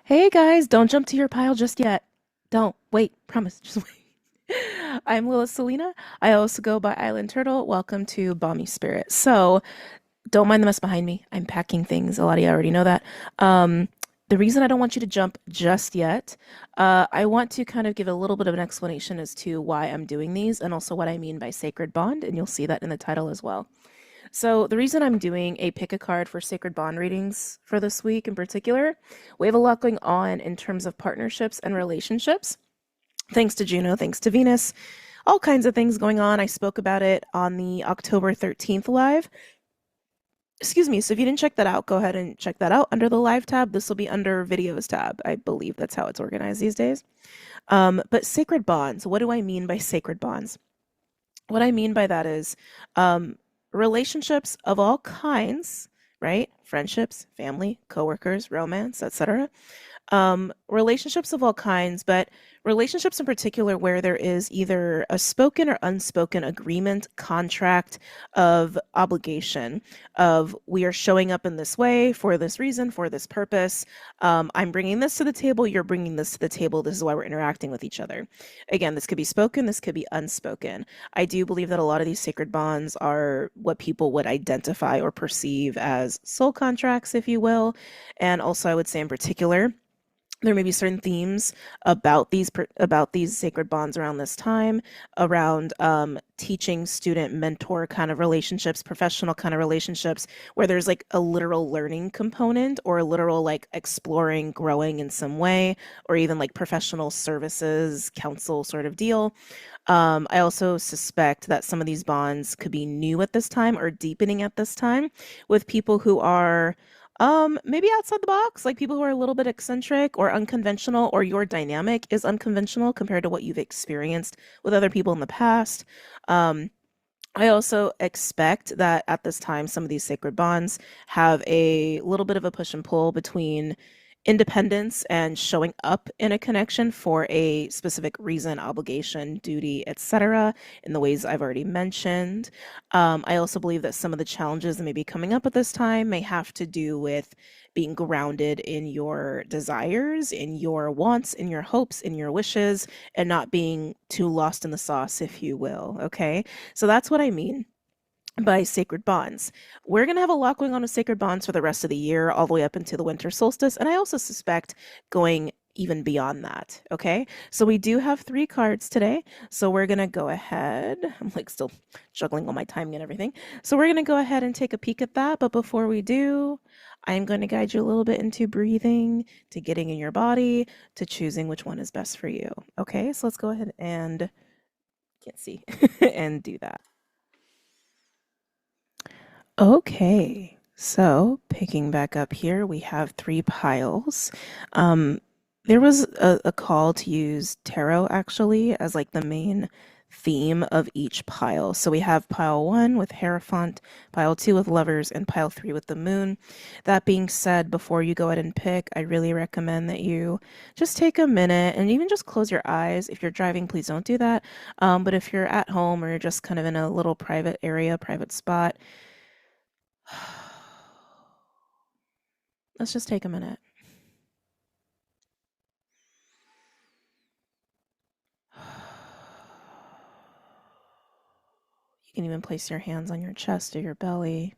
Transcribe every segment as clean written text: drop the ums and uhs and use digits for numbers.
Hey guys, don't jump to your pile just yet. Don't. Wait, promise. Just wait. I'm Lila Selena. I also go by Island Turtle. Welcome to BOMISpirit. So, don't mind the mess behind me. I'm packing things. A lot of you already know that. Um, the reason I don't want you to jump just yet, I want to kind of give a little bit of an explanation as to why I'm doing these and also what I mean by sacred bond, and you'll see that in the title as well. So, the reason I'm doing a pick a card for Sacred Bond readings for this week in particular, we have a lot going on in terms of partnerships and relationships. Thanks to Juno, thanks to Venus, all kinds of things going on. I spoke about it on the October 13th live. Excuse me, so if you didn't check that out, go ahead and check that out under the live tab. This will be under videos tab. I believe that's how it's organized these days. But sacred bonds, what do I mean by sacred bonds? What I mean by that is um, relationships of all kinds, right? Friendships, family, coworkers, romance, etc. Relationships of all kinds, but relationships in particular where there is either a spoken or unspoken agreement, contract of obligation of we are showing up in this way for this reason, for this purpose. I'm bringing this to the table, you're bringing this to the table. This is why we're interacting with each other. Again, this could be spoken, this could be unspoken. I do believe that a lot of these sacred bonds are what people would identify or perceive as soul contracts, if you will. And also, I would say in particular, there may be certain themes about these sacred bonds around this time, around teaching student mentor kind of relationships, professional kind of relationships, where there's like a literal learning component or a literal like exploring, growing in some way, or even like professional services, counsel sort of deal. I also suspect that some of these bonds could be new at this time or deepening at this time with people who are maybe outside the box, like people who are a little bit eccentric or unconventional, or your dynamic is unconventional compared to what you've experienced with other people in the past. Um, I also expect that at this time, some of these sacred bonds have a little bit of a push and pull between independence and showing up in a connection for a specific reason, obligation, duty, etc., in the ways I've already mentioned. I also believe that some of the challenges that may be coming up at this time may have to do with being grounded in your desires, in your wants, in your hopes, in your wishes, and not being too lost in the sauce, if you will. Okay. So that's what I mean by sacred bonds. We're going to have a lot going on with sacred bonds for the rest of the year, all the way up into the winter solstice. And I also suspect going even beyond that. Okay. So we do have 3 cards today. So we're going to go ahead. I'm like still juggling all my timing and everything. So we're going to go ahead and take a peek at that. But before we do, I'm going to guide you a little bit into breathing, to getting in your body, to choosing which one is best for you. Okay. So let's go ahead and can't see and do that. Okay, so picking back up here, we have 3 piles. Um, there was a call to use tarot actually as like the main theme of each pile. So we have pile 1 with Hierophant, pile 2 with Lovers, and pile 3 with the Moon. That being said, before you go ahead and pick, I really recommend that you just take a minute and even just close your eyes. If you're driving, please don't do that. But if you're at home or you're just kind of in a little private area, private spot, let's just take a minute. You can even place your hands on your chest or your belly.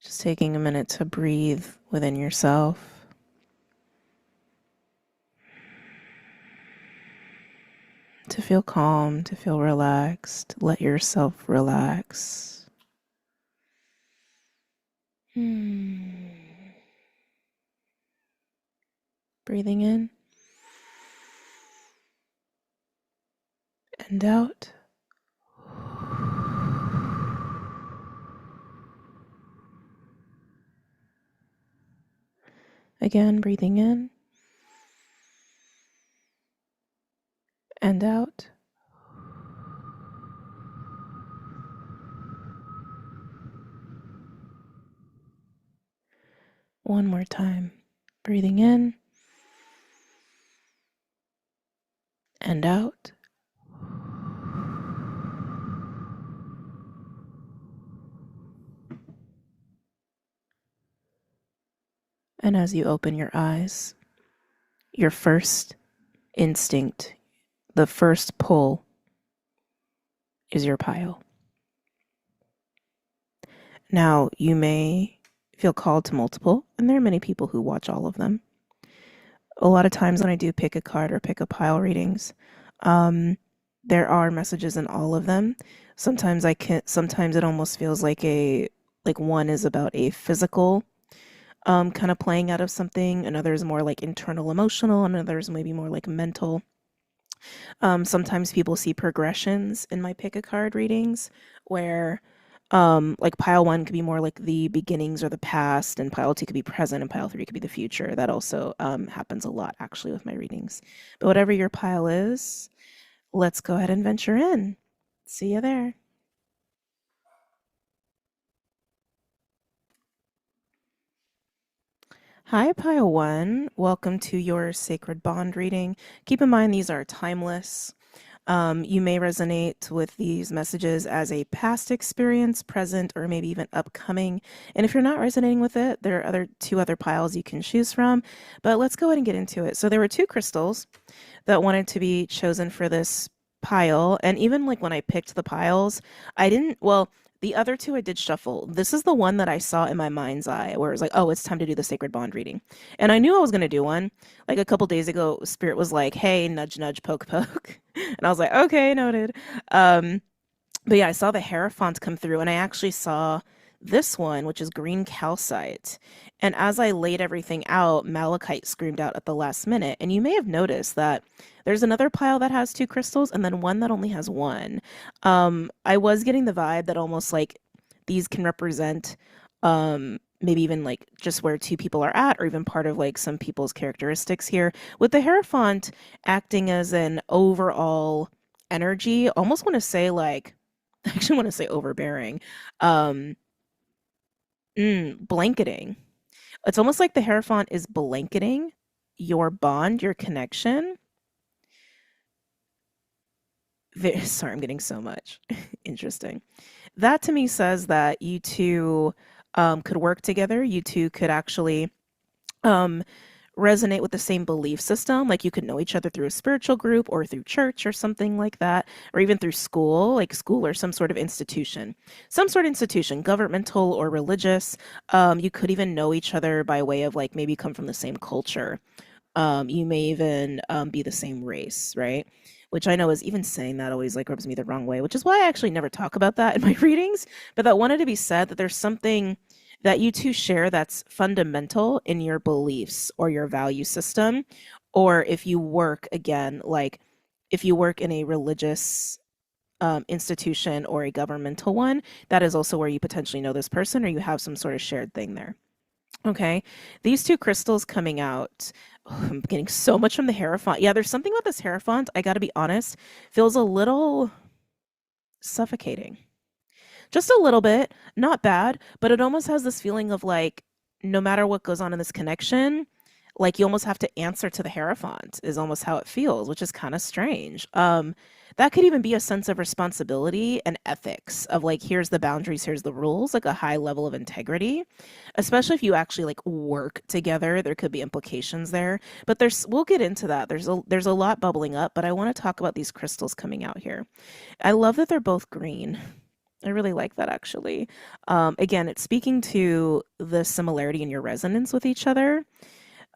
Just taking a minute to breathe within yourself. To feel calm, to feel relaxed. Let yourself relax. Breathing in and out. Again, breathing in and out. One more time. Breathing in and out. And as you open your eyes, your first instinct, the first pull is your pile. Now, you may feel called to multiple, and there are many people who watch all of them. A lot of times when I do pick a card or pick a pile readings, there are messages in all of them. Sometimes it almost feels like one is about a physical kind of playing out of something, another is more like internal emotional, and another is maybe more like mental. Sometimes people see progressions in my pick a card readings where like pile one could be more like the beginnings or the past, and pile two could be present, and pile three could be the future. That also happens a lot actually with my readings. But whatever your pile is, let's go ahead and venture in. See you there. Hi, Pile One. Welcome to your Sacred Bond reading. Keep in mind these are timeless. You may resonate with these messages as a past experience, present, or maybe even upcoming. And if you're not resonating with it, there are two other piles you can choose from. But let's go ahead and get into it. So there were two crystals that wanted to be chosen for this pile. And even like when I picked the piles, the other two I did shuffle. This is the one that I saw in my mind's eye where it was like, oh, it's time to do the Sacred Bond reading. And I knew I was going to do one. Like a couple days ago, Spirit was like, hey, nudge, nudge, poke, poke. And I was like, okay, noted. But yeah, I saw the Hierophant come through, and I actually saw this one, which is green calcite. And as I laid everything out, Malachite screamed out at the last minute. And you may have noticed that there's another pile that has two crystals and then one that only has one. I was getting the vibe that almost like these can represent maybe even like just where two people are at, or even part of like some people's characteristics here. With the Hierophant acting as an overall energy, almost want to say like, I actually want to say overbearing. Um, Blanketing. It's almost like the Hierophant is blanketing your bond, your connection. Sorry, I'm getting so much. Interesting. That to me says that you two could work together. You two could actually um, resonate with the same belief system. Like you could know each other through a spiritual group or through church or something like that, or even through school, like school or some sort of institution, governmental or religious. You could even know each other by way of like maybe come from the same culture. You may even be the same race, right? Which I know is even saying that always like rubs me the wrong way, which is why I actually never talk about that in my readings. But that wanted to be said that there's something that you two share that's fundamental in your beliefs or your value system. Or if you work, again, like if you work in a religious institution or a governmental one, that is also where you potentially know this person or you have some sort of shared thing there. Okay, these two crystals coming out. Oh, I'm getting so much from the Hierophant. Yeah, there's something about this Hierophant, I gotta be honest, feels a little suffocating. Just a little bit, not bad, but it almost has this feeling of like, no matter what goes on in this connection, like you almost have to answer to the Hierophant is almost how it feels, which is kind of strange. That could even be a sense of responsibility and ethics of like, here's the boundaries, here's the rules, like a high level of integrity, especially if you actually like work together. There could be implications there, but we'll get into that. There's a lot bubbling up, but I want to talk about these crystals coming out here. I love that they're both green. I really like that actually. Again, it's speaking to the similarity in your resonance with each other.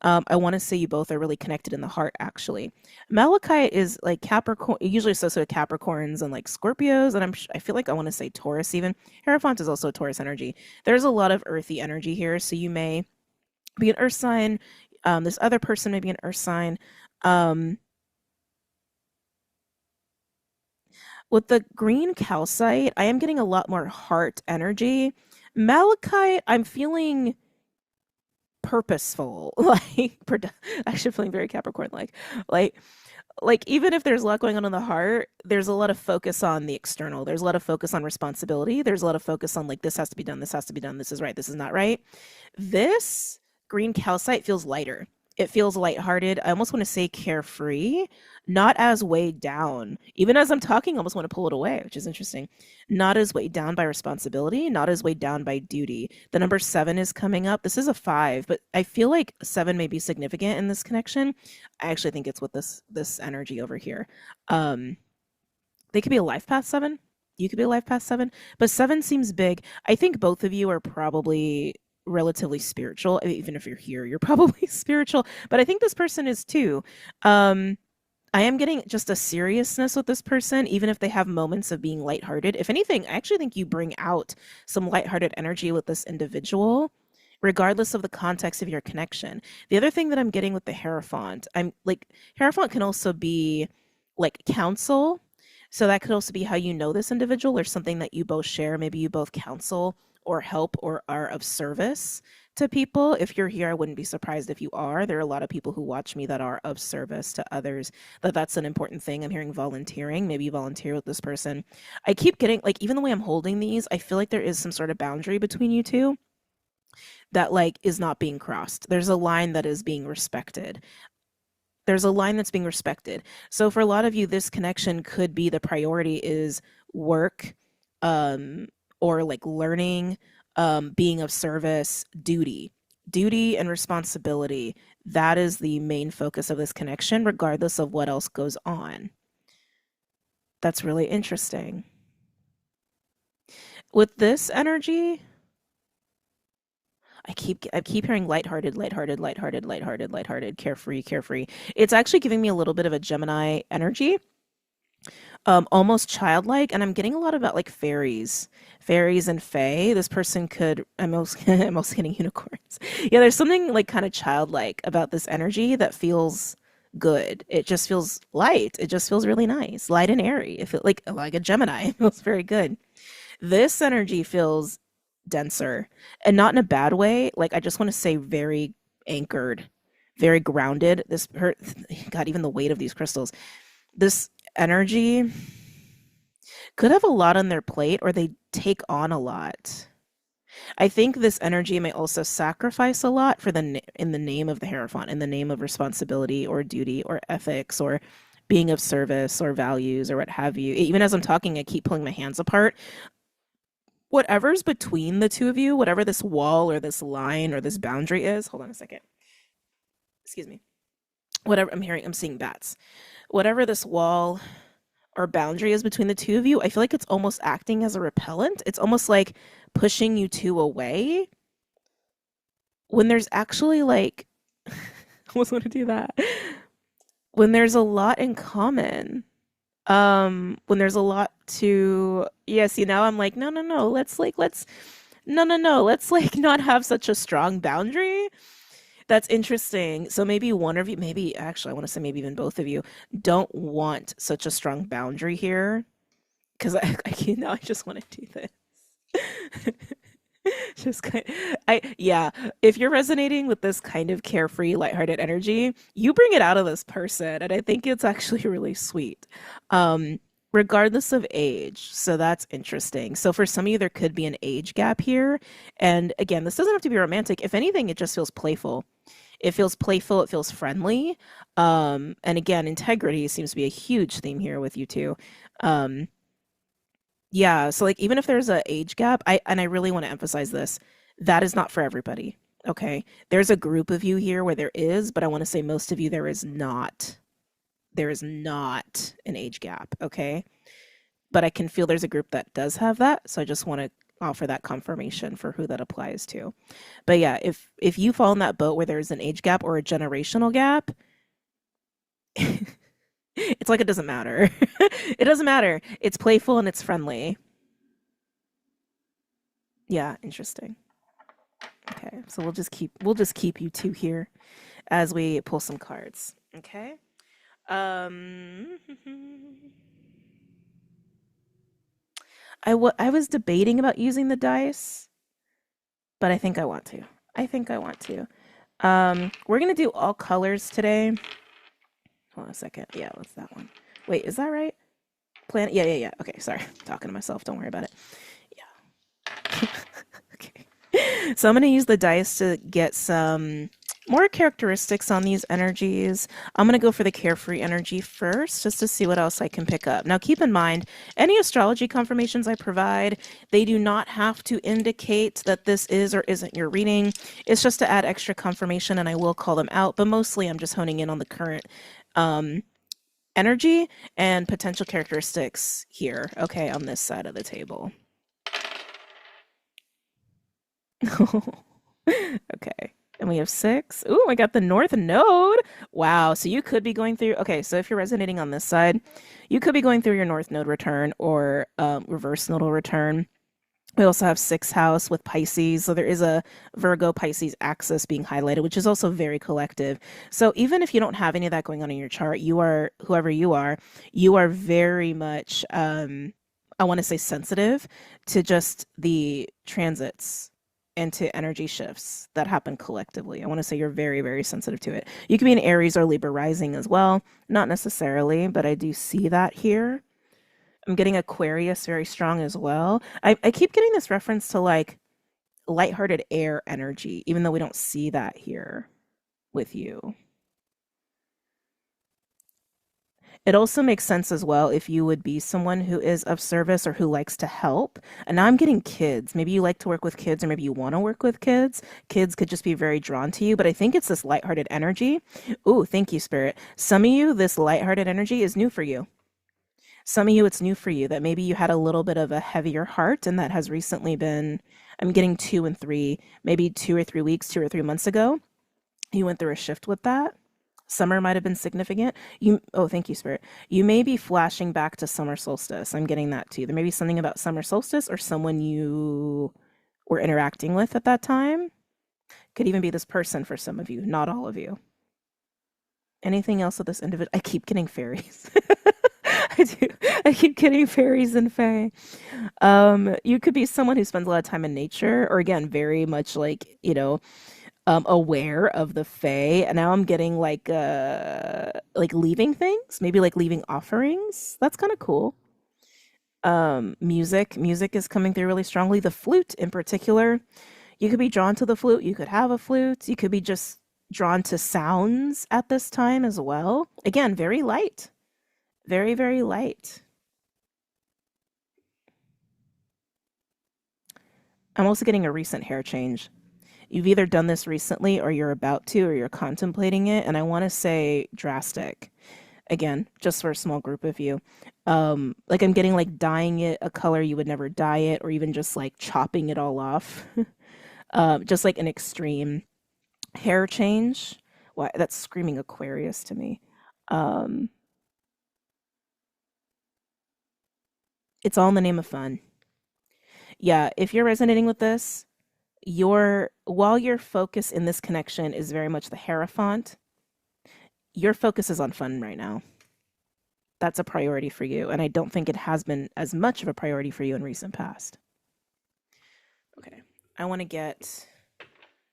I want to say you both are really connected in the heart, actually. Malachite is like Capricorn, usually associated with Capricorns and like Scorpios, and I feel like I want to say Taurus even. Hierophant is also a Taurus energy. There's a lot of earthy energy here, so you may be an earth sign. This other person may be an earth sign. With the green calcite, I am getting a lot more heart energy. Malachite, I'm feeling purposeful, like actually feeling very Capricorn like like even if there's a lot going on in the heart, there's a lot of focus on the external. There's a lot of focus on responsibility. There's a lot of focus on like this has to be done, this has to be done, this is right, this is not right. This green calcite feels lighter. It feels lighthearted. I almost want to say carefree, not as weighed down. Even as I'm talking, I almost want to pull it away, which is interesting. Not as weighed down by responsibility, not as weighed down by duty. The number 7 is coming up. This is a 5, but I feel like 7 may be significant in this connection. I actually think it's with this energy over here. Um, they could be a life path 7. You could be a life path 7, but 7 seems big. I think both of you are probably relatively spiritual. Even if you're here, you're probably spiritual, but I think this person is too. Um, I am getting just a seriousness with this person, even if they have moments of being lighthearted. If anything, I actually think you bring out some lighthearted energy with this individual, regardless of the context of your connection. The other thing that I'm getting with the Hierophant, I'm like, Hierophant can also be like counsel. So that could also be how you know this individual or something that you both share. Maybe you both counsel or help or are of service to people. If you're here, I wouldn't be surprised if you are. There are a lot of people who watch me that are of service to others. That's an important thing. I'm hearing volunteering. Maybe you volunteer with this person. I keep getting, like, even the way I'm holding these, I feel like there is some sort of boundary between you two that, like, is not being crossed. There's a line that is being respected. There's a line that's being respected. So for a lot of you, this connection could be the priority is work, um, or like learning, being of service, duty and responsibility. That is the main focus of this connection, regardless of what else goes on. That's really interesting. With this energy, I keep hearing lighthearted, lighthearted, lighthearted, lighthearted, lighthearted, carefree, carefree. It's actually giving me a little bit of a Gemini energy, almost childlike, and I'm getting a lot about like fairies and fae. This person could, I'm also getting unicorns. Yeah, there's something like kind of childlike about this energy that feels good. It just feels light. It just feels really nice, light and airy. It feels like a Gemini. It feels very good. This energy feels denser and not in a bad way. Like I just want to say very anchored, very grounded. This hurt. God, even the weight of these crystals. This energy could have a lot on their plate or they take on a lot. I think this energy may also sacrifice a lot for in the name of the Hierophant, in the name of responsibility or duty or ethics or being of service or values or what have you. Even as I'm talking, I keep pulling my hands apart. Whatever's between the two of you, whatever this wall or this line or this boundary is, hold on a second. Excuse me. Whatever I'm seeing bats. Whatever this wall or boundary is between the two of you, I feel like it's almost acting as a repellent. It's almost like pushing you two away when there's actually like, I almost want to do that. When there's a lot in common. When there's a lot to, yes, you know, I'm like, no, let's like not have such a strong boundary. That's interesting. So maybe one of you, maybe actually, I want to say maybe even both of you don't want such a strong boundary here because I just want to do this. Just kind yeah, if you're resonating with this kind of carefree, lighthearted energy, you bring it out of this person, and I think it's actually really sweet. Um, Regardless of age. So that's interesting. So for some of you, there could be an age gap here. And again, this doesn't have to be romantic. If anything, it just feels playful. It feels playful, it feels friendly. And again, integrity seems to be a huge theme here with you two. Um, yeah, so like even if there's a age gap, I really want to emphasize this, that is not for everybody. Okay. There's a group of you here where there is, but I want to say most of you there is not. There is not an age gap, okay? But I can feel there's a group that does have that, so I just want to offer that confirmation for who that applies to. But yeah, if you fall in that boat where there's an age gap or a generational gap, it's like it doesn't matter. It doesn't matter. It's playful and it's friendly. Yeah, interesting. Okay, so we'll just keep you two here as we pull some cards. Okay. Um, I was debating about using the dice, but I think I want to. I think I want to. We're gonna do all colors today. Hold on a second. Yeah, what's that one? Wait, is that right? Planet? Yeah. Okay, sorry. I'm talking to myself. Don't worry about it. Yeah. Okay. So I'm gonna use the dice to get some More characteristics on these energies. I'm going to go for the carefree energy first, just to see what else I can pick up. Now, keep in mind, any astrology confirmations I provide, they do not have to indicate that this is or isn't your reading. It's just to add extra confirmation, and I will call them out, but mostly I'm just honing in on the current energy and potential characteristics here, okay, on this side of the table. Okay. And we have 6. Ooh, I got the North Node. Wow. So you could be going through. Okay. So if you're resonating on this side, you could be going through your North Node return or reverse nodal return. We also have 6th house with Pisces. So there is a Virgo Pisces axis being highlighted, which is also very collective. So even if you don't have any of that going on in your chart, you are, whoever you are very much, I want to say sensitive to just the transits and to energy shifts that happen collectively. I want to say you're very, very sensitive to it. You could be an Aries or Libra rising as well. Not necessarily, but I do see that here. I'm getting Aquarius very strong as well. I keep getting this reference to like lighthearted air energy, even though we don't see that here with you. It also makes sense as well if you would be someone who is of service or who likes to help. And now I'm getting kids. Maybe you like to work with kids, or maybe you want to work with kids. Kids could just be very drawn to you, but I think it's this lighthearted energy. Ooh, thank you, Spirit. Some of you, this lighthearted energy is new for you. Some of you, it's new for you that maybe you had a little bit of a heavier heart, and that has recently been, I'm getting 2 and 3, maybe 2 or 3 weeks, 2 or 3 months ago. You went through a shift with that. Summer might have been significant. Oh, thank you, Spirit. You may be flashing back to summer solstice. I'm getting that too. There may be something about summer solstice or someone you were interacting with at that time. Could even be this person for some of you, not all of you. Anything else with this individual? I keep getting fairies. I do. I keep getting fairies and fae. You could be someone who spends a lot of time in nature, or again, very much like, aware of the fae. And now I'm getting like leaving things, maybe like leaving offerings. That's kind of cool. Music is coming through really strongly. The flute in particular, you could be drawn to the flute. You could have a flute. You could be just drawn to sounds at this time as well. Again, very light, very, very light. I'm also getting a recent hair change. You've either done this recently or you're about to or you're contemplating it. And I want to say drastic. Again, just for a small group of you. Like I'm getting like dyeing it a color you would never dye it, or even just like chopping it all off. Just like an extreme hair change. Why, that's screaming Aquarius to me. Um, it's all in the name of fun. Yeah, if you're resonating with this, while your focus in this connection is very much the Hierophant, your focus is on fun right now. That's a priority for you, and I don't think it has been as much of a priority for you in recent past. Okay, I want to get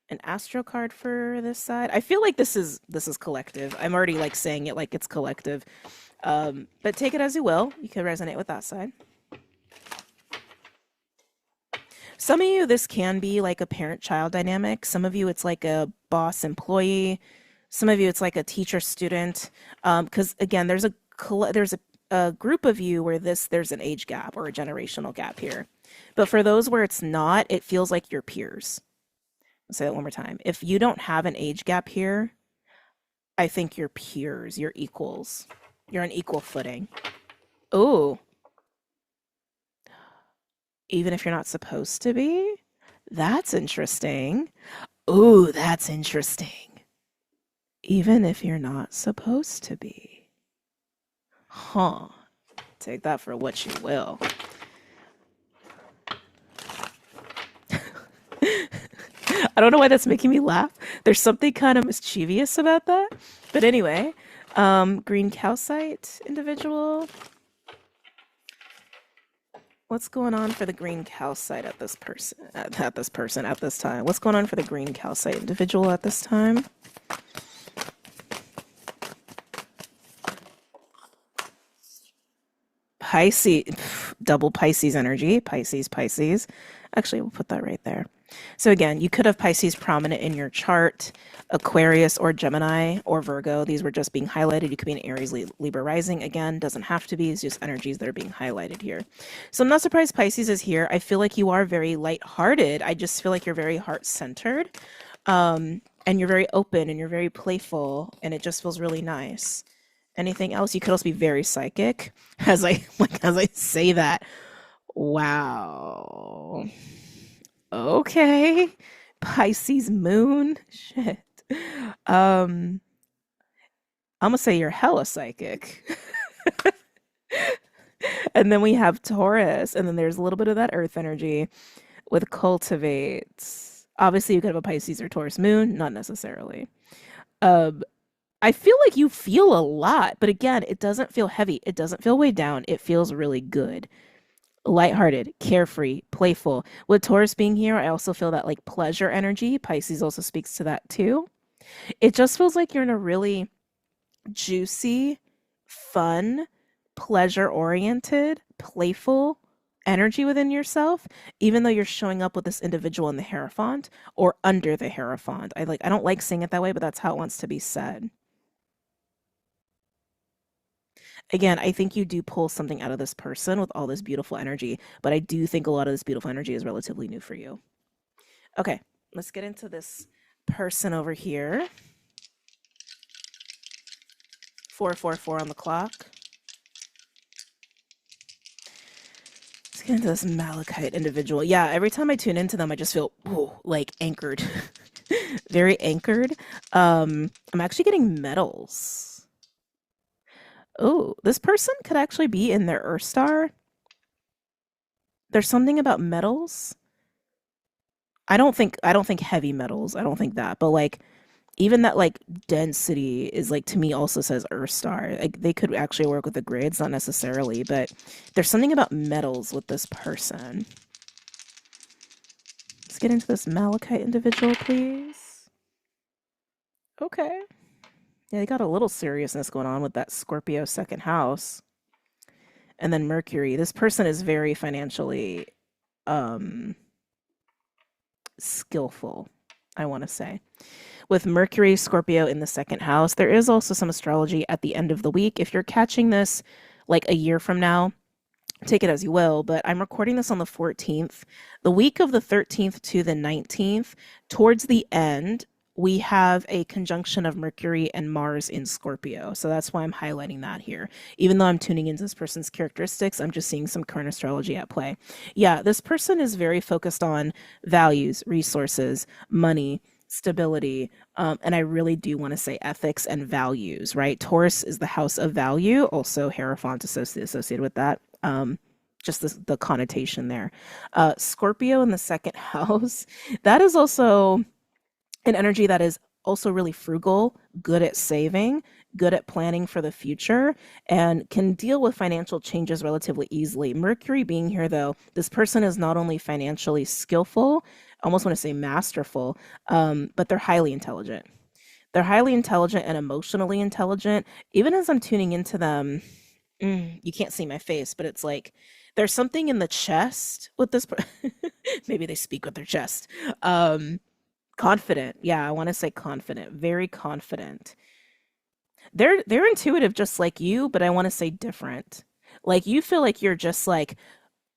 an astro card for this side. I feel like this is collective. I'm already like saying it like it's collective. But take it as you will. You can resonate with that side. Some of you, this can be like a parent-child dynamic. Some of you, it's like a boss-employee. Some of you, it's like a teacher-student. Because again, there's a group of you where there's an age gap or a generational gap here. But for those where it's not, it feels like your peers. I'll say that one more time. If you don't have an age gap here, I think you're peers, you're equals. You're on equal footing. Oh, even if you're not supposed to be? That's interesting. Ooh, that's interesting. Even if you're not supposed to be. Huh. Take that for what you will. I don't know why that's making me laugh. There's something kind of mischievous about that. But anyway, green calcite individual. What's going on for the green calcite at this time? What's going on for the green calcite individual at this time? Pisces, double Pisces energy. Pisces. Actually, we'll put that right there. So again, you could have Pisces prominent in your chart, Aquarius or Gemini or Virgo. These were just being highlighted. You could be an Aries, Libra rising. Again, doesn't have to be. It's just energies that are being highlighted here. So I'm not surprised Pisces is here. I feel like you are very lighthearted. I just feel like you're very heart-centered. And you're very open and you're very playful, and it just feels really nice. Anything else? You could also be very psychic. As I say that. Wow. Okay. Pisces moon. Shit. Um, I'm gonna say you're hella psychic. And then we have Taurus, and then there's a little bit of that earth energy with cultivates. Obviously, you could have a Pisces or Taurus moon, not necessarily. Um, I feel like you feel a lot, but again, it doesn't feel heavy. It doesn't feel weighed down. It feels really good. Lighthearted, carefree, playful. With Taurus being here, I also feel that like pleasure energy. Pisces also speaks to that too. It just feels like you're in a really juicy, fun, pleasure oriented, playful energy within yourself, even though you're showing up with this individual in the Hierophant or under the Hierophant. I don't like saying it that way, but that's how it wants to be said. Again, I think you do pull something out of this person with all this beautiful energy, but I do think a lot of this beautiful energy is relatively new for you. Okay, let's get into this person over here. 444 on the clock. Let's get into this Malachite individual. Yeah, every time I tune into them, I just feel like anchored. Very anchored. I'm actually getting metals. Oh, this person could actually be in their Earth star. There's something about metals. I don't think heavy metals. I don't think that. But like even that like density is like to me also says Earth star. Like they could actually work with the grids, not necessarily, but there's something about metals with this person. Let's get into this Malachite individual, please. Okay. Yeah, they got a little seriousness going on with that Scorpio second house. And then Mercury. This person is very financially um skillful, I want to say. With Mercury, Scorpio in the second house, there is also some astrology at the end of the week. If you're catching this like a year from now, take it as you will, but I'm recording this on the 14th. The week of the 13th to the 19th, towards the end, we have a conjunction of Mercury and Mars in Scorpio. So that's why I'm highlighting that here. Even though I'm tuning into this person's characteristics, I'm just seeing some current astrology at play. Yeah, this person is very focused on values, resources, money, stability, and I really do want to say ethics and values, right? Taurus is the house of value, also Hierophant associated with that. Just the connotation there. Scorpio in the second house, that is also an energy that is also really frugal, good at saving, good at planning for the future, and can deal with financial changes relatively easily. Mercury being here, though, this person is not only financially skillful, I almost want to say masterful, but they're highly intelligent. They're highly intelligent and emotionally intelligent. Even as I'm tuning into them, you can't see my face, but it's like there's something in the chest with this. Maybe they speak with their chest. Confident. Yeah, I want to say confident. Very confident. They're intuitive just like you, but I want to say different. Like you feel like you're just like,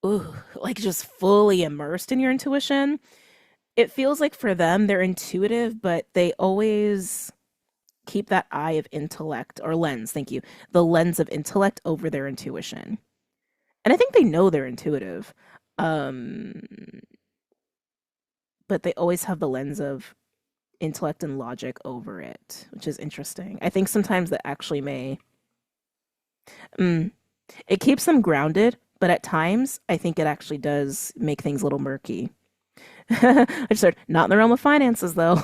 ooh, like just fully immersed in your intuition. It feels like for them they're intuitive, but they always keep that eye of intellect or lens, thank you. The lens of intellect over their intuition. And I think they know they're intuitive. Um, but they always have the lens of intellect and logic over it, which is interesting. I think sometimes that actually may mm, it keeps them grounded, but at times I think it actually does make things a little murky. I just heard not in the realm of finances though.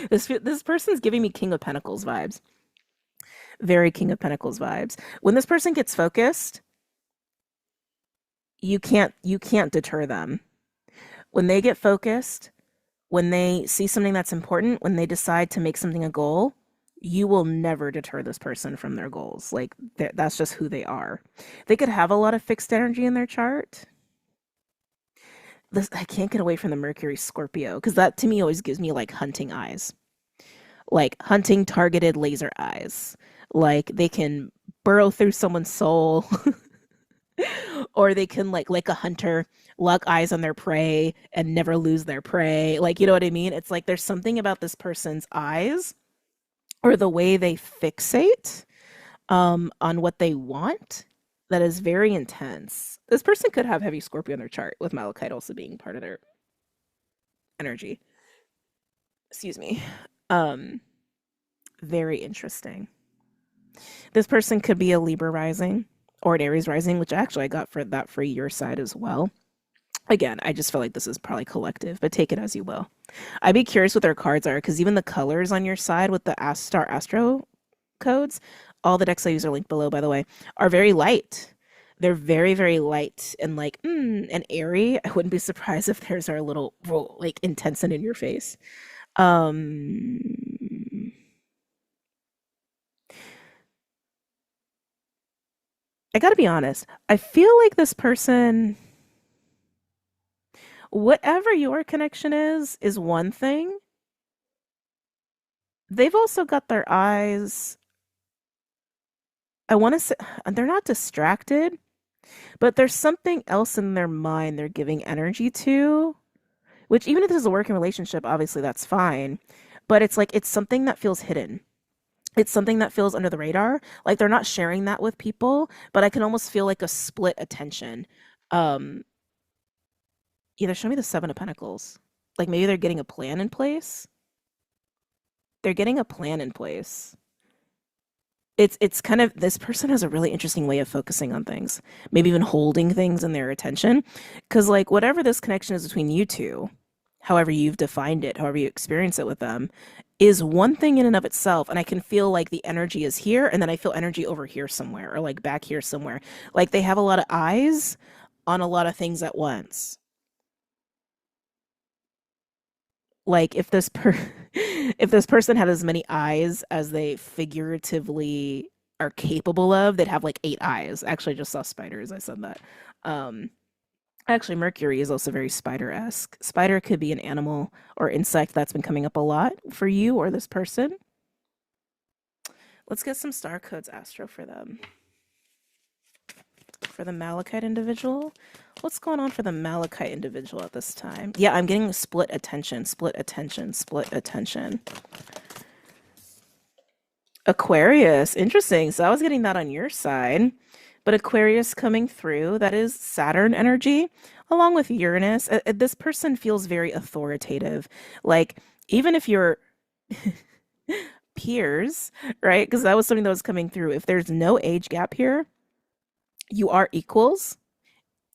This person's giving me King of Pentacles vibes. Very King of Pentacles vibes. When this person gets focused, you can't deter them. When they get focused, when they see something that's important, when they decide to make something a goal, you will never deter this person from their goals. Like that's just who they are. They could have a lot of fixed energy in their chart. this I can't get away from the Mercury Scorpio because that to me always gives me like hunting eyes, like hunting targeted laser eyes. Like they can burrow through someone's soul, or they can like a hunter, lock eyes on their prey and never lose their prey. Like you know what I mean? It's like there's something about this person's eyes or the way they fixate on what they want that is very intense. This person could have heavy Scorpio in their chart, with Malachite also being part of their energy. Excuse me. Um, Very interesting. This person could be a Libra rising or an Aries rising, which actually I got for that for your side as well. Again, I just feel like this is probably collective, but take it as you will. I'd be curious what their cards are because even the colors on your side with the Star Astro codes, all the decks I use are linked below, by the way, are very light. They're very, very light and like, and airy. I wouldn't be surprised if theirs are a little like intense and in your face. Um, I gotta be honest. I feel like this person, whatever your connection is one thing. They've also got their eyes, I want to say, they're not distracted, but there's something else in their mind they're giving energy to, which even if this is a working relationship, obviously that's fine. But it's like, it's something that feels hidden. It's something that feels under the radar. Like they're not sharing that with people, but I can almost feel like a split attention. Um, Either show me the Seven of Pentacles. Like maybe they're getting a plan in place. They're getting a plan in place. It's kind of, this person has a really interesting way of focusing on things, maybe even holding things in their attention. Because like whatever this connection is between you two, however you've defined it, however you experience it with them, is one thing in and of itself. And I can feel like the energy is here, and then I feel energy over here somewhere, or like back here somewhere. Like they have a lot of eyes on a lot of things at once. Like if this person had as many eyes as they figuratively are capable of, they'd have like 8 eyes. Actually, I just saw spiders. I said that. Um, Actually, Mercury is also very spider-esque. Spider could be an animal or insect that's been coming up a lot for you or this person. Let's get some star codes astro for them. For the Malachite individual. What's going on for the Malachite individual at this time? Yeah, I'm getting split attention, split attention, split attention. Aquarius, interesting. So I was getting that on your side. But Aquarius coming through, that is Saturn energy, along with Uranus. This person feels very authoritative. Like, even if you're peers, right? Because that was something that was coming through. If there's no age gap here, you are equals,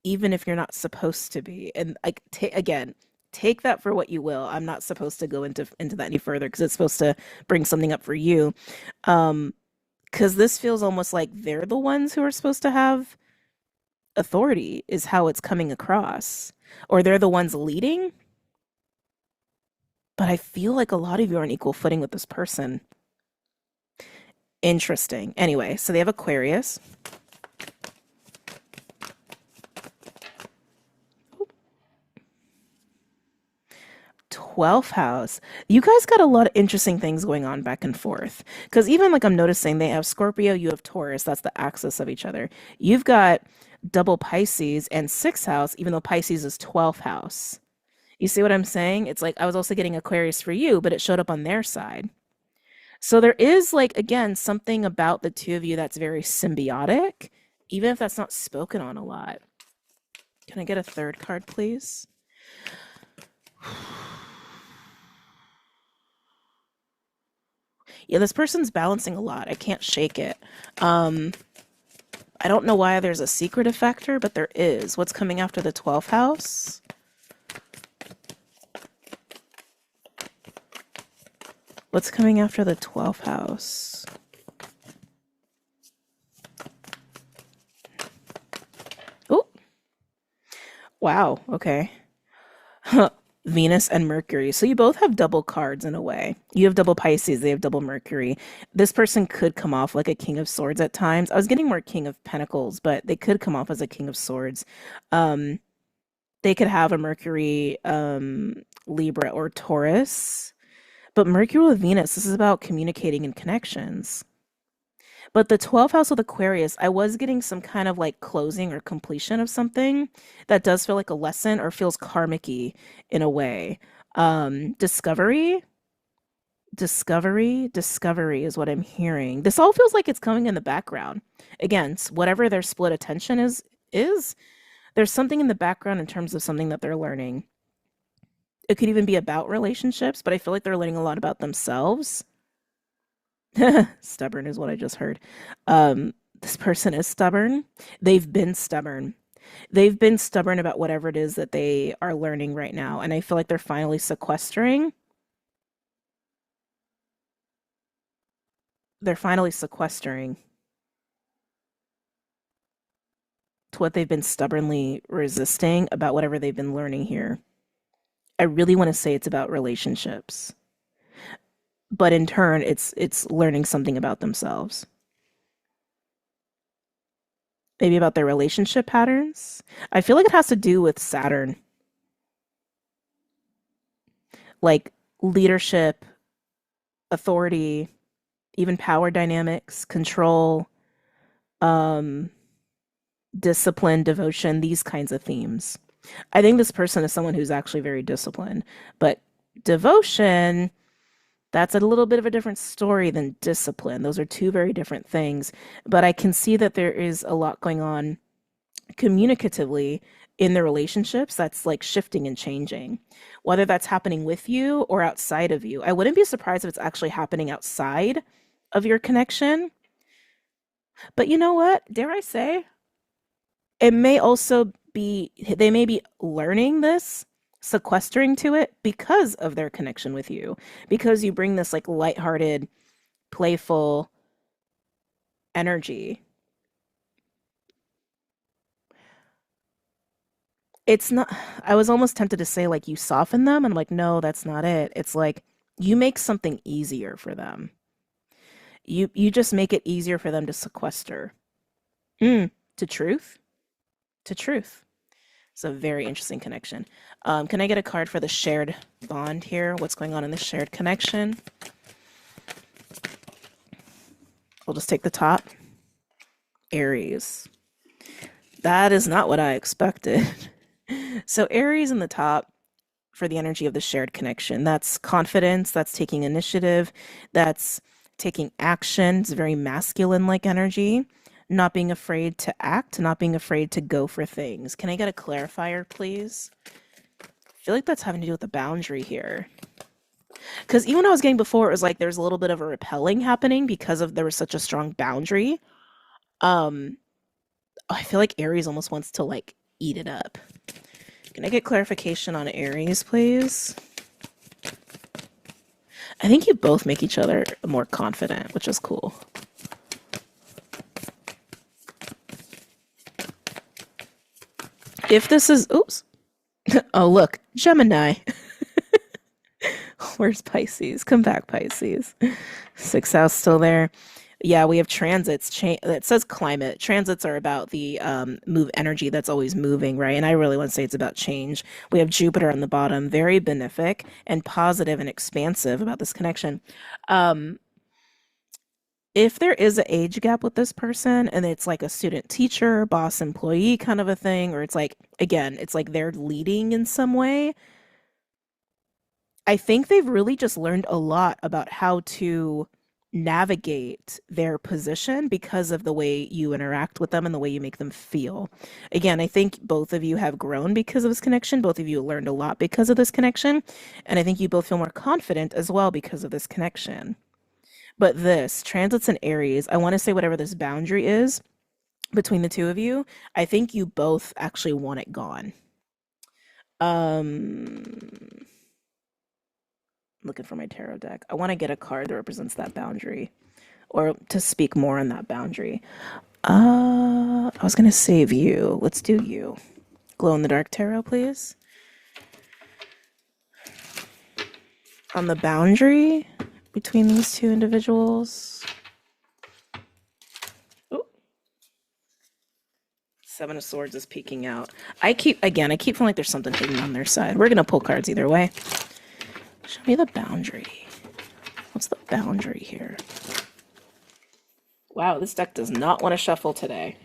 even if you're not supposed to be. And like, again, take that for what you will. I'm not supposed to go into that any further because it's supposed to bring something up for you. Because this feels almost like they're the ones who are supposed to have authority, is how it's coming across. Or they're the ones leading. But I feel like a lot of you are on equal footing with this person. Interesting. Anyway, so they have Aquarius. 12th house. You guys got a lot of interesting things going on back and forth. Because even like I'm noticing they have Scorpio, you have Taurus. That's the axis of each other. You've got double Pisces and 6th house, even though Pisces is 12th house. You see what I'm saying? It's like I was also getting Aquarius for you, but it showed up on their side. So there is like, again, something about the two of you that's very symbiotic, even if that's not spoken on a lot. Can I get a third card, please? Yeah, this person's balancing a lot. I can't shake it. I don't know why there's a secretive factor, but there is. What's coming after the 12th house? What's coming after the 12th house? Oh, wow. Okay. Venus and Mercury. So you both have double cards in a way. You have double Pisces, they have double Mercury. This person could come off like a King of Swords at times. I was getting more King of Pentacles, but they could come off as a King of Swords. Um, They could have a Mercury, Libra, or Taurus. But Mercury with Venus, this is about communicating and connections. But the 12th house of Aquarius, I was getting some kind of like closing or completion of something that does feel like a lesson or feels karmic-y in a way. Discovery, discovery is what I'm hearing. This all feels like it's coming in the background. Again, whatever their split attention is there's something in the background in terms of something that they're learning. It could even be about relationships, but I feel like they're learning a lot about themselves. Stubborn is what I just heard. This person is stubborn. They've been stubborn. They've been stubborn about whatever it is that they are learning right now. And I feel like they're finally sequestering. They're finally sequestering to what they've been stubbornly resisting about whatever they've been learning here. I really want to say it's about relationships, but in turn, it's learning something about themselves. Maybe about their relationship patterns. I feel like it has to do with Saturn, like leadership, authority, even power dynamics, control, um, discipline, devotion, these kinds of themes. I think this person is someone who's actually very disciplined, but devotion, that's a little bit of a different story than discipline. Those are two very different things. But I can see that there is a lot going on communicatively in the relationships that's like shifting and changing, whether that's happening with you or outside of you. I wouldn't be surprised if it's actually happening outside of your connection. But you know what? Dare I say, it may also be, they may be learning this, sequestering to it because of their connection with you, because you bring this like lighthearted, playful energy. It's not, I was almost tempted to say like you soften them, and I'm like, no, that's not it. It's like you make something easier for them. You just make it easier for them to sequester. To truth? To truth. It's a very interesting connection. Can I get a card for the shared bond here? What's going on in the shared connection? We'll just take the top. Aries. That is not what I expected. So Aries in the top for the energy of the shared connection. That's confidence, that's taking initiative, that's taking action. It's very masculine-like energy. Not being afraid to act, not being afraid to go for things. Can I get a clarifier, please? I feel like that's having to do with the boundary here. Because even when I was getting before, it was like there's a little bit of a repelling happening because of there was such a strong boundary. Um, I feel like Aries almost wants to like eat it up. Can I get clarification on Aries, please? I think you both make each other more confident, which is cool. If this is, oops. Oh, look, Gemini. Where's Pisces? Come back, Pisces. Sixth house still there. Yeah, we have transits. It says climate. Transits are about the move energy that's always moving, right? And I really want to say it's about change. We have Jupiter on the bottom, very benefic and positive and expansive about this connection. Um, if there is an age gap with this person and it's like a student teacher, boss employee kind of a thing, or it's like, again, it's like they're leading in some way, I think they've really just learned a lot about how to navigate their position because of the way you interact with them and the way you make them feel. Again, I think both of you have grown because of this connection. Both of you learned a lot because of this connection. And I think you both feel more confident as well because of this connection. But this, transits in Aries, I want to say whatever this boundary is between the two of you, I think you both actually want it gone. Um, looking for my tarot deck. I want to get a card that represents that boundary or to speak more on that boundary. I was going to save you. Let's do you. Glow in the dark tarot, please. On the boundary between these two individuals. Oh. Seven of Swords is peeking out. I keep feeling like there's something hidden on their side. We're gonna pull cards either way. Show me the boundary. What's the boundary here? Wow, this deck does not want to shuffle today.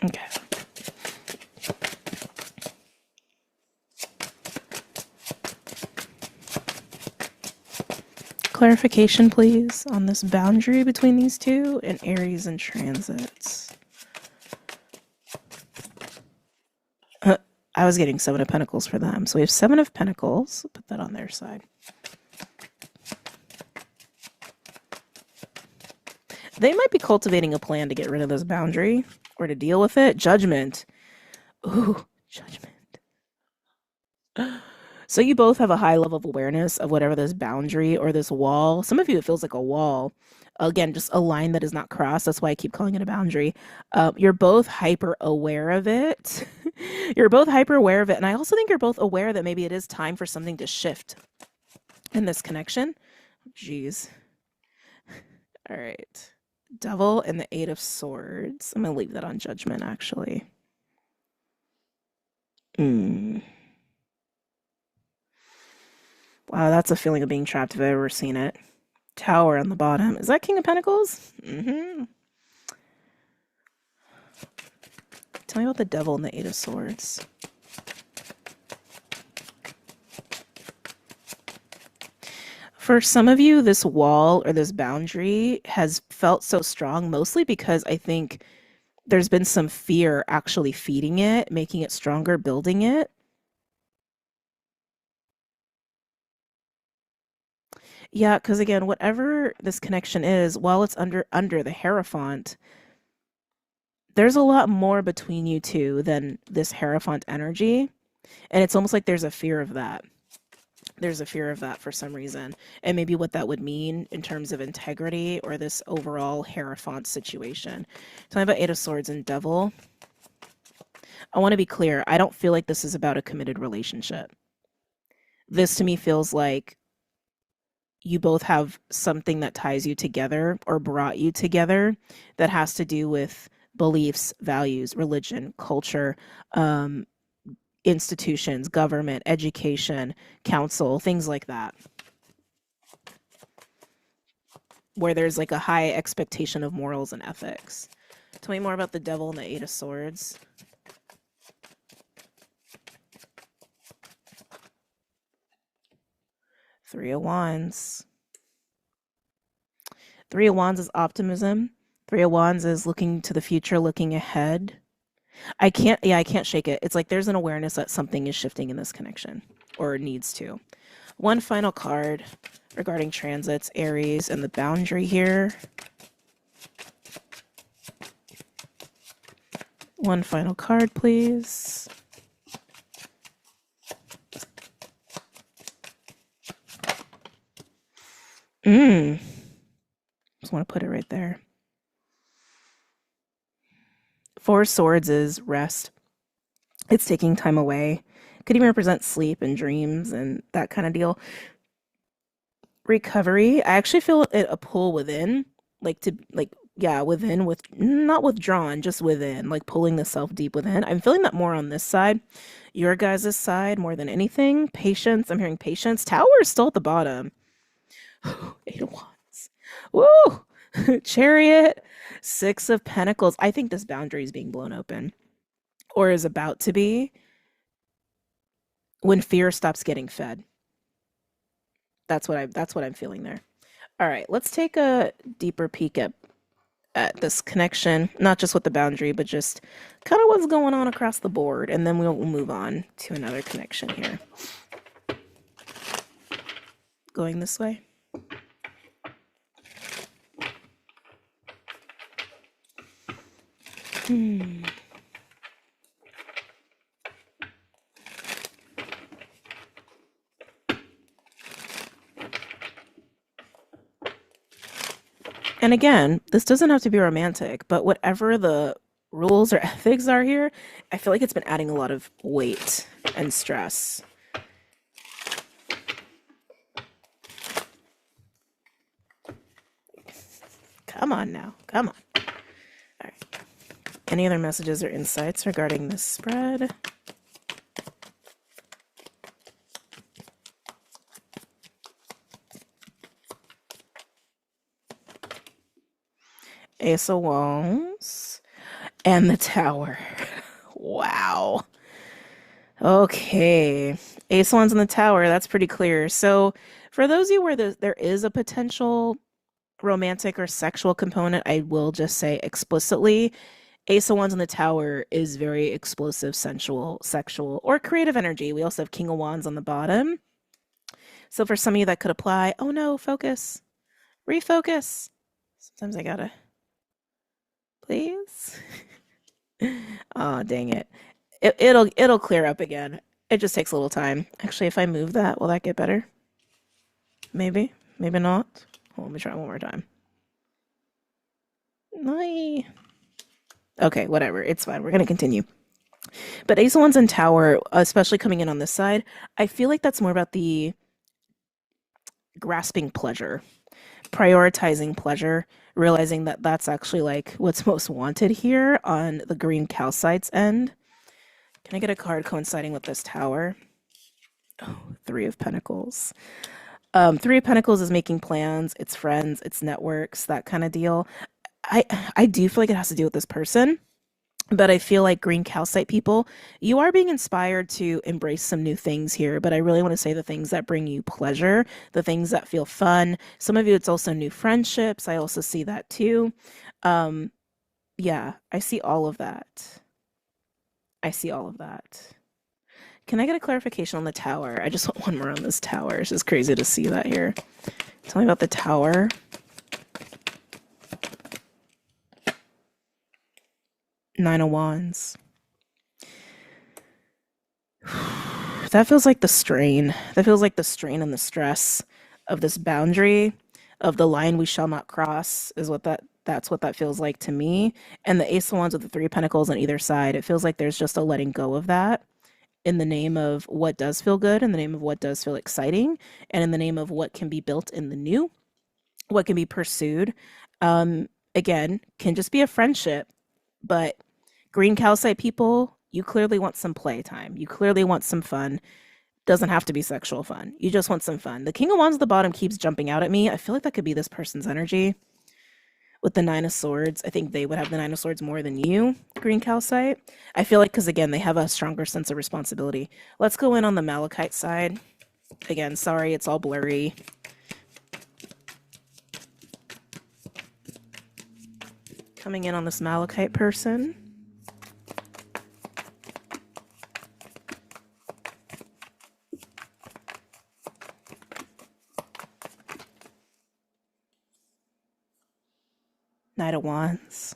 Okay. Clarification, please, on this boundary between these two and Aries and transits. I was getting Seven of Pentacles for them. So we have Seven of Pentacles. Put that on their side. They might be cultivating a plan to get rid of this boundary or to deal with it. Judgment. Ooh, Judgment. So you both have a high level of awareness of whatever this boundary or this wall. Some of you, it feels like a wall. Again, just a line that is not crossed. That's why I keep calling it a boundary. You're both hyper aware of it. You're both hyper aware of it. And I also think you're both aware that maybe it is time for something to shift in this connection. Jeez. All right. Devil and the Eight of Swords. I'm going to leave that on Judgment, actually. Wow, that's a feeling of being trapped if I've ever seen it. Tower on the bottom. Is that King of Pentacles? Tell me about the Devil and the Eight of Swords. For some of you, this wall or this boundary has felt so strong, mostly because I think there's been some fear actually feeding it, making it stronger, building it. Yeah, because again, whatever this connection is, while it's under the Hierophant, there's a lot more between you two than this Hierophant energy. And it's almost like there's a fear of that. There's a fear of that for some reason. And maybe what that would mean in terms of integrity or this overall Hierophant situation. Tell me about Eight of Swords and Devil. I want to be clear. I don't feel like this is about a committed relationship. This to me feels like you both have something that ties you together or brought you together that has to do with beliefs, values, religion, culture, institutions, government, education, council, things like that. Where there's like a high expectation of morals and ethics. Tell me more about the Devil and the Eight of Swords. Three of Wands. Three of Wands is optimism. Three of Wands is looking to the future, looking ahead. I can't shake it. It's like there's an awareness that something is shifting in this connection, or needs to. One final card regarding transits, Aries, and the boundary here. One final card, please. Just want to put it right there. Four of Swords is rest. It's taking time away. Could even represent sleep and dreams and that kind of deal. Recovery. I actually feel a pull within, within, with not withdrawn, just within, like pulling the self deep within. I'm feeling that more on this side. Your guys' side more than anything. Patience. I'm hearing patience. Tower is still at the bottom. Eight of Wands. Woo! Chariot. Six of Pentacles. I think this boundary is being blown open, or is about to be, when fear stops getting fed. That's what I'm feeling there. All right, let's take a deeper peek at this connection, not just with the boundary, but just kind of what's going on across the board, and then we'll move on to another connection here. Going this way. And again, this doesn't have to be romantic, but whatever the rules or ethics are here, I feel like it's been adding a lot of weight and stress. Come on now. Come on. All right. Any other messages or insights regarding this spread? Ace of Wands and the Tower. Wow. Okay. Ace of Wands and the Tower, that's pretty clear. So for those of you where there is a potential romantic or sexual component, I will just say explicitly, Ace of Wands and the Tower is very explosive, sensual, sexual, or creative energy. We also have King of Wands on the bottom. So for some of you that could apply, oh no, focus, refocus. Sometimes I gotta, please. Oh, dang it. It'll clear up again. It just takes a little time. Actually, if I move that, will that get better? Maybe, maybe not. Let me try one more time. Okay, whatever. It's fine. We're gonna continue. But Ace of Wands and Tower, especially coming in on this side, I feel like that's more about the grasping pleasure, prioritizing pleasure, realizing that that's actually like what's most wanted here on the green calcite's end. Can I get a card coinciding with this Tower? Oh, Three of Pentacles. Three of Pentacles is making plans, it's friends, it's networks, that kind of deal. I do feel like it has to do with this person, but I feel like green calcite people, you are being inspired to embrace some new things here, but I really want to say the things that bring you pleasure, the things that feel fun. Some of you, it's also new friendships. I also see that too. Yeah, I see all of that. I see all of that. Can I get a clarification on the Tower? I just want one more on this Tower. It's just crazy to see that here. Tell me about the Tower. Nine of Wands. That feels like the strain. That feels like the strain and the stress of this boundary, of the line we shall not cross, is that's what that feels like to me. And the Ace of Wands with the Three of Pentacles on either side, it feels like there's just a letting go of that in the name of what does feel good, in the name of what does feel exciting, and in the name of what can be built in the new, what can be pursued. Again, can just be a friendship, but green calcite people, you clearly want some playtime. You clearly want some fun. Doesn't have to be sexual fun. You just want some fun. The King of Wands at the bottom keeps jumping out at me. I feel like that could be this person's energy. With the Nine of Swords, I think they would have the Nine of Swords more than you, green calcite. I feel like, because again, they have a stronger sense of responsibility. Let's go in on the Malachite side. Again, sorry, it's all blurry. Coming in on this Malachite person. Knight of Wands.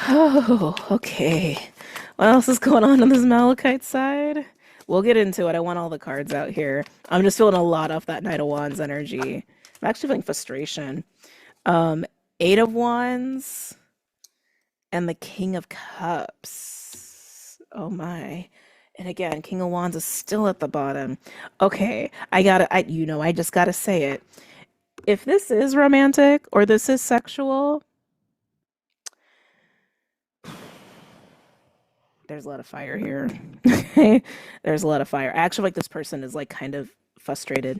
Oh, okay. What else is going on this Malachite side? We'll get into it. I want all the cards out here. I'm just feeling a lot off that Knight of Wands energy. I'm actually feeling frustration. Eight of Wands and the King of Cups. Oh my. And again, King of Wands is still at the bottom. Okay, I just gotta say it. If this is romantic or this is sexual, there's a lot of fire here. There's a lot of fire. I actually like this person is like kind of frustrated.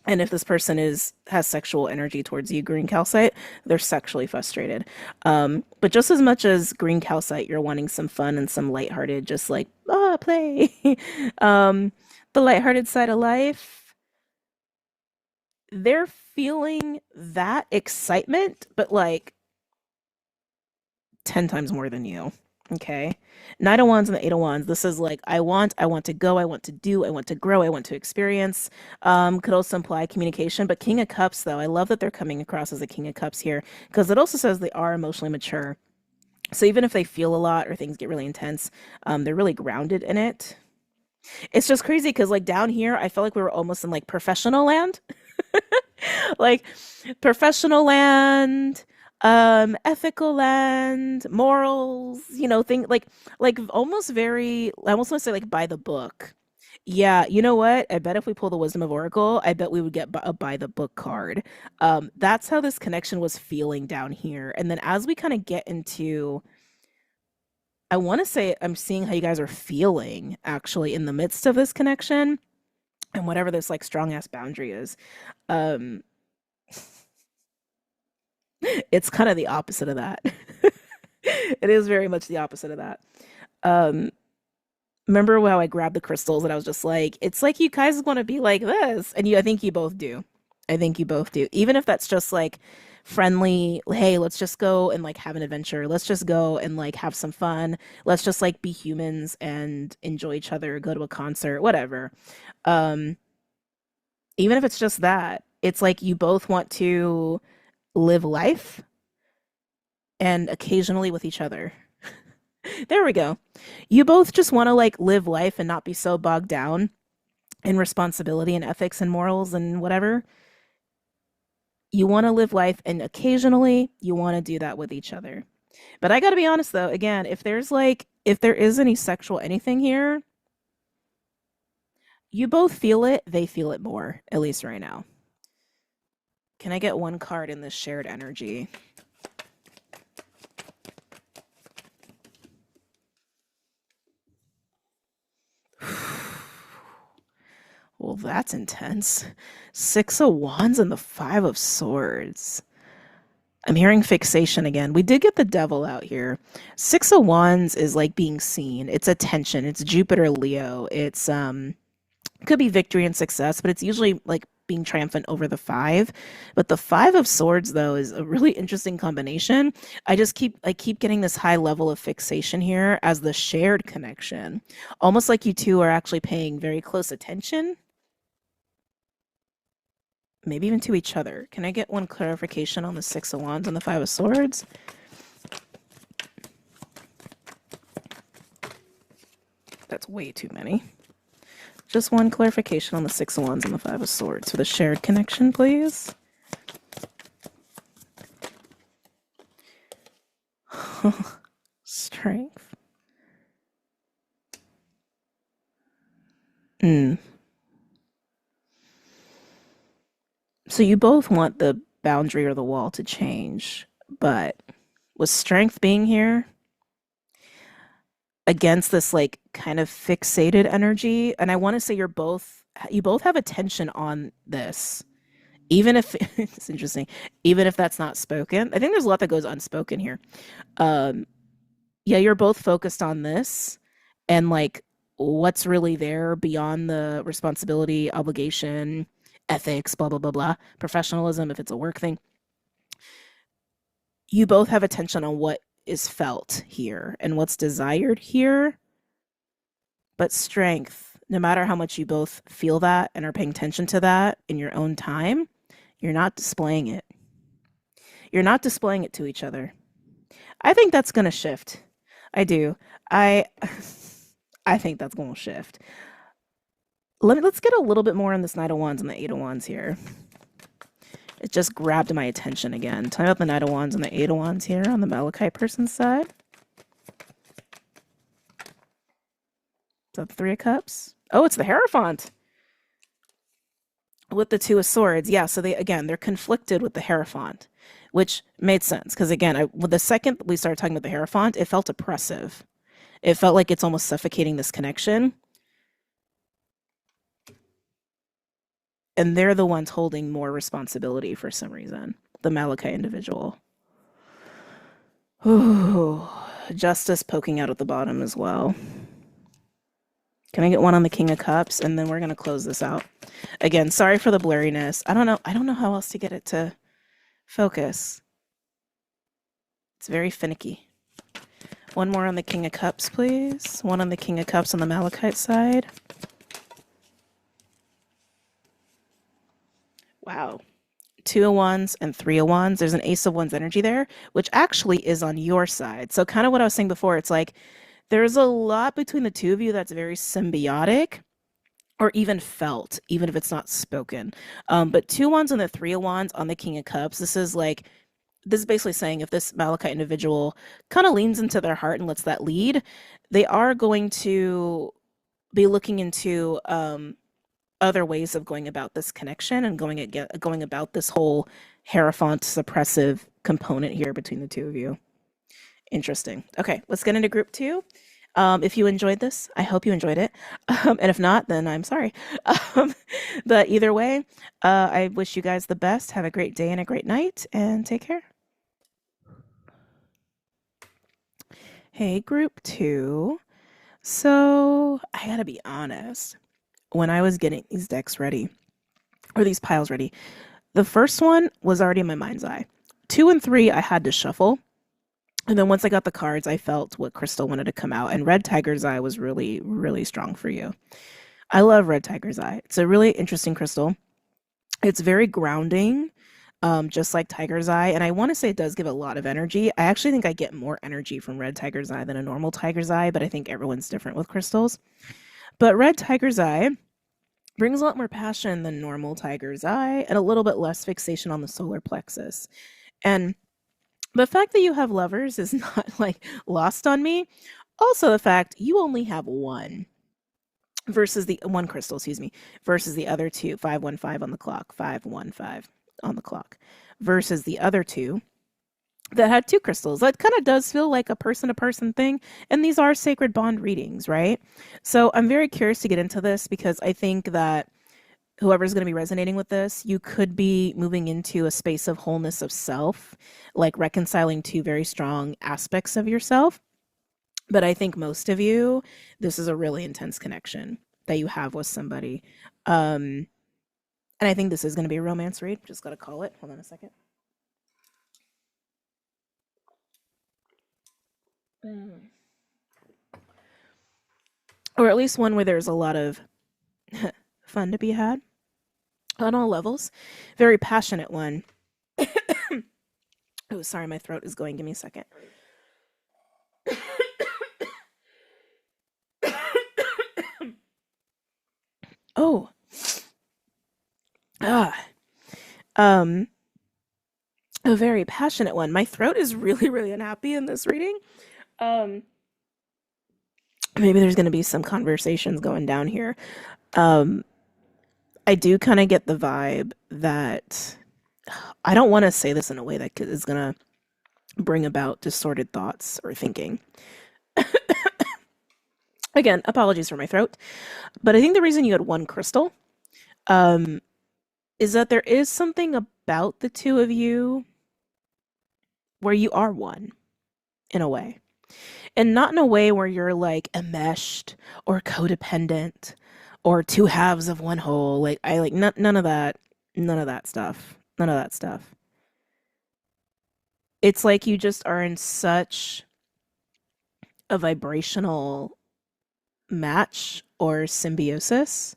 And if this person has sexual energy towards you, green calcite, they're sexually frustrated. But just as much as green calcite, you're wanting some fun and some lighthearted, just like, play. The lighthearted side of life, they're feeling that excitement, but like 10 times more than you. Okay. Knight of Wands and the Eight of Wands. This is like, I want to go, I want to do, I want to grow, I want to experience. Could also imply communication. But King of Cups, though, I love that they're coming across as a King of Cups here, because it also says they are emotionally mature. So even if they feel a lot or things get really intense, they're really grounded in it. It's just crazy because like down here, I felt like we were almost in like professional land. Like professional land, ethical land, morals, thing like almost very, I almost want to say like by the book. Yeah, you know what? I bet if we pull the Wisdom of Oracle, I bet we would get a by the book card. That's how this connection was feeling down here. And then as we kind of get into, I want to say I'm seeing how you guys are feeling actually in the midst of this connection and whatever this like strong ass boundary is. Um, it's kind of the opposite of that. It is very much the opposite of that. Um, Remember how I grabbed the crystals and I was just like, it's like you guys want to be like this. And I think you both do. I think you both do. Even if that's just like friendly, hey, let's just go and like have an adventure. Let's just go and like have some fun. Let's just like be humans and enjoy each other, go to a concert, whatever. Um, Even if it's just that, it's like you both want to live life and occasionally with each other. There we go. You both just want to like live life and not be so bogged down in responsibility and ethics and morals and whatever. You want to live life and occasionally you want to do that with each other. But I got to be honest though, again, if there is any sexual anything here, you both feel it, they feel it more, at least right now. Can I get one card in this shared energy? Well, that's intense. Six of Wands and the Five of Swords. I'm hearing fixation again. We did get the devil out here. Six of Wands is like being seen. It's attention. It's Jupiter Leo. It's could be victory and success, but it's usually like being triumphant over the five. But the Five of Swords though is a really interesting combination. I keep getting this high level of fixation here as the shared connection. Almost like you two are actually paying very close attention, maybe even to each other. Can I get one clarification on the Six of Wands and the Five of Swords? That's way too many. Just one clarification on the Six of Wands and the Five of Swords for the shared connection, please. Strength. Mm. So you both want the boundary or the wall to change, but with strength being here against this like kind of fixated energy, and I want to say you both have attention on this. Even if it's interesting, even if that's not spoken. I think there's a lot that goes unspoken here. Um yeah, you're both focused on this and like what's really there beyond the responsibility, obligation, ethics, blah, blah, blah, blah, professionalism, if it's a work thing. You both have attention on what is felt here and what's desired here. But strength, no matter how much you both feel that and are paying attention to that in your own time, you're not displaying it. You're not displaying it to each other. I think that's going to shift. I do. I I think that's going to shift. Let's get a little bit more on this Knight of Wands and the Eight of Wands here. It just grabbed my attention again. Tell me about the Knight of Wands and the Eight of Wands here on the Malachite person's side. Is that the Three of Cups? Oh, it's the Hierophant with the Two of Swords. Yeah, so they're conflicted with the Hierophant, which made sense because again, with the second we started talking about the Hierophant, it felt oppressive. It felt like it's almost suffocating this connection. And they're the ones holding more responsibility for some reason. The Malachite individual. Ooh, justice poking out at the bottom as well. Can I get one on the King of Cups? And then we're going to close this out. Again, sorry for the blurriness. I don't know how else to get it to focus. It's very finicky. One more on the King of Cups, please. One on the King of Cups on the Malachite side. Wow. Two of Wands and Three of Wands. There's an Ace of Wands energy there, which actually is on your side. So kind of what I was saying before, it's like there's a lot between the two of you that's very symbiotic or even felt, even if it's not spoken. But Two Wands and the Three of Wands on the King of Cups, this is basically saying if this Malachite individual kind of leans into their heart and lets that lead, they are going to be looking into other ways of going about this connection and going about this whole Hierophant suppressive component here between the two of you. Interesting. Okay, let's get into group two. If you enjoyed this, I hope you enjoyed it. And if not, then I'm sorry. Um, but either way, I wish you guys the best. Have a great day and a great night, and take care. Hey, group two. So, I gotta be honest. When I was getting these decks ready, or these piles ready, the first one was already in my mind's eye. 2 and 3, I had to shuffle. And then once I got the cards, I felt what crystal wanted to come out. And Red Tiger's Eye was really, really strong for you. I love Red Tiger's Eye. It's a really interesting crystal. It's very grounding, just like Tiger's Eye. And I want to say it does give a lot of energy. I actually think I get more energy from Red Tiger's Eye than a normal Tiger's Eye, but I think everyone's different with crystals. But Red Tiger's Eye brings a lot more passion than normal Tiger's Eye and a little bit less fixation on the solar plexus. And the fact that you have lovers is not like lost on me. Also, the fact you only have one versus the one crystal, excuse me, versus the other two, 515 on the clock, 515 on the clock, versus the other two that had two crystals. That kind of does feel like a person to person thing. And these are sacred bond readings, right? So I'm very curious to get into this because I think that whoever's going to be resonating with this, you could be moving into a space of wholeness of self, like reconciling two very strong aspects of yourself. But I think most of you, this is a really intense connection that you have with somebody. And I think this is going to be a romance read. Just got to call it. Hold on a second. Or at least one where there's a lot of fun to be had on all levels. Very passionate one. Oh, sorry, my throat is going. Give me a second. Oh. Ah. A very passionate one. My throat is really, really unhappy in this reading. Maybe there's going to be some conversations going down here. I do kind of get the vibe that I don't want to say this in a way that is going to bring about distorted thoughts or thinking. Again, apologies for my throat. But I think the reason you had one crystal is that there is something about the two of you where you are one in a way. And not in a way where you're like enmeshed or codependent or two halves of one whole. Like I like none of that. None of that stuff. None of that stuff. It's like you just are in such a vibrational match or symbiosis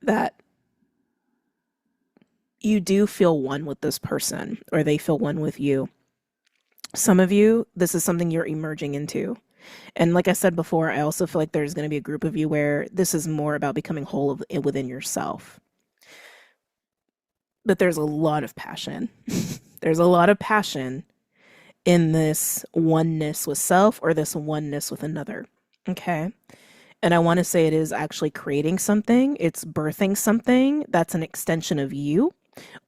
that you do feel one with this person or they feel one with you. Some of you, this is something you're emerging into. And like I said before, I also feel like there's going to be a group of you where this is more about becoming whole within yourself. But there's a lot of passion. There's a lot of passion in this oneness with self or this oneness with another. Okay. And I want to say it is actually creating something. It's birthing something that's an extension of you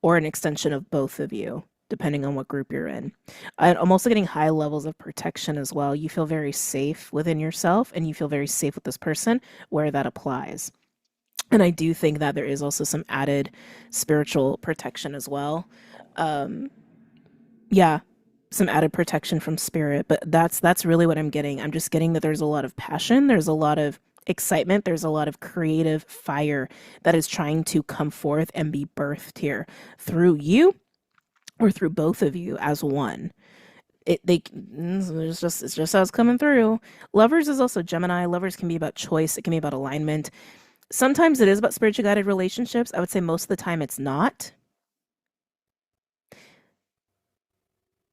or an extension of both of you, depending on what group you're in. I'm also getting high levels of protection as well. You feel very safe within yourself and you feel very safe with this person where that applies. And I do think that there is also some added spiritual protection as well. Yeah, some added protection from spirit, but that's really what I'm getting. I'm just getting that there's a lot of passion, there's a lot of excitement, there's a lot of creative fire that is trying to come forth and be birthed here through you or through both of you as one. It's just how it's coming through. Lovers is also Gemini. Lovers can be about choice. It can be about alignment. Sometimes it is about spiritually guided relationships. I would say most of the time it's not.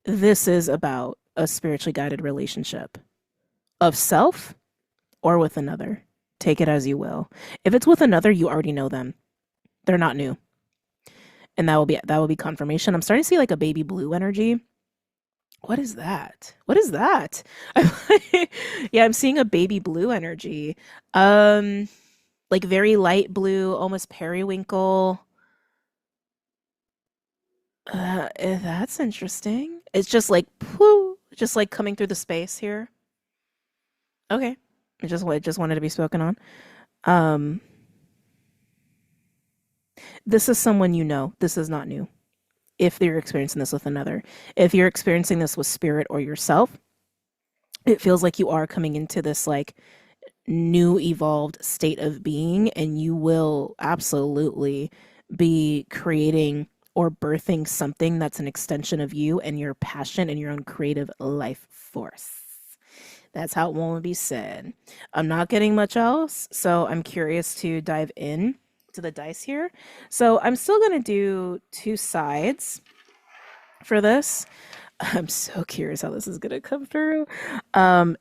This is about a spiritually guided relationship of self or with another. Take it as you will. If it's with another, you already know them. They're not new. And that will be confirmation. I'm starting to see like a baby blue energy. What is that? What is that? Yeah, I'm seeing a baby blue energy. Um, like very light blue, almost periwinkle. That's interesting. It's just like pooh, just like coming through the space here. Okay. It just wanted to be spoken on. Um, this is someone you know. This is not new. If you're experiencing this with another, if you're experiencing this with spirit or yourself, it feels like you are coming into this like new evolved state of being, and you will absolutely be creating or birthing something that's an extension of you and your passion and your own creative life force. That's how it won't be said. I'm not getting much else, so I'm curious to dive in to the dice here. So I'm still going to do two sides for this. I'm so curious how this is going to come through.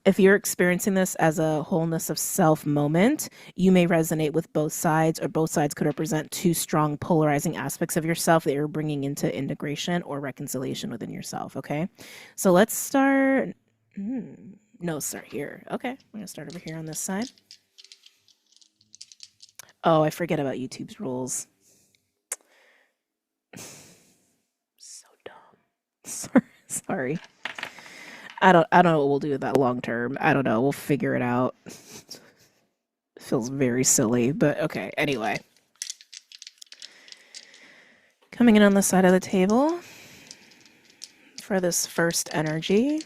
If you're experiencing this as a wholeness of self moment, you may resonate with both sides, or both sides could represent two strong polarizing aspects of yourself that you're bringing into integration or reconciliation within yourself. Okay, so let's start. No, start here. Okay, I'm going to start over here on this side. Oh, I forget about YouTube's rules. So dumb. Sorry. I don't know what we'll do with that long term. I don't know. We'll figure it out. Feels very silly, but okay. Anyway, coming in on the side of the table for this first energy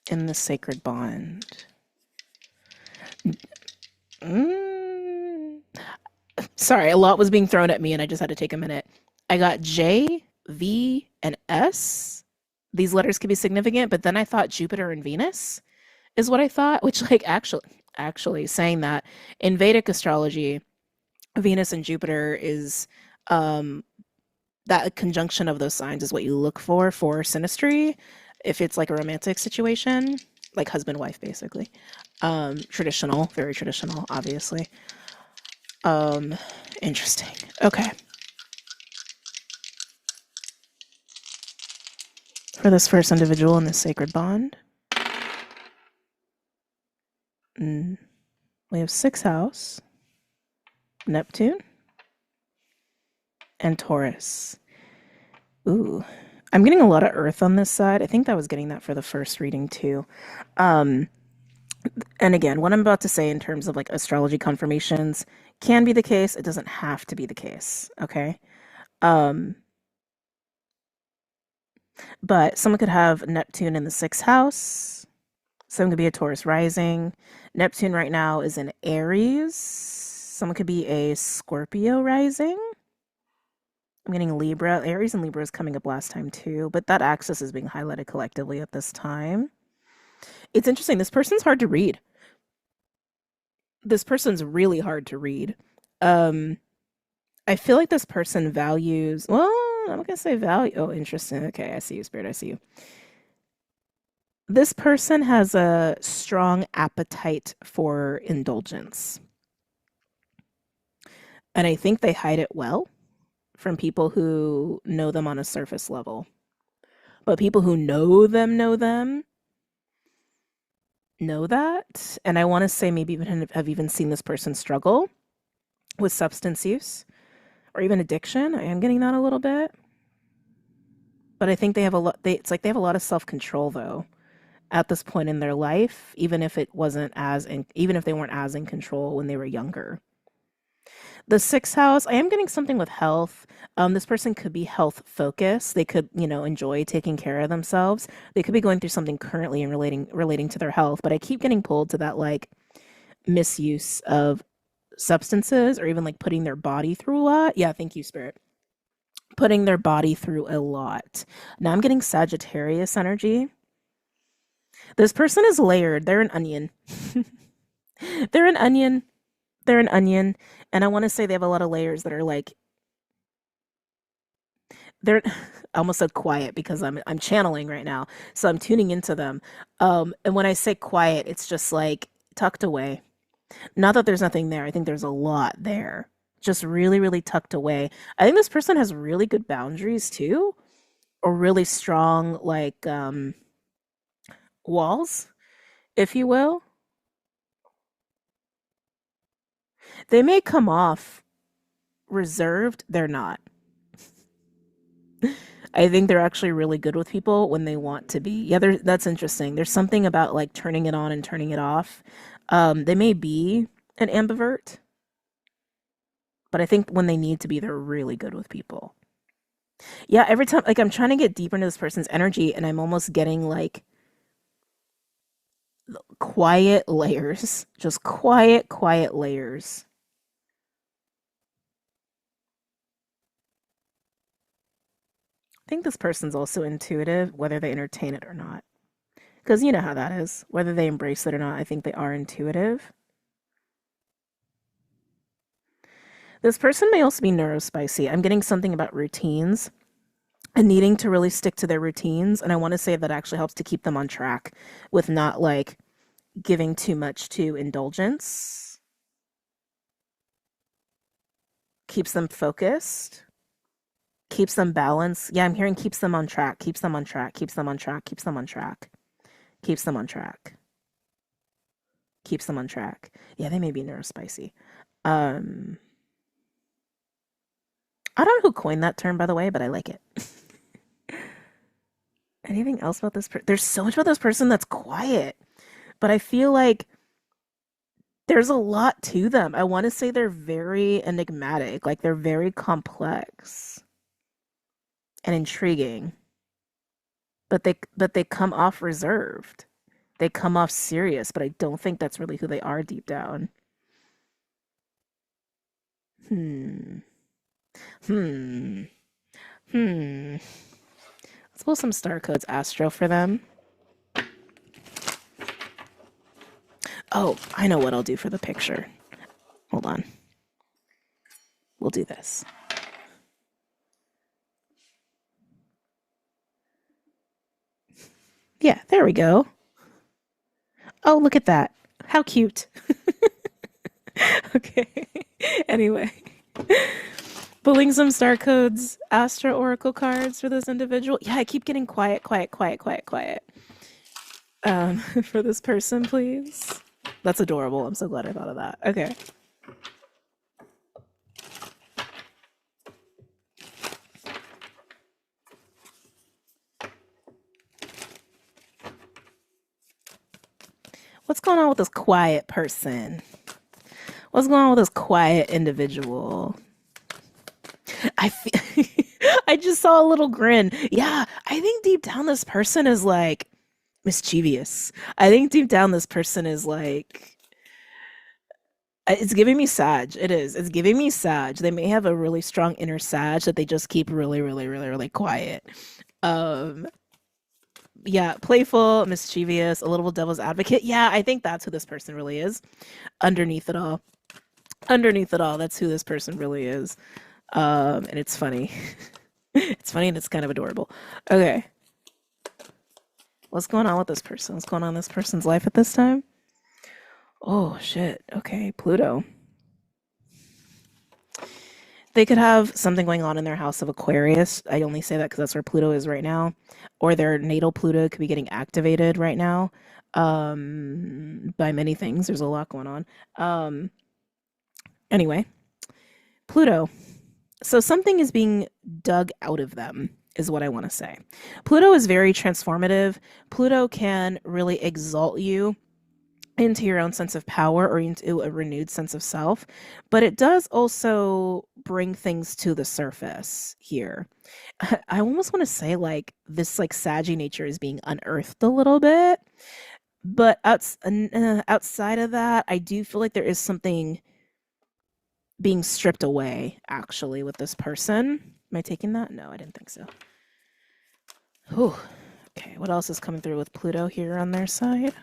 in the sacred bond. Sorry, a lot was being thrown at me and I just had to take a minute. I got J, V, and S. These letters could be significant, but then I thought Jupiter and Venus is what I thought, which like actually saying that in Vedic astrology, Venus and Jupiter is um that conjunction of those signs is what you look for synastry if it's like a romantic situation, like husband wife basically. Traditional, very traditional, obviously. Um Interesting. Okay. For this first individual in this sacred bond, we have sixth house, Neptune, and Taurus. Ooh, I'm getting a lot of earth on this side. I think I was getting that for the first reading too. Um, and again, what I'm about to say in terms of like astrology confirmations can be the case. It doesn't have to be the case. Okay. Um, but someone could have Neptune in the sixth house. Someone could be a Taurus rising. Neptune right now is in Aries. Someone could be a Scorpio rising. I'm getting Libra. Aries and Libra is coming up last time too, but that axis is being highlighted collectively at this time. It's interesting. This person's hard to read. This person's really hard to read. Um, I feel like this person values, well, I'm not gonna say value. Oh, interesting. Okay, I see you, Spirit. I see you. This person has a strong appetite for indulgence. And I think they hide it well from people who know them on a surface level. But people who know them know that. And I want to say maybe even have even seen this person struggle with substance use or even addiction. I am getting that a little bit. But I think they have a lot, it's like they have a lot of self-control though at this point in their life, even if even if they weren't as in control when they were younger. The sixth house, I am getting something with health. This person could be health focused. They could, enjoy taking care of themselves. They could be going through something currently and relating to their health. But I keep getting pulled to that like misuse of substances or even like putting their body through a lot. Yeah, thank you, Spirit. Putting their body through a lot. Now I'm getting Sagittarius energy. This person is layered. They're an onion. They're an onion. They're an onion. And I want to say they have a lot of layers that are like they're almost so quiet because I'm channeling right now. So I'm tuning into them. And when I say quiet, it's just like tucked away. Not that there's nothing there. I think there's a lot there. Just really, really tucked away. I think this person has really good boundaries too. or really strong, like, walls, if you will. They may come off reserved, they're not. I think they're actually really good with people when they want to be. Yeah, that's interesting. There's something about like turning it on and turning it off. They may be an ambivert, but I think when they need to be, they're really good with people. Yeah, every time, like, I'm trying to get deeper into this person's energy, and I'm almost getting like quiet layers, just quiet, quiet layers. I think this person's also intuitive, whether they entertain it or not. Because you know how that is. Whether they embrace it or not, I think they are intuitive. This person may also be neurospicy. I'm getting something about routines and needing to really stick to their routines. And I want to say that actually helps to keep them on track with not like giving too much to indulgence, keeps them focused, keeps them balanced. Yeah, I'm hearing keeps them on track, keeps them on track, keeps them on track, keeps them on track, keeps them on track, keeps them on track. Yeah, they may be neurospicy. Um, I don't know who coined that term, by the way, but I like it. Anything else about this person? There's so much about this person that's quiet, but I feel like there's a lot to them. I want to say they're very enigmatic, like they're very complex and intriguing, but they come off reserved. They come off serious, but I don't think that's really who they are deep down. Hmm. Hmm. Hmm. Let's pull some star codes astro for them. Oh, I know what I'll do for the picture. Hold on. We'll do this. Yeah, there we go. Oh, look at that. How cute. Okay. Anyway, pulling some star codes, Astro Oracle cards for this individual. Yeah, I keep getting quiet, quiet, quiet, quiet, quiet. For this person, please. That's adorable. I'm so glad I thought of that. Okay. What's going on with this quiet person? What's going on with this quiet individual? I just saw a little grin. Yeah, I think deep down this person is like mischievous. I think deep down this person is like it's giving me Sag. It is. It's giving me Sag. They may have a really strong inner Sag that they just keep really, really, really, really quiet. Um, yeah, playful, mischievous, a little devil's advocate. Yeah, I think that's who this person really is. Underneath it all. Underneath it all, that's who this person really is. And it's funny. It's funny and it's kind of adorable. Okay. What's going on with this person? What's going on in this person's life at this time? Oh, shit. Okay, Pluto. They could have something going on in their house of Aquarius. I only say that because that's where Pluto is right now. Or their natal Pluto could be getting activated right now by many things. There's a lot going on. Anyway, Pluto. So something is being dug out of them, is what I want to say. Pluto is very transformative. Pluto can really exalt you into your own sense of power or into a renewed sense of self, but it does also bring things to the surface here. I almost want to say like this like saggy nature is being unearthed a little bit, but outside of that, I do feel like there is something being stripped away actually with this person. Am I taking that? No, I didn't think so. Whew. Okay, what else is coming through with Pluto here on their side?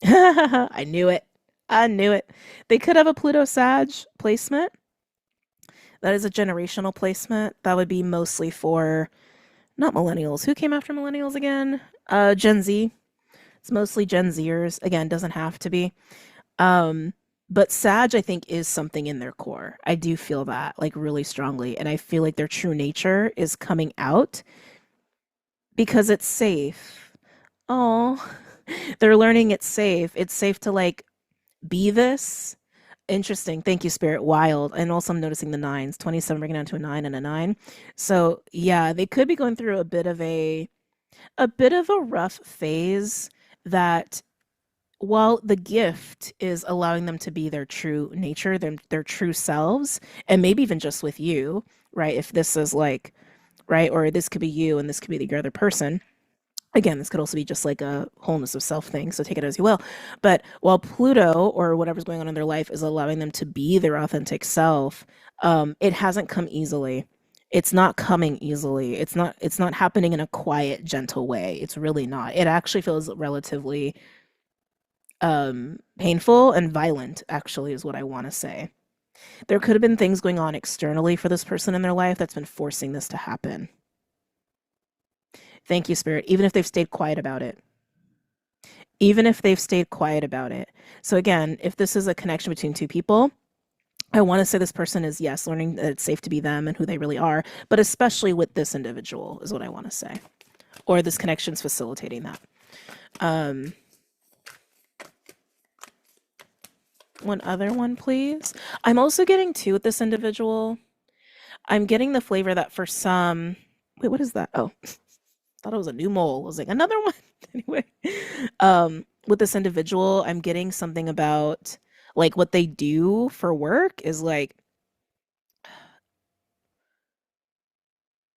I knew it. I knew it. They could have a Pluto Sag placement. That is a generational placement. That would be mostly for not millennials. Who came after millennials again? Gen Z. It's mostly Gen Zers. Again, doesn't have to be. But Sag, I think, is something in their core. I do feel that, like, really strongly. And I feel like their true nature is coming out because it's safe. Oh, they're learning it's safe. It's safe to, like, be this. Interesting. Thank you, Spirit. Wild. And also, I'm noticing the nines 27 bringing down to a nine and a nine. So, yeah, they could be going through a bit of a rough phase that while the gift is allowing them to be their true nature, their true selves, and maybe even just with you, right? If this is like, right, or this could be you and this could be the other person. Again, this could also be just like a wholeness of self thing, so take it as you will. But while Pluto or whatever's going on in their life is allowing them to be their authentic self, it hasn't come easily. It's not coming easily. It's not happening in a quiet, gentle way. It's really not. It actually feels relatively painful and violent, actually, is what I want to say. There could have been things going on externally for this person in their life that's been forcing this to happen. Thank you, Spirit. Even if they've stayed quiet about it. Even if they've stayed quiet about it. So, again, if this is a connection between two people, I want to say this person is, yes, learning that it's safe to be them and who they really are, but especially with this individual, is what I want to say. Or this connection's facilitating that. One other one, please. I'm also getting two with this individual. I'm getting the flavor that for some. Wait, what is that? Oh, thought it was a new mole. I was like, another one. Anyway, with this individual, I'm getting something about like what they do for work is like,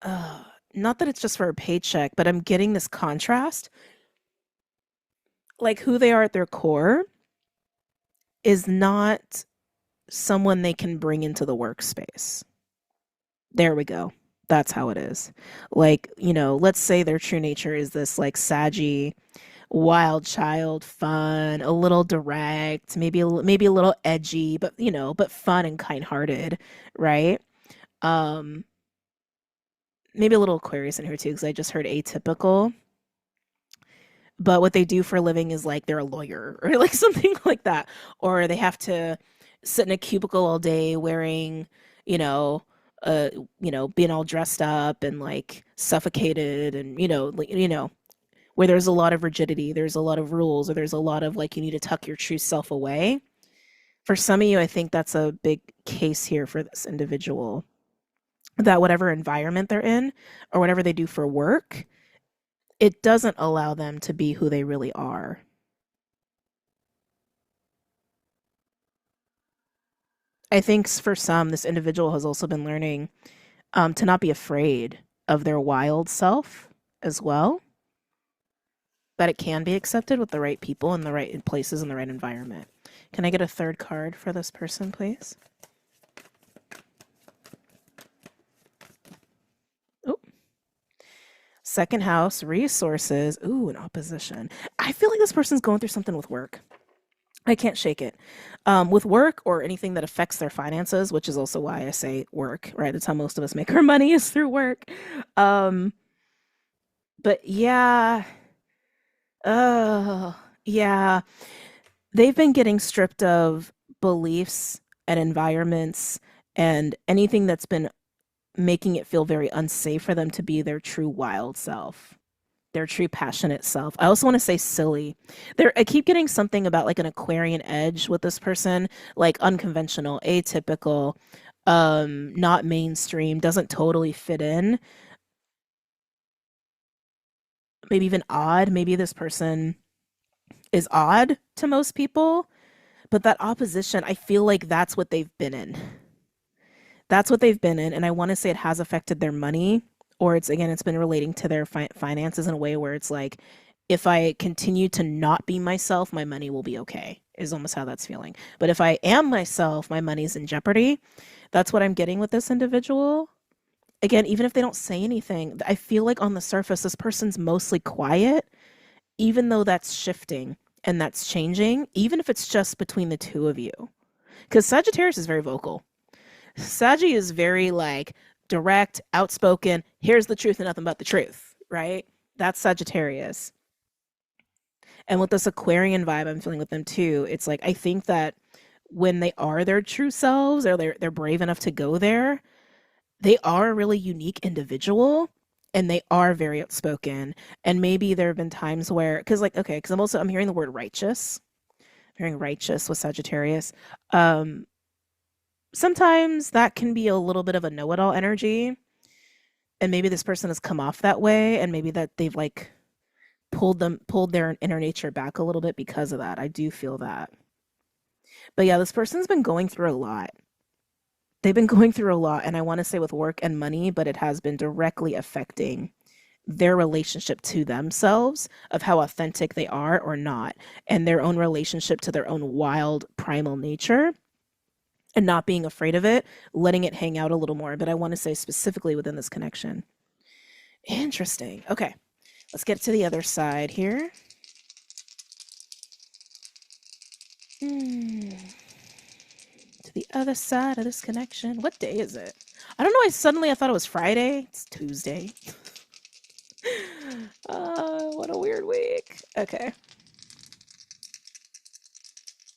uh, not that it's just for a paycheck, but I'm getting this contrast. Like who they are at their core is not someone they can bring into the workspace. There we go. That's how it is. Like, let's say their true nature is this like saggy, wild child, fun, a little direct, maybe a little edgy, but but fun and kind-hearted, right? Um, maybe a little Aquarius in here too, because I just heard atypical. But what they do for a living is like they're a lawyer or like something like that, or they have to sit in a cubicle all day wearing, you know, uh, being all dressed up and like suffocated and where there's a lot of rigidity, there's a lot of rules, or there's a lot of like you need to tuck your true self away. For some of you, I think that's a big case here for this individual. That whatever environment they're in or whatever they do for work, it doesn't allow them to be who they really are. I think for some, this individual has also been learning to not be afraid of their wild self as well, that it can be accepted with the right people in the right places in the right environment. Can I get a third card for this person, please? Oh, second house, resources. Ooh, an opposition. I feel like this person's going through something with work. I can't shake it. With work or anything that affects their finances, which is also why I say work, right? That's how most of us make our money is through work. Um, but yeah, yeah, they've been getting stripped of beliefs and environments and anything that's been making it feel very unsafe for them to be their true wild self, their true passionate self. I also want to say silly. I keep getting something about like an Aquarian edge with this person, like unconventional, atypical, not mainstream, doesn't totally fit in. Maybe even odd. Maybe this person is odd to most people, but that opposition, I feel like that's what they've been in. That's what they've been in, and I want to say it has affected their money, or it's been relating to their finances in a way where it's like, if I continue to not be myself, my money will be okay. Is almost how that's feeling. But if I am myself, my money's in jeopardy. That's what I'm getting with this individual. Again, even if they don't say anything, I feel like on the surface, this person's mostly quiet, even though that's shifting and that's changing, even if it's just between the two of you. Because Sagittarius is very vocal. Saggy is very like direct, outspoken. Here's the truth and nothing but the truth, right? That's Sagittarius. And with this Aquarian vibe I'm feeling with them too, it's like I think that when they are their true selves or they're brave enough to go there, they are a really unique individual and they are very outspoken. And maybe there have been times where, because like, okay, because I'm hearing the word righteous. I'm hearing righteous with Sagittarius. Um, Sometimes that can be a little bit of a know-it-all energy, and maybe this person has come off that way, and maybe that they've like pulled their inner nature back a little bit because of that. I do feel that. But yeah, this person's been going through a lot. They've been going through a lot, and I want to say with work and money, but it has been directly affecting their relationship to themselves of how authentic they are or not, and their own relationship to their own wild primal nature and not being afraid of it, letting it hang out a little more. But I want to say specifically within this connection. Interesting. Okay, let's get to the other side here. To the other side of this connection. What day is it? I don't know. I thought it was Friday. It's Tuesday. What a weird week. Okay.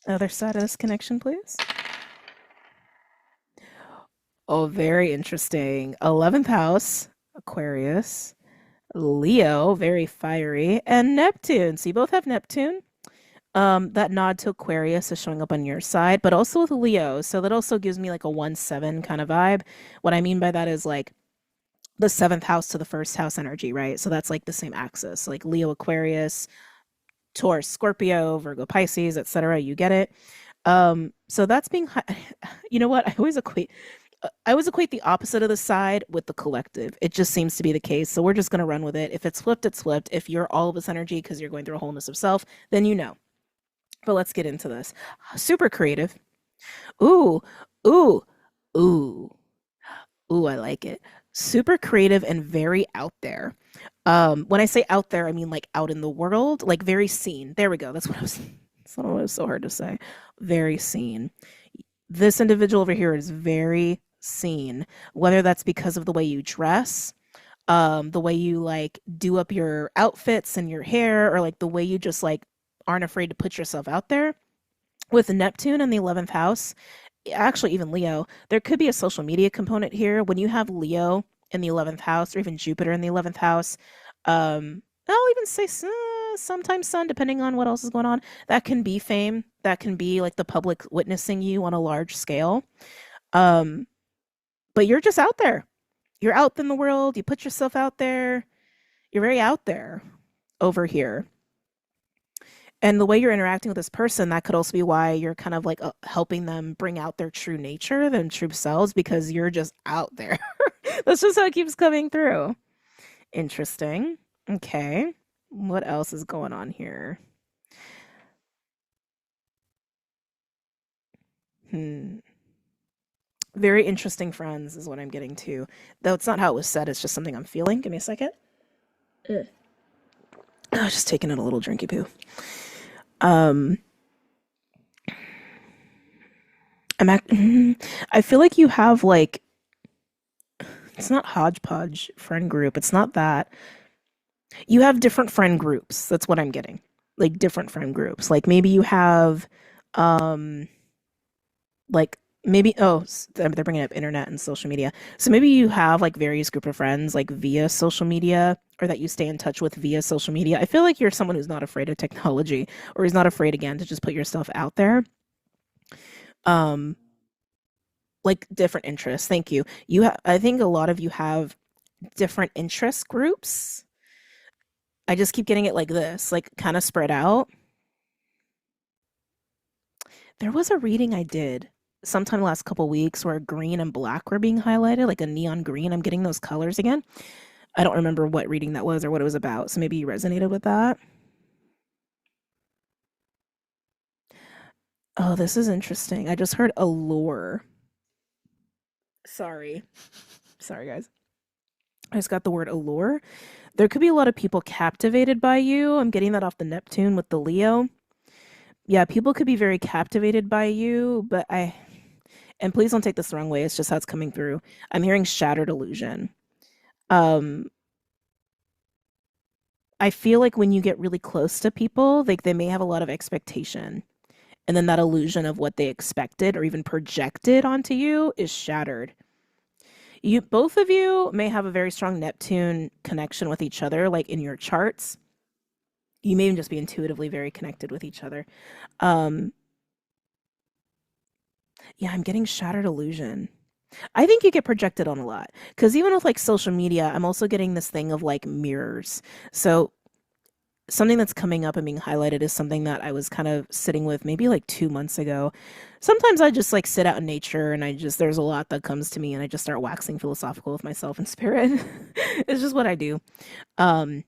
Other side of this connection, please. Oh, very interesting. 11th house, Aquarius, Leo, very fiery, and Neptune. So you both have Neptune. That nod to Aquarius is showing up on your side, but also with Leo. So that also gives me like a 1-7 kind of vibe. What I mean by that is like the 7th house to the 1st house energy, right? So that's like the same axis, like Leo, Aquarius, Taurus, Scorpio, Virgo, Pisces, etc. You get it. So that's being, you know what? I always equate the opposite of the side with the collective. It just seems to be the case. So we're just going to run with it. If it's flipped, it's flipped. If you're all of this energy because you're going through a wholeness of self, then you know. But let's get into this. Super creative. Ooh, ooh, ooh, ooh, I like it. Super creative and very out there. When I say out there, I mean like out in the world, like very seen. There we go. That's what was so hard to say. Very seen. This individual over here is very seen, whether that's because of the way you dress, the way you like do up your outfits and your hair, or like the way you just like aren't afraid to put yourself out there. With Neptune in the 11th house, actually even Leo, there could be a social media component here. When you have Leo in the 11th house, or even Jupiter in the 11th house, I'll even say sometimes Sun, depending on what else is going on. That can be fame. That can be like the public witnessing you on a large scale. Um, but you're just out there. You're out in the world. You put yourself out there. You're very out there over here. And the way you're interacting with this person, that could also be why you're kind of like helping them bring out their true nature, their true selves, because you're just out there. That's just how it keeps coming through. Interesting. Okay. What else is going on here? Very interesting friends is what I'm getting to. Though it's not how it was said, it's just something I'm feeling. Give me a second. Ugh. Oh, just taking in a little drinky poo. Um, I feel like you have like, it's not hodgepodge friend group. It's not that. You have different friend groups. That's what I'm getting. Like different friend groups. Like maybe you have, um, like maybe they're bringing up internet and social media. So maybe you have like various group of friends like via social media, or that you stay in touch with via social media. I feel like you're someone who's not afraid of technology, or is not afraid again to just put yourself out there. Um, like different interests. Thank you. I think a lot of you have different interest groups. I just keep getting it like this, like kind of spread out. There was a reading I did sometime last couple weeks where green and black were being highlighted, like a neon green. I'm getting those colors again. I don't remember what reading that was or what it was about, so maybe you resonated with that. Oh, this is interesting. I just heard allure. Sorry. Sorry, guys. I just got the word allure. There could be a lot of people captivated by you. I'm getting that off the Neptune with the Leo. Yeah, people could be very captivated by you, but and please don't take this the wrong way, it's just how it's coming through. I'm hearing shattered illusion. Um, I feel like when you get really close to people, like they may have a lot of expectation. and then that illusion of what they expected or even projected onto you is shattered. You both of you may have a very strong Neptune connection with each other, like in your charts. You may even just be intuitively very connected with each other. Um, yeah, I'm getting shattered illusion. I think you get projected on a lot because even with like social media, I'm also getting this thing of like mirrors. So something that's coming up and being highlighted is something that I was kind of sitting with maybe like 2 months ago. Sometimes I just like sit out in nature and there's a lot that comes to me and I just start waxing philosophical with myself and spirit. It's just what I do. Um,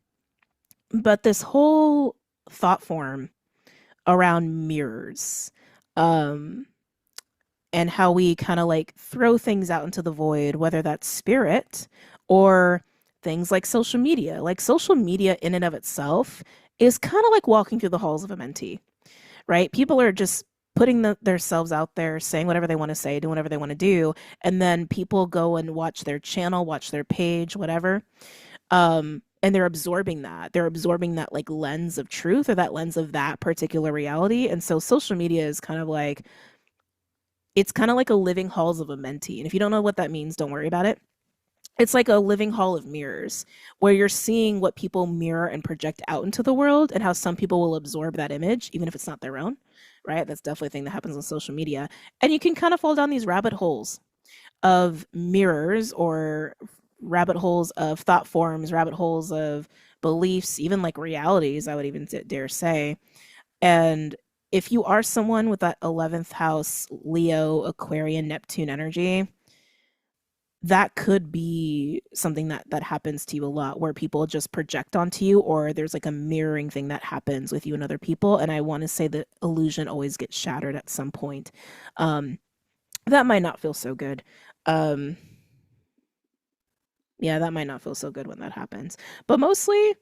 but this whole thought form around mirrors, um, and how we kind of like throw things out into the void, whether that's spirit or things like social media. Like social media in and of itself is kind of like walking through the halls of a mentee, right? People are just putting themselves out there, saying whatever they want to say, doing whatever they want to do, and then people go and watch their channel, watch their page, whatever. And they're absorbing that. They're absorbing that like lens of truth or that lens of that particular reality. And so social media is kind of like it's kind of like a living halls of a mentee. And if you don't know what that means, don't worry about it. It's like a living hall of mirrors where you're seeing what people mirror and project out into the world and how some people will absorb that image, even if it's not their own, right? That's definitely a thing that happens on social media. And you can kind of fall down these rabbit holes of mirrors or rabbit holes of thought forms, rabbit holes of beliefs, even like realities, I would even dare say. And if you are someone with that 11th house Leo, Aquarian, Neptune energy, that could be something that happens to you a lot where people just project onto you or there's like a mirroring thing that happens with you and other people. And I want to say the illusion always gets shattered at some point. That might not feel so good. Um, yeah, that might not feel so good when that happens. But mostly,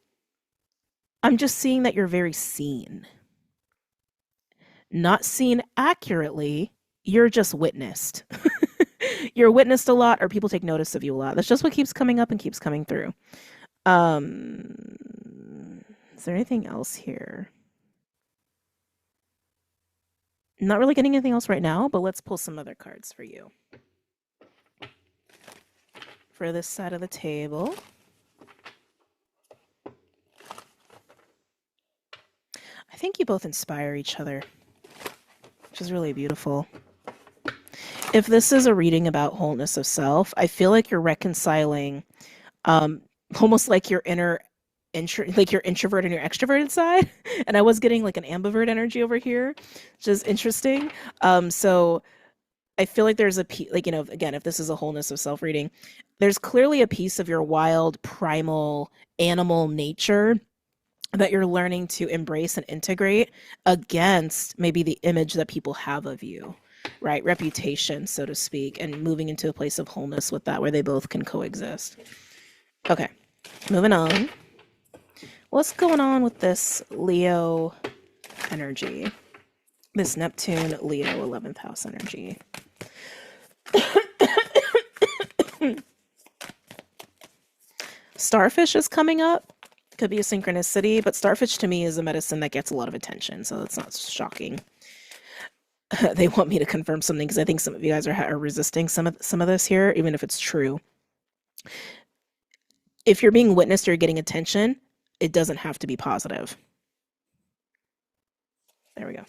I'm just seeing that you're very seen. Not seen accurately, you're just witnessed. You're witnessed a lot or people take notice of you a lot. That's just what keeps coming up and keeps coming through. Is there anything else here? Not really getting anything else right now, but let's pull some other cards for you. For this side of the table. I think you both inspire each other, which is really beautiful. If this is a reading about wholeness of self, I feel like you're reconciling almost like your like your introvert and your extroverted side. And I was getting like an ambivert energy over here, which is interesting. So I feel like there's a piece, like, again, if this is a wholeness of self reading, there's clearly a piece of your wild, primal, animal nature that you're learning to embrace and integrate against maybe the image that people have of you, right? Reputation, so to speak, and moving into a place of wholeness with that where they both can coexist. Okay, moving on. What's going on with this Leo energy? This Neptune, Leo, 11th house energy. Starfish is coming up. Could be a synchronicity, but starfish to me is a medicine that gets a lot of attention, so it's not shocking. They want me to confirm something because I think some of you guys are resisting some of this here, even if it's true. If you're being witnessed or you're getting attention, it doesn't have to be positive. There we go.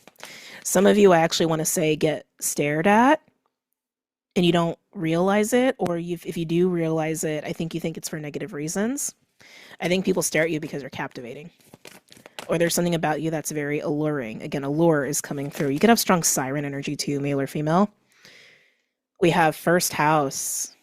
Some of you, I actually want to say, get stared at and you don't realize it, or if you do realize it, I think you think it's for negative reasons. I think people stare at you because you're captivating, or there's something about you that's very alluring. Again, allure is coming through. You could have strong siren energy too, male or female. We have first house.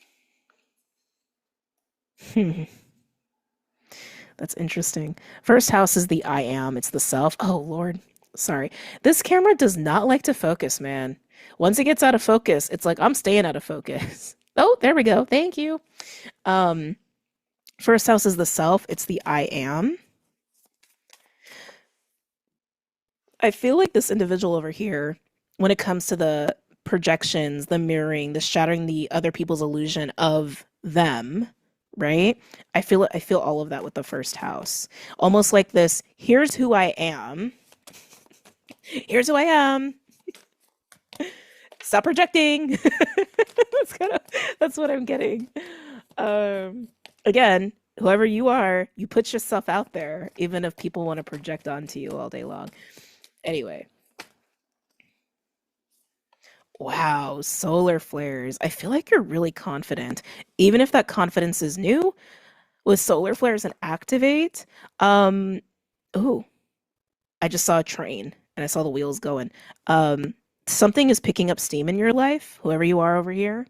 That's interesting. First house is the I am. It's the self. Oh, Lord. Sorry. This camera does not like to focus, man. Once it gets out of focus, it's like, I'm staying out of focus. Oh, there we go. Thank you. First house is the self. It's the I am. I feel like this individual over here, when it comes to the projections, the mirroring, the shattering the other people's illusion of them, right? I feel all of that with the first house. Almost like this, here's who I am. Here's who I am. Stop projecting. That's what I'm getting. Um, Again, whoever you are, you put yourself out there, even if people want to project onto you all day long. Anyway, wow, solar flares. I feel like you're really confident, even if that confidence is new. With solar flares and activate, um, ooh, I just saw a train and I saw the wheels going. Um, Something is picking up steam in your life, whoever you are over here.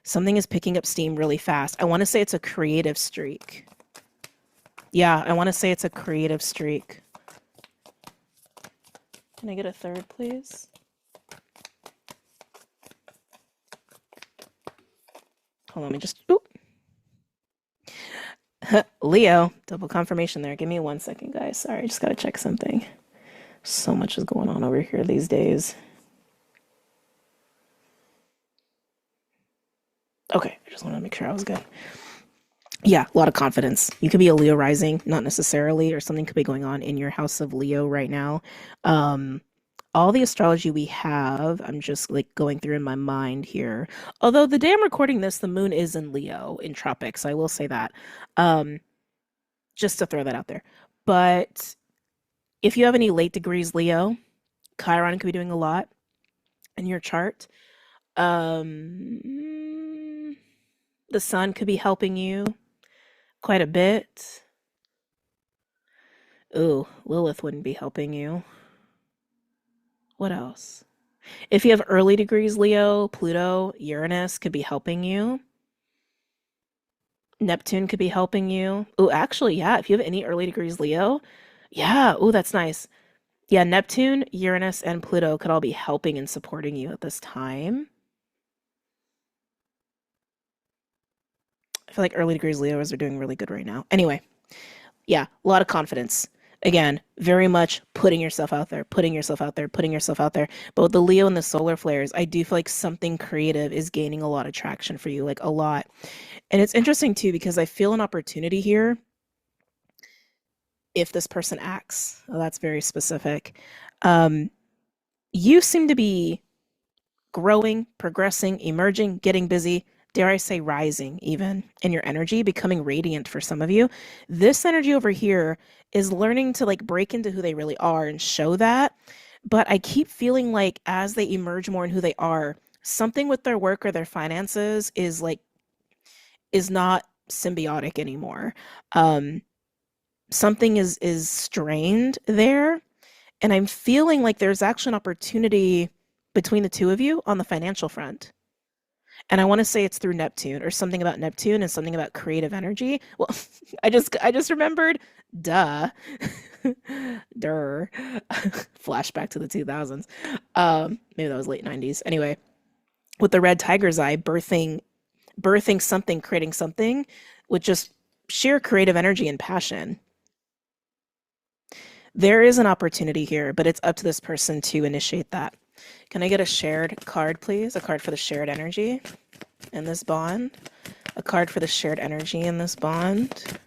Something is picking up steam really fast. I want to say it's a creative streak. Yeah, I want to say it's a creative streak. Can I get a third, please? Hold on, let me just. Oop. Leo, double confirmation there. Give me 1 second, guys. Sorry, I just gotta check something. So much is going on over here these days. Okay, I just want to make sure I was good. Yeah, a lot of confidence. You could be a Leo rising, not necessarily, or something could be going on in your house of Leo right now. Um, all the astrology we have, I'm just like going through in my mind here. Although the day I'm recording this, the moon is in Leo in tropics, I will say that. Um, just to throw that out there. But if you have any late degrees Leo, Chiron could be doing a lot in your chart. Um, the sun could be helping you quite a bit. Ooh, Lilith wouldn't be helping you. What else? If you have early degrees Leo, Pluto, Uranus could be helping you. Neptune could be helping you. Ooh, actually, yeah, if you have any early degrees Leo, yeah, ooh, that's nice. Yeah, Neptune, Uranus, and Pluto could all be helping and supporting you at this time. I feel like early degrees Leos are doing really good right now. Anyway, yeah, a lot of confidence. Again, very much putting yourself out there, putting yourself out there, putting yourself out there. But with the Leo and the solar flares, I do feel like something creative is gaining a lot of traction for you, like a lot. And it's interesting too, because I feel an opportunity here if this person acts. Well, that's very specific. Um, you seem to be growing, progressing, emerging, getting busy, dare I say rising even in your energy, becoming radiant for some of you. This energy over here is learning to like break into who they really are and show that. But I keep feeling like as they emerge more in who they are, something with their work or their finances is not symbiotic anymore. Um, Something is strained there, and I'm feeling like there's actually an opportunity between the two of you on the financial front. And I want to say it's through Neptune or something about Neptune and something about creative energy. Well, I just remembered, duh. Durr. Flashback to the 2000s. Maybe that was late 90s. Anyway, with the red tiger's eye, birthing something, creating something with just sheer creative energy and passion. There is an opportunity here, but it's up to this person to initiate that. Can I get a shared card, please? A card for the shared energy in this bond. A card for the shared energy in this bond.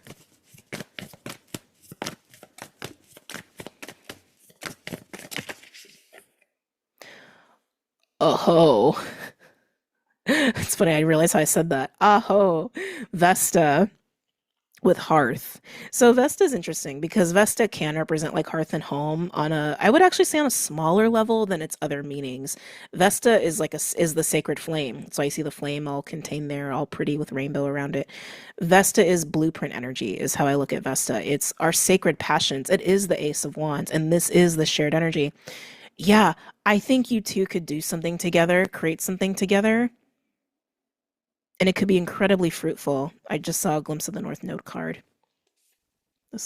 Oh, it's funny. I realized how I said that. Aho, Vesta with hearth. So Vesta is interesting because Vesta can represent like hearth and home on a, I would actually say on a smaller level than its other meanings. Vesta is like is the sacred flame. So I see the flame all contained there, all pretty with rainbow around it. Vesta is blueprint energy, is how I look at Vesta. It's our sacred passions. It is the Ace of Wands, and this is the shared energy. Yeah, I think you two could do something together, create something together, and it could be incredibly fruitful. I just saw a glimpse of the North Node card.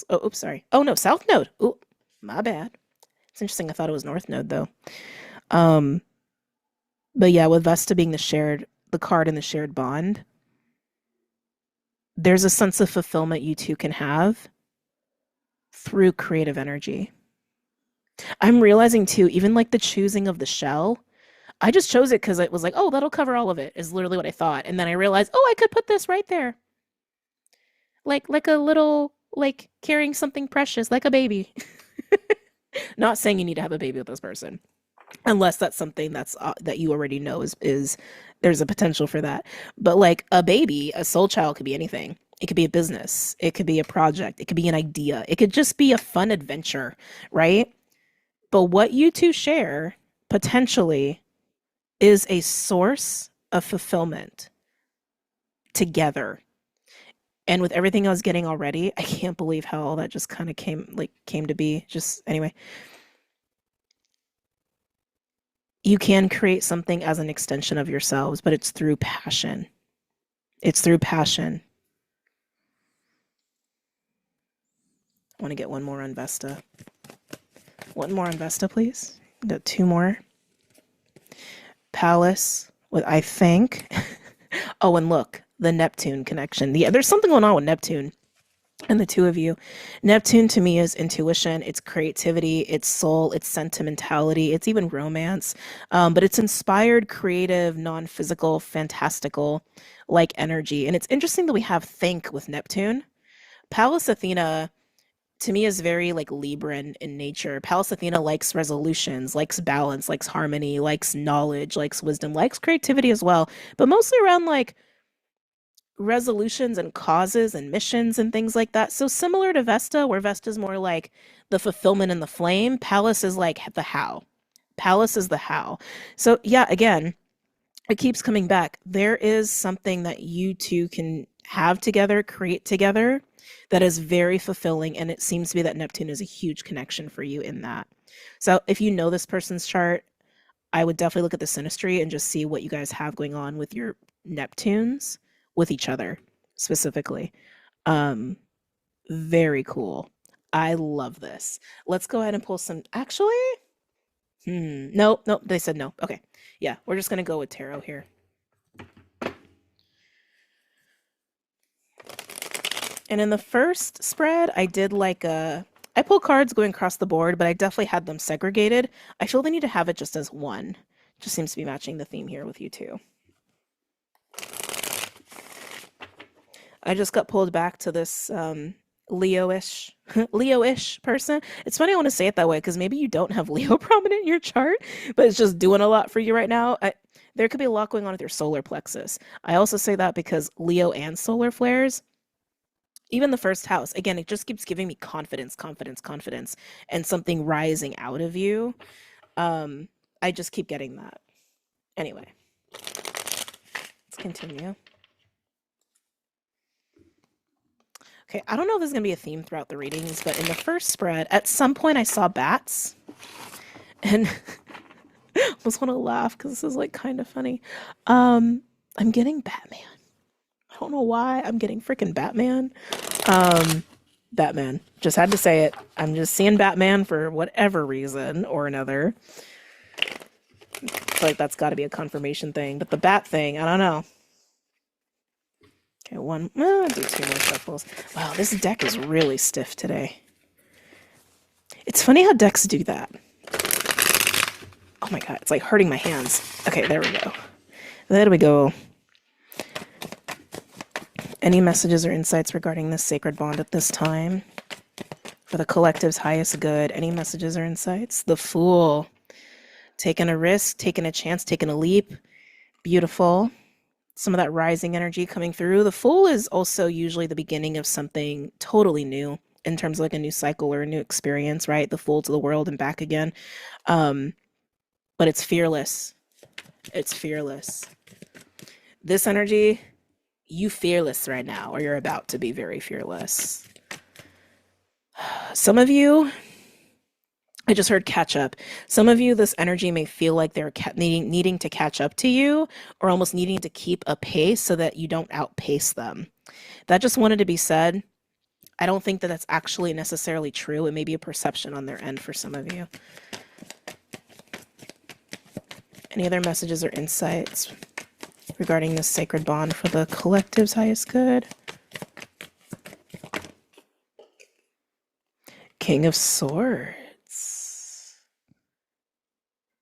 Oh, oops, sorry. Oh no, South Node. Oh, my bad. It's interesting. I thought it was North Node though. Um, but yeah, with Vesta being the card in the shared bond, there's a sense of fulfillment you two can have through creative energy. I'm realizing too, even like the choosing of the shell, I just chose it because it was like, oh, that'll cover all of it, is literally what I thought. And then I realized, oh, I could put this right there. Like a little, like carrying something precious, like a baby. Not saying you need to have a baby with this person. unless that's something that's that you already know is there's a potential for that. But like a baby, a soul child could be anything. It could be a business, it could be a project, it could be an idea, it could just be a fun adventure, right? But what you two share potentially is a source of fulfillment together. And with everything I was getting already, I can't believe how all that just kind of came to be. Just anyway, you can create something as an extension of yourselves, but it's through passion. It's through passion. I want to get one more on Vesta. One more on Vesta, please. Got two more. Palace with, I think. Oh, and look, the Neptune connection. Yeah, there's something going on with Neptune and the two of you. Neptune to me is intuition, it's creativity, it's soul, it's sentimentality, it's even romance. But it's inspired, creative, non-physical, fantastical like energy. And it's interesting that we have think with Neptune. Pallas Athena to me is very like Libran in nature. Pallas Athena likes resolutions, likes balance, likes harmony, likes knowledge, likes wisdom, likes creativity as well, but mostly around like resolutions and causes and missions and things like that. So similar to Vesta, where Vesta's more like the fulfillment and the flame, Pallas is like the how. Pallas is the how. So yeah, again, it keeps coming back. There is something that you two can have together, create together, that is very fulfilling. And it seems to be that Neptune is a huge connection for you in that. So if you know this person's chart, I would definitely look at the synastry and just see what you guys have going on with your Neptunes with each other specifically. Um, very cool. I love this. Let's go ahead and pull some. Actually, nope, nope. They said no. Okay, yeah, we're just gonna go with tarot here. And in the first spread, I did like I pulled cards going across the board, but I definitely had them segregated. I feel they need to have it just as one. Just seems to be matching the theme here with you two. I just got pulled back to this Leo-ish Leo-ish person. It's funny I want to say it that way because maybe you don't have Leo prominent in your chart, but it's just doing a lot for you right now. There could be a lot going on with your solar plexus. I also say that because Leo and solar flares, even the first house, again, it just keeps giving me confidence, confidence, confidence, and something rising out of you. I just keep getting that. Anyway, let's continue. Okay, I don't know if there's going to be a theme throughout the readings, but in the first spread, at some point I saw bats, and I almost want to laugh because this is like kind of funny. I'm getting Batman. I don't know why I'm getting freaking Batman. Batman. Just had to say it. I'm just seeing Batman for whatever reason or another. I feel like that's got to be a confirmation thing, but the bat thing, I don't know. Okay, one. I'll do two more shuffles. Wow, this deck is really stiff today. It's funny how decks do that. Oh my god, it's like hurting my hands. Okay, there we go. There we go. Any messages or insights regarding this sacred bond at this time? For the collective's highest good, any messages or insights? The Fool. Taking a risk, taking a chance, taking a leap. Beautiful. Some of that rising energy coming through. The Fool is also usually the beginning of something totally new in terms of like a new cycle or a new experience, right? The Fool to the world and back again. But it's fearless. It's fearless. This energy, you fearless right now, or you're about to be very fearless. Some of you, I just heard catch up. Some of you, this energy may feel like they're needing to catch up to you, or almost needing to keep a pace so that you don't outpace them. That just wanted to be said. I don't think that that's actually necessarily true. It may be a perception on their end for some of you. Any other messages or insights regarding this sacred bond for the collective's highest good? King of Swords.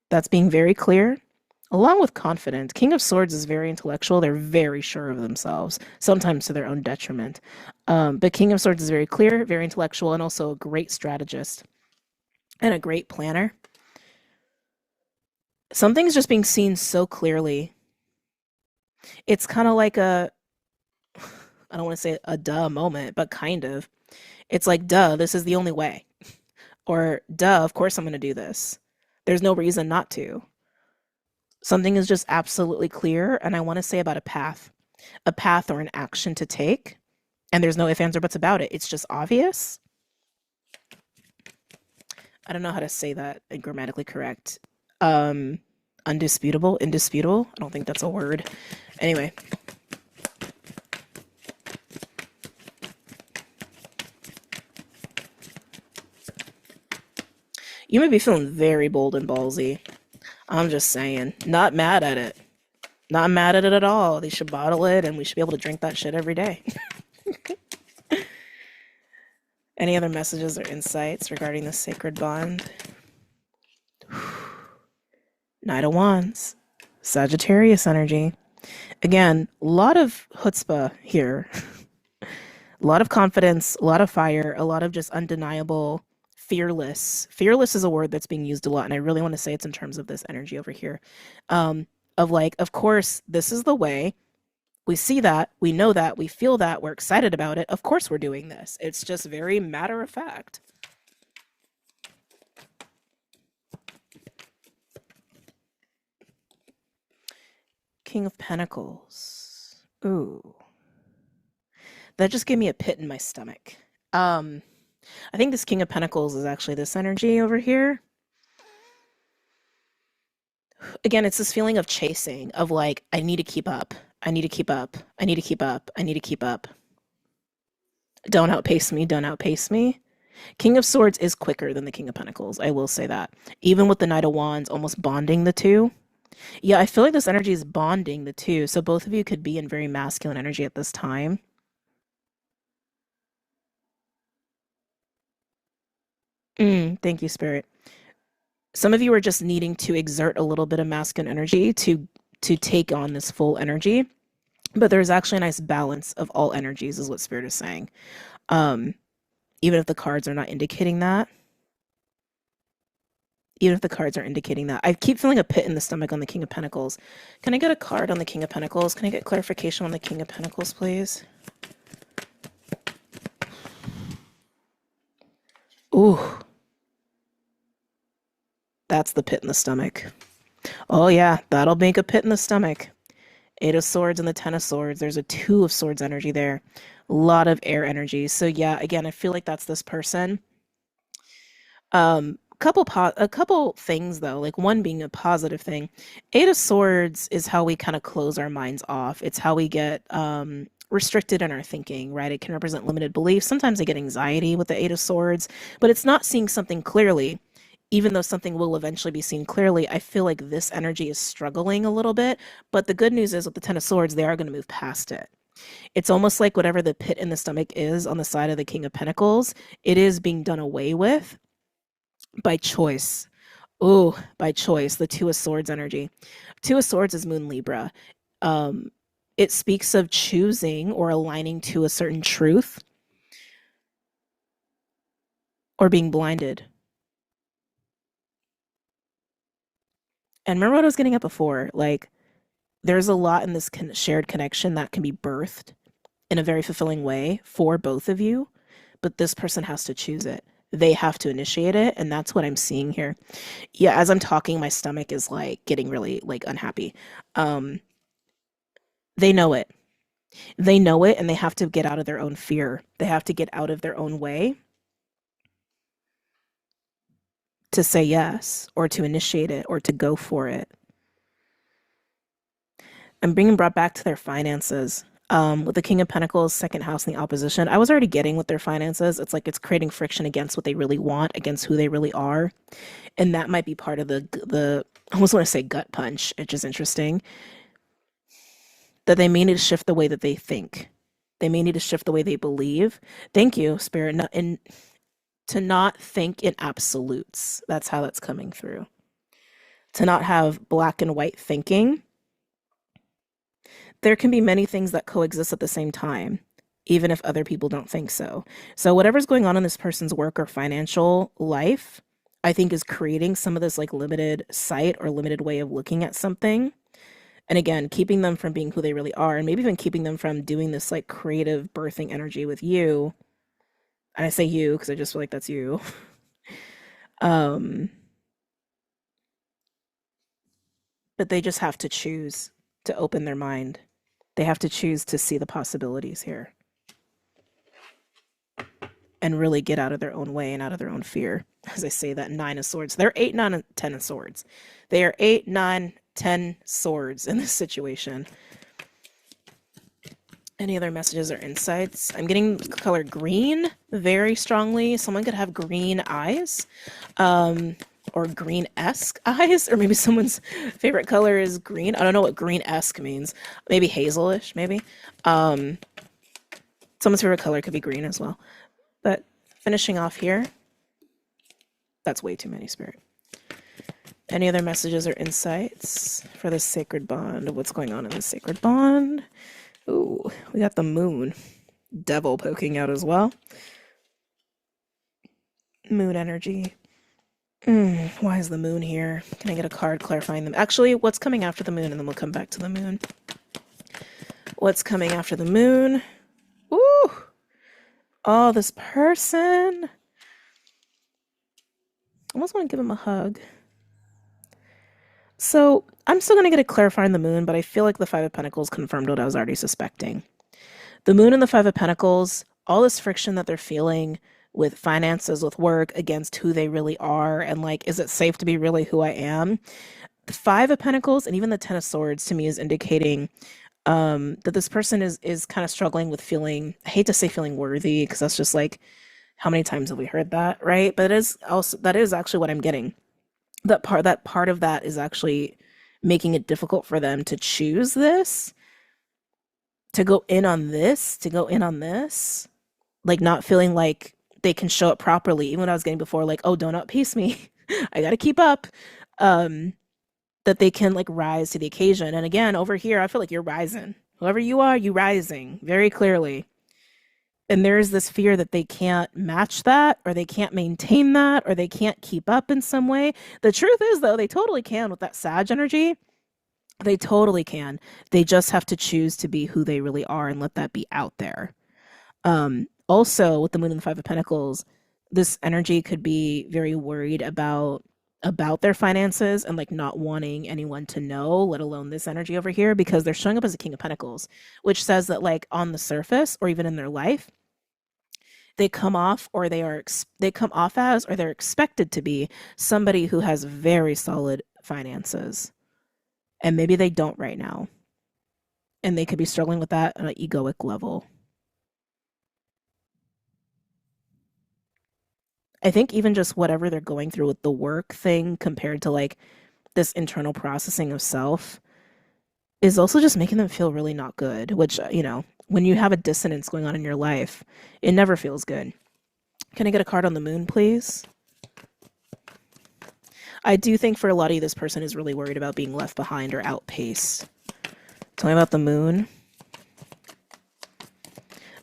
That's being very clear, along with confident. King of Swords is very intellectual. They're very sure of themselves, sometimes to their own detriment. But King of Swords is very clear, very intellectual, and also a great strategist and a great planner. Something's just being seen so clearly. It's kind of like I don't want to say a duh moment, but kind of. It's like, duh, this is the only way. Or, duh, of course I'm going to do this. There's no reason not to. Something is just absolutely clear, and I want to say about a path or an action to take, and there's no ifs, ands, or buts about it. It's just obvious. I don't know how to say that grammatically correct. Um, Undisputable, indisputable. I don't think that's a word. Anyway, you may be feeling very bold and ballsy. I'm just saying. Not mad at it. Not mad at it at all. They should bottle it and we should be able to drink that shit every day. Any other messages or insights regarding the sacred bond? Knight of Wands. Sagittarius energy. Again, a lot of chutzpah here. A lot of confidence, a lot of fire, a lot of just undeniable fearless. Fearless is a word that's being used a lot, and I really want to say it's in terms of this energy over here. Of like, of course, this is the way. We see that, we know that, we feel that, we're excited about it. Of course we're doing this. It's just very matter of fact. King of Pentacles. Ooh. That just gave me a pit in my stomach. I think this King of Pentacles is actually this energy over here. Again, it's this feeling of chasing, of like, I need to keep up. I need to keep up. I need to keep up. I need to keep up. Don't outpace me. Don't outpace me. King of Swords is quicker than the King of Pentacles. I will say that. Even with the Knight of Wands almost bonding the two. Yeah, I feel like this energy is bonding the two. So both of you could be in very masculine energy at this time. Thank you, Spirit. Some of you are just needing to exert a little bit of masculine energy to take on this full energy. But there's actually a nice balance of all energies, is what Spirit is saying. Even if the cards are not indicating that. Even if the cards are indicating that. I keep feeling a pit in the stomach on the King of Pentacles. Can I get a card on the King of Pentacles? Can I get clarification on the King of Pentacles, please? Ooh. That's the pit in the stomach. Oh yeah, that'll make a pit in the stomach. Eight of Swords and the Ten of Swords. There's a Two of Swords energy there. A lot of air energy. So yeah, again, I feel like that's this person. A couple things though, like one being a positive thing. Eight of Swords is how we kind of close our minds off. It's how we get restricted in our thinking, right? It can represent limited beliefs. Sometimes I get anxiety with the Eight of Swords, but it's not seeing something clearly. Even though something will eventually be seen clearly, I feel like this energy is struggling a little bit. But the good news is with the Ten of Swords, they are going to move past it. It's almost like whatever the pit in the stomach is on the side of the King of Pentacles, it is being done away with by choice. Oh, by choice. The Two of Swords energy. Two of Swords is Moon Libra. It speaks of choosing or aligning to a certain truth or being blinded. And remember what I was getting at before, like there's a lot in this shared connection that can be birthed in a very fulfilling way for both of you, but this person has to choose it. They have to initiate it, and that's what I'm seeing here. Yeah, as I'm talking, my stomach is like getting really like unhappy. They know it. They know it, and they have to get out of their own fear. They have to get out of their own way to say yes, or to initiate it, or to go for it. I'm being brought back to their finances. With the King of Pentacles, second house in the opposition, I was already getting with their finances. It's like it's creating friction against what they really want, against who they really are. And that might be part of the I almost want to say gut punch, which is interesting. That they may need to shift the way that they think. They may need to shift the way they believe. Thank you, Spirit. And to not think in absolutes. That's how that's coming through. To not have black and white thinking. There can be many things that coexist at the same time, even if other people don't think so. So whatever's going on in this person's work or financial life, I think is creating some of this like limited sight or limited way of looking at something. And again, keeping them from being who they really are, and maybe even keeping them from doing this like creative birthing energy with you. And I say you because I just feel like that's you. Um, but they just have to choose to open their mind. They have to choose to see the possibilities here and really get out of their own way and out of their own fear. As I say that, 9 of Swords. They're 8, 9, and 10 of Swords. They are 8, 9, 10 swords in this situation. Any other messages or insights? I'm getting the color green very strongly. Someone could have green eyes, or green-esque eyes, or maybe someone's favorite color is green. I don't know what green-esque means. Maybe hazelish, maybe. Someone's favorite color could be green as well. But finishing off here, that's way too many, Spirit. Any other messages or insights for this sacred bond? What's going on in this sacred bond? Ooh, we got the moon. Devil poking out as well. Moon energy. Why is the moon here? Can I get a card clarifying them? Actually, what's coming after the moon? And then we'll come back to the moon. What's coming after the moon? Ooh! Oh, this person. I almost want to give him a hug. So, I'm still going to get a clarifying the moon, but I feel like the Five of Pentacles confirmed what I was already suspecting. The moon and the Five of Pentacles, all this friction that they're feeling with finances, with work, against who they really are, and like, is it safe to be really who I am? The Five of Pentacles and even the 10 of Swords to me is indicating that this person is kind of struggling with feeling, I hate to say feeling worthy, because that's just like, how many times have we heard that, right? But that is actually what I'm getting. That part of that is actually making it difficult for them to choose this, to go in on this, like not feeling like they can show up properly. Even what I was getting before, like, oh, don't outpace me. I gotta keep up. That they can like rise to the occasion. And again, over here, I feel like you're rising. Whoever you are, you rising very clearly. And there's this fear that they can't match that, or they can't maintain that, or they can't keep up in some way. The truth is, though, they totally can with that Sag energy. They totally can. They just have to choose to be who they really are and let that be out there. Also, with the moon and the Five of Pentacles, this energy could be very worried about their finances and like not wanting anyone to know, let alone this energy over here, because they're showing up as a King of Pentacles, which says that like on the surface or even in their life, they come off as, or they're expected to be somebody who has very solid finances. And maybe they don't right now. And they could be struggling with that on an egoic level. I think even just whatever they're going through with the work thing compared to like this internal processing of self is also just making them feel really not good, which, when you have a dissonance going on in your life, it never feels good. Can I get a card on the moon, please? I do think for a lot of you, this person is really worried about being left behind or outpaced. Tell me about the moon.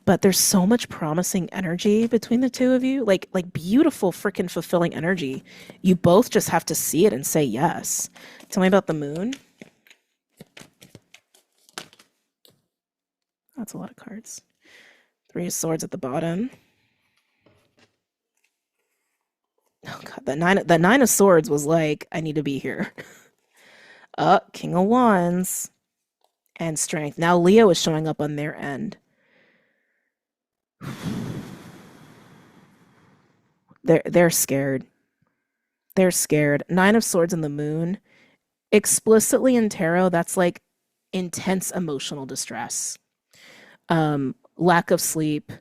But there's so much promising energy between the two of you, like beautiful freaking fulfilling energy. You both just have to see it and say yes. Tell me about the moon. That's a lot of cards. 3 of Swords at the bottom. Oh god, that nine of Swords was like, I need to be here. King of Wands and Strength. Now Leo is showing up on their end. They're scared. They're scared. 9 of Swords and the moon. Explicitly in tarot, that's like intense emotional distress. Lack of sleep,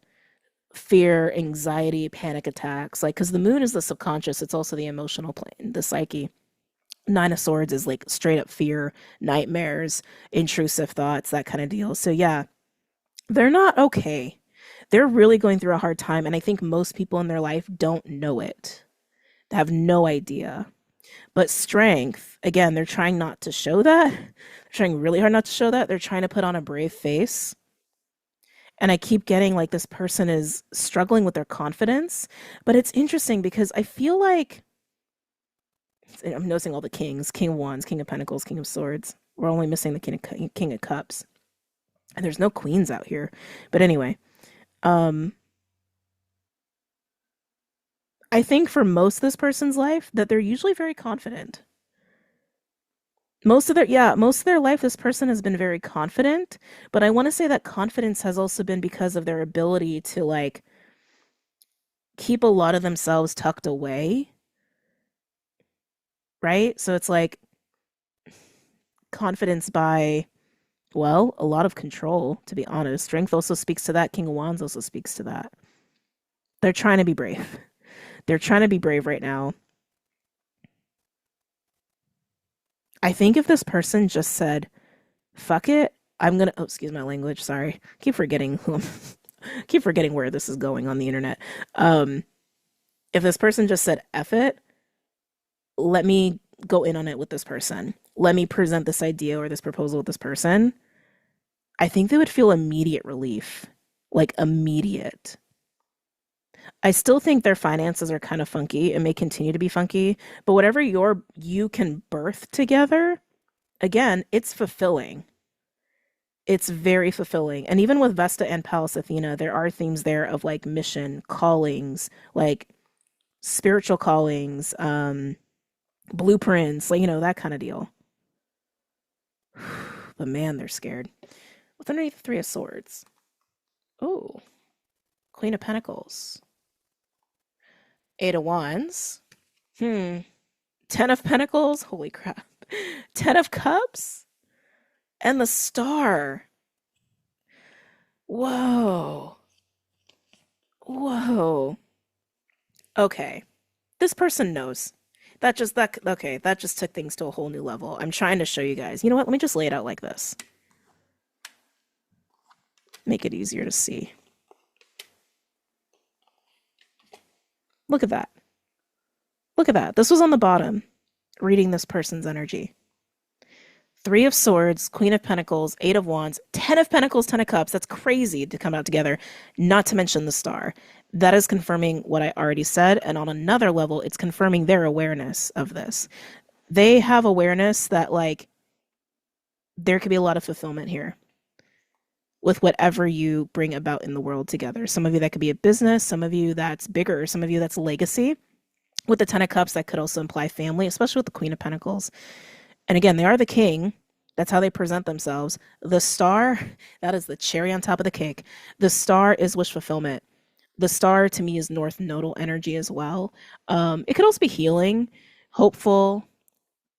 fear, anxiety, panic attacks. Like, because the moon is the subconscious, it's also the emotional plane, the psyche. 9 of Swords is like straight up fear, nightmares, intrusive thoughts, that kind of deal. So yeah, they're not okay. They're really going through a hard time, and I think most people in their life don't know it. They have no idea. But Strength, again, they're trying not to show that. They're trying really hard not to show that. They're trying to put on a brave face. And I keep getting like this person is struggling with their confidence. But it's interesting because I feel like I'm noticing all the kings: King of Wands, King of Pentacles, King of Swords. We're only missing the King of Cups, and there's no queens out here. But anyway, um, I think for most of this person's life that they're usually very confident. Most of their life, this person has been very confident, but I want to say that confidence has also been because of their ability to like keep a lot of themselves tucked away, right? So it's like confidence by, well, a lot of control, to be honest. Strength also speaks to that. King of Wands also speaks to that. They're trying to be brave. They're trying to be brave right now. I think if this person just said, fuck it, oh, excuse my language, sorry. Keep forgetting keep forgetting where this is going on the internet. If this person just said, F it, let me go in on it with this person. Let me present this idea or this proposal with this person. I think they would feel immediate relief. Like immediate. I still think their finances are kind of funky and may continue to be funky, but whatever you can birth together, again, it's fulfilling. It's very fulfilling. And even with Vesta and Pallas Athena, there are themes there of like mission, callings, like spiritual callings, blueprints, like, that kind of deal. But man, they're scared. What's underneath the Three of Swords? Oh, Queen of Pentacles. Eight of Wands. 10 of Pentacles. Holy crap. 10 of Cups. And the Star. Whoa. Whoa. Okay. This person knows. That just took things to a whole new level. I'm trying to show you guys. You know what? Let me just lay it out like this. Make it easier to see. Look at that. Look at that. This was on the bottom, reading this person's energy. Three of Swords, Queen of Pentacles, Eight of Wands, 10 of Pentacles, 10 of Cups. That's crazy to come out together, not to mention the Star. That is confirming what I already said, and on another level, it's confirming their awareness of this. They have awareness that, like, there could be a lot of fulfillment here with whatever you bring about in the world together. Some of you, that could be a business. Some of you, that's bigger. Some of you, that's legacy. With the 10 of Cups, that could also imply family, especially with the Queen of Pentacles. And again, they are the king. That's how they present themselves. The Star, that is the cherry on top of the cake. The Star is wish fulfillment. The Star, to me, is North Nodal energy as well. It could also be healing, hopeful,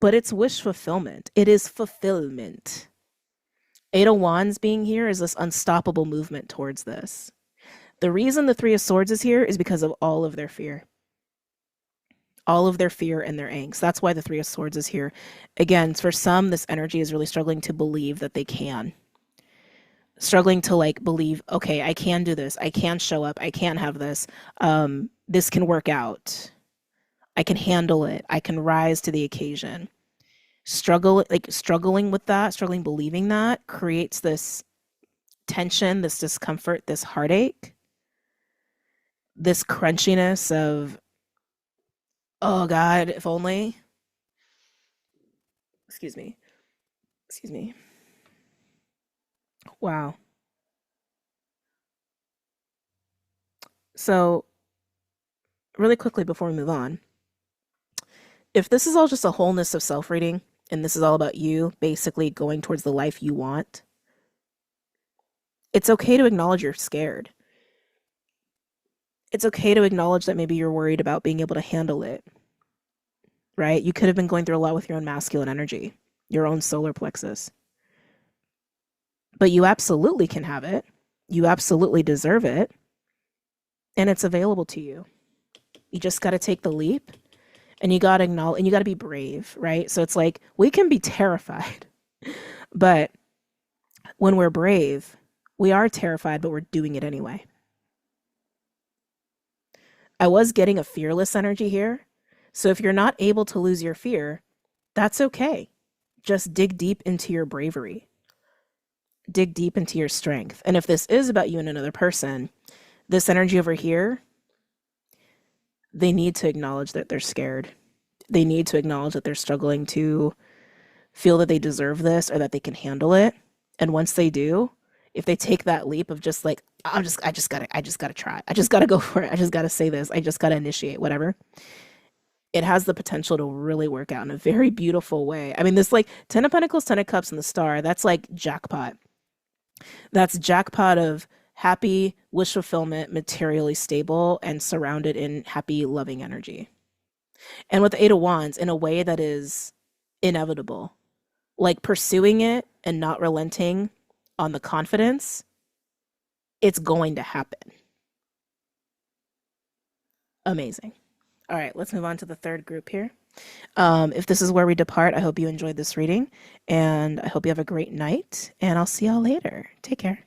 but it's wish fulfillment. It is fulfillment. Eight of Wands being here is this unstoppable movement towards this. The reason the Three of Swords is here is because of all of their fear. All of their fear and their angst. That's why the Three of Swords is here. Again, for some, this energy is really struggling to believe that they can. Struggling to like believe, okay, I can do this. I can show up. I can have this. This can work out. I can handle it. I can rise to the occasion. Struggling with that, struggling believing that creates this tension, this discomfort, this heartache, this crunchiness of, oh God, if only. Excuse me. Wow. So, really quickly before we move on, if this is all just a wholeness of self-reading, and this is all about you basically going towards the life you want, it's okay to acknowledge you're scared. It's okay to acknowledge that maybe you're worried about being able to handle it, right? You could have been going through a lot with your own masculine energy, your own solar plexus. But you absolutely can have it. You absolutely deserve it. And it's available to you. You just got to take the leap. And you got to acknowledge, and you got to be brave, right? So it's like, we can be terrified, but when we're brave, we are terrified, but we're doing it anyway. I was getting a fearless energy here. So if you're not able to lose your fear, that's okay. Just dig deep into your bravery. Dig deep into your strength. And if this is about you and another person, this energy over here, they need to acknowledge that they're scared. they need to acknowledge that they're struggling to feel that they deserve this or that they can handle it. And once they do, if they take that leap of just like, I just gotta try. I just gotta go for it. I just gotta say this. I just gotta initiate whatever. It has the potential to really work out in a very beautiful way. I mean, this like 10 of Pentacles, 10 of Cups, and the Star, that's like jackpot. That's jackpot of happy, wish fulfillment, materially stable, and surrounded in happy, loving energy. And with the Eight of Wands, in a way that is inevitable, like pursuing it and not relenting on the confidence, it's going to happen. Amazing. All right, let's move on to the third group here. If this is where we depart, I hope you enjoyed this reading, and I hope you have a great night, and I'll see y'all later. Take care.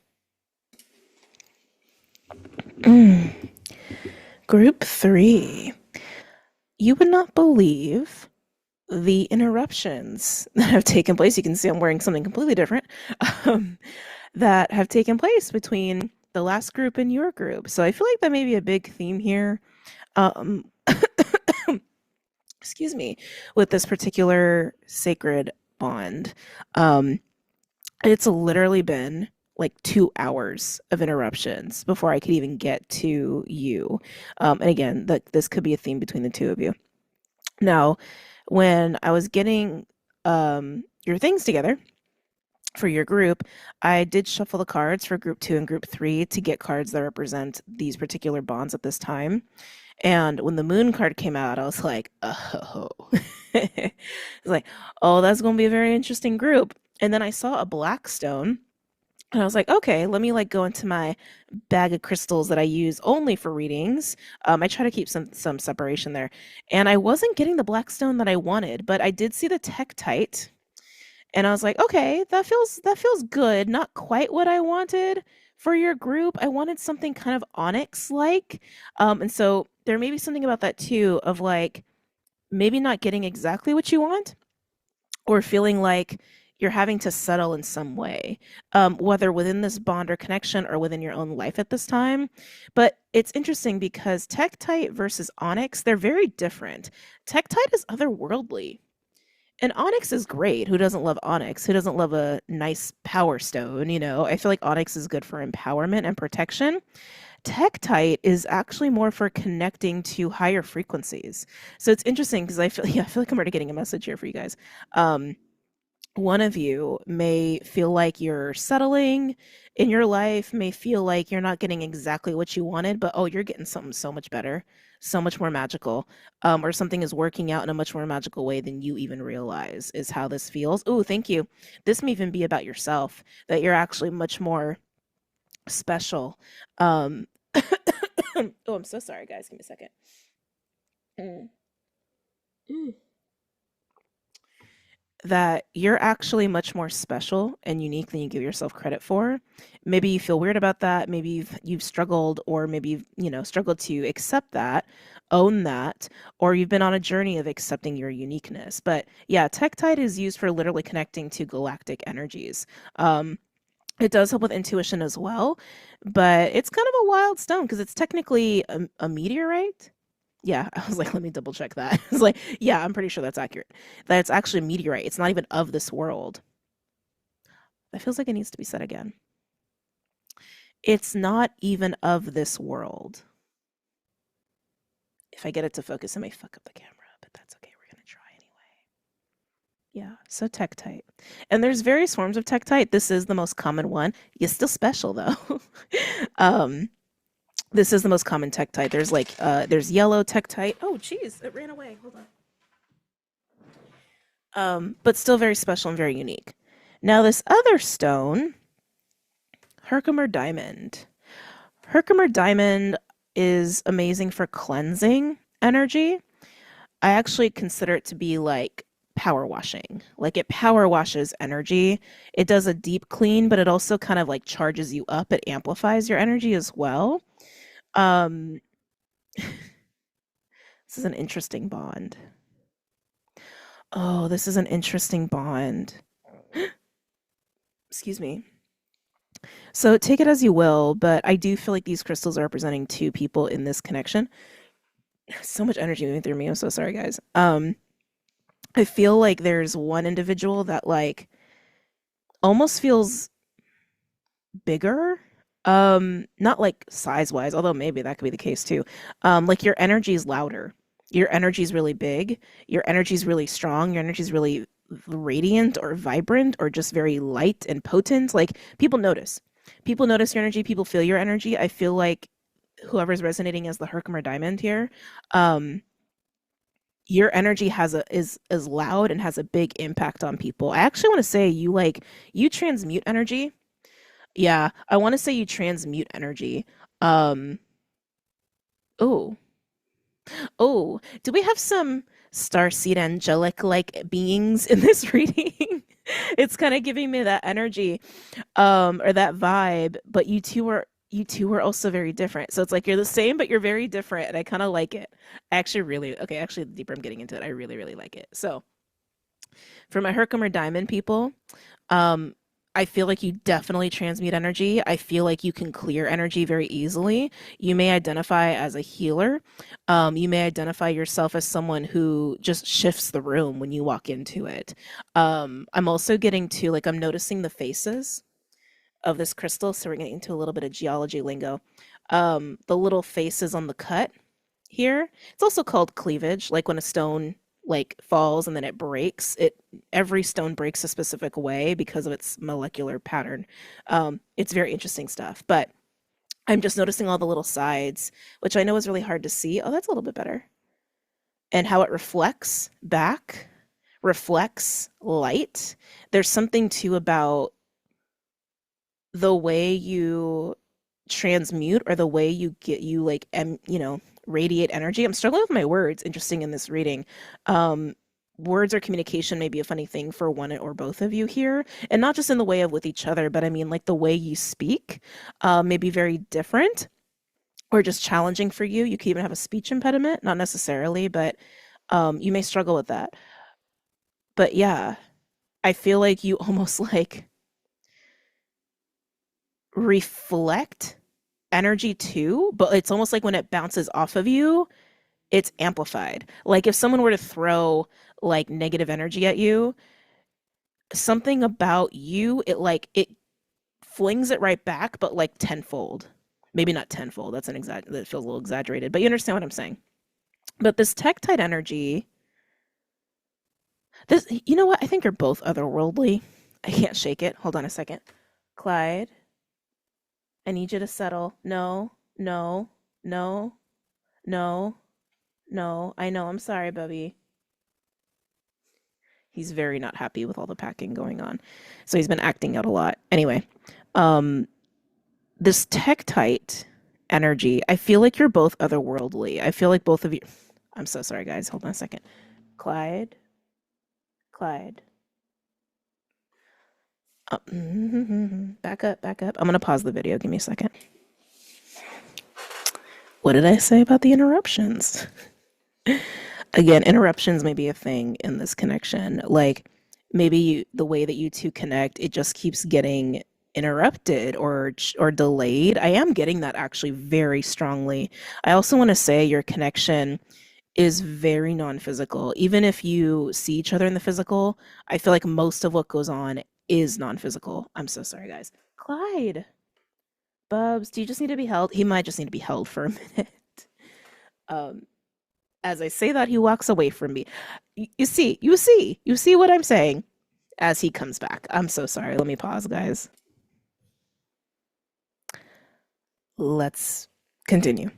Group 3. You would not believe the interruptions that have taken place. You can see I'm wearing something completely different that have taken place between the last group and your group. So I feel like that may be a big theme here. Excuse me, with this particular sacred bond. It's literally been like 2 hours of interruptions before I could even get to you. And again, this could be a theme between the two of you. Now, when I was getting your things together for your group, I did shuffle the cards for group 2 and group 3 to get cards that represent these particular bonds at this time. And when the moon card came out, I was like, oh. It's like, oh, that's going to be a very interesting group. And then I saw a black stone. And I was like, okay, let me like go into my bag of crystals that I use only for readings. I try to keep some separation there. And I wasn't getting the black stone that I wanted, but I did see the Tektite. And I was like, okay, that feels good. Not quite what I wanted for your group. I wanted something kind of onyx-like. And so there may be something about that too, of like maybe not getting exactly what you want, or feeling like you're having to settle in some way, whether within this bond or connection or within your own life at this time. But it's interesting because Tektite versus onyx, they're very different. Tektite is otherworldly. And onyx is great. Who doesn't love onyx? Who doesn't love a nice power stone? You know, I feel like onyx is good for empowerment and protection. Tektite is actually more for connecting to higher frequencies. So it's interesting because I feel like I'm already getting a message here for you guys. One of you may feel like you're settling in your life, may feel like you're not getting exactly what you wanted, but oh, you're getting something so much better, so much more magical, or something is working out in a much more magical way than you even realize is how this feels. Oh, thank you. This may even be about yourself, that you're actually much more special. Oh, I'm so sorry, guys. Give me a second. That you're actually much more special and unique than you give yourself credit for. Maybe you feel weird about that. Maybe you've struggled, or maybe you've struggled to accept that, own that, or you've been on a journey of accepting your uniqueness. But yeah, Tektite is used for literally connecting to galactic energies. It does help with intuition as well, but it's kind of a wild stone because it's technically a meteorite. Yeah, I was like, let me double check that. I was like, yeah, I'm pretty sure that's accurate. That it's actually a meteorite. It's not even of this world. That feels like it needs to be said again. It's not even of this world. If I get it to focus, I may fuck up the camera, but that's okay. We're going to try anyway. Yeah, so Tektite. And there's various forms of Tektite. This is the most common one. You're still special, though. This is the most common Tektite. There's like, there's yellow Tektite. Oh, geez, it ran away. Hold on. But still very special and very unique. Now, this other stone, Herkimer diamond. Herkimer diamond is amazing for cleansing energy. I actually consider it to be like power washing. Like it power washes energy. It does a deep clean, but it also kind of like charges you up. It amplifies your energy as well. This is an interesting bond. Oh, this is an interesting bond. Excuse me. So take it as you will, but I do feel like these crystals are representing two people in this connection. So much energy moving through me. I'm so sorry, guys. I feel like there's one individual that like almost feels bigger. Not like size wise, although maybe that could be the case too. Like your energy is louder. Your energy is really big. Your energy is really strong. Your energy is really radiant or vibrant or just very light and potent. Like people notice. People notice your energy. People feel your energy. I feel like whoever's resonating as the Herkimer diamond here, um, your energy is loud and has a big impact on people. I actually want to say you transmute energy. Yeah, I want to say you transmute energy. Um, oh, do we have some starseed angelic like beings in this reading? It's kind of giving me that energy, or that vibe, but you two are also very different. So it's like you're the same, but you're very different, and I kind of like it. Actually, the deeper I'm getting into it, I really, really like it. So for my Herkimer Diamond people, um, I feel like you definitely transmute energy. I feel like you can clear energy very easily. You may identify as a healer. You may identify yourself as someone who just shifts the room when you walk into it. I'm also getting to like I'm noticing the faces of this crystal, so we're getting into a little bit of geology lingo. The little faces on the cut here. It's also called cleavage, like when a stone like falls and then it breaks. Every stone breaks a specific way because of its molecular pattern. It's very interesting stuff. But I'm just noticing all the little sides, which I know is really hard to see. Oh, that's a little bit better. And how it reflects back, reflects light. There's something too about the way you transmute or the way you like radiate energy. I'm struggling with my words. Interesting in this reading. um Words or communication may be a funny thing for one or both of you here, and not just in the way of with each other, but I mean like the way you speak may be very different or just challenging for you. You could even have a speech impediment, not necessarily, but you may struggle with that. But yeah, I feel like you almost like reflect energy too, but it's almost like when it bounces off of you, it's amplified. Like if someone were to throw like negative energy at you, something about you, it flings it right back, but like tenfold. Maybe not tenfold. That feels a little exaggerated, but you understand what I'm saying. But this Tektite energy, you know what? I think you're both otherworldly. I can't shake it. Hold on a second. Clyde, I need you to settle. No, no, no, no, no. I know. I'm sorry, Bubby. He's very not happy with all the packing going on. So he's been acting out a lot. Anyway, um, this Tektite energy, I feel like you're both otherworldly. I feel like both of you. I'm so sorry, guys. Hold on a second. Clyde, Clyde. Oh, back up, back up. I'm going to pause the video. Give me a second. What did I say about the interruptions? Again, interruptions may be a thing in this connection. Like maybe the way that you two connect, it just keeps getting interrupted or delayed. I am getting that actually very strongly. I also want to say your connection is very non-physical. Even if you see each other in the physical, I feel like most of what goes on is non-physical. I'm so sorry, guys. Clyde, Bubs, do you just need to be held? He might just need to be held for a minute. Um, as I say that, he walks away from me. You see what I'm saying as he comes back. I'm so sorry. Let me pause, guys. Let's continue.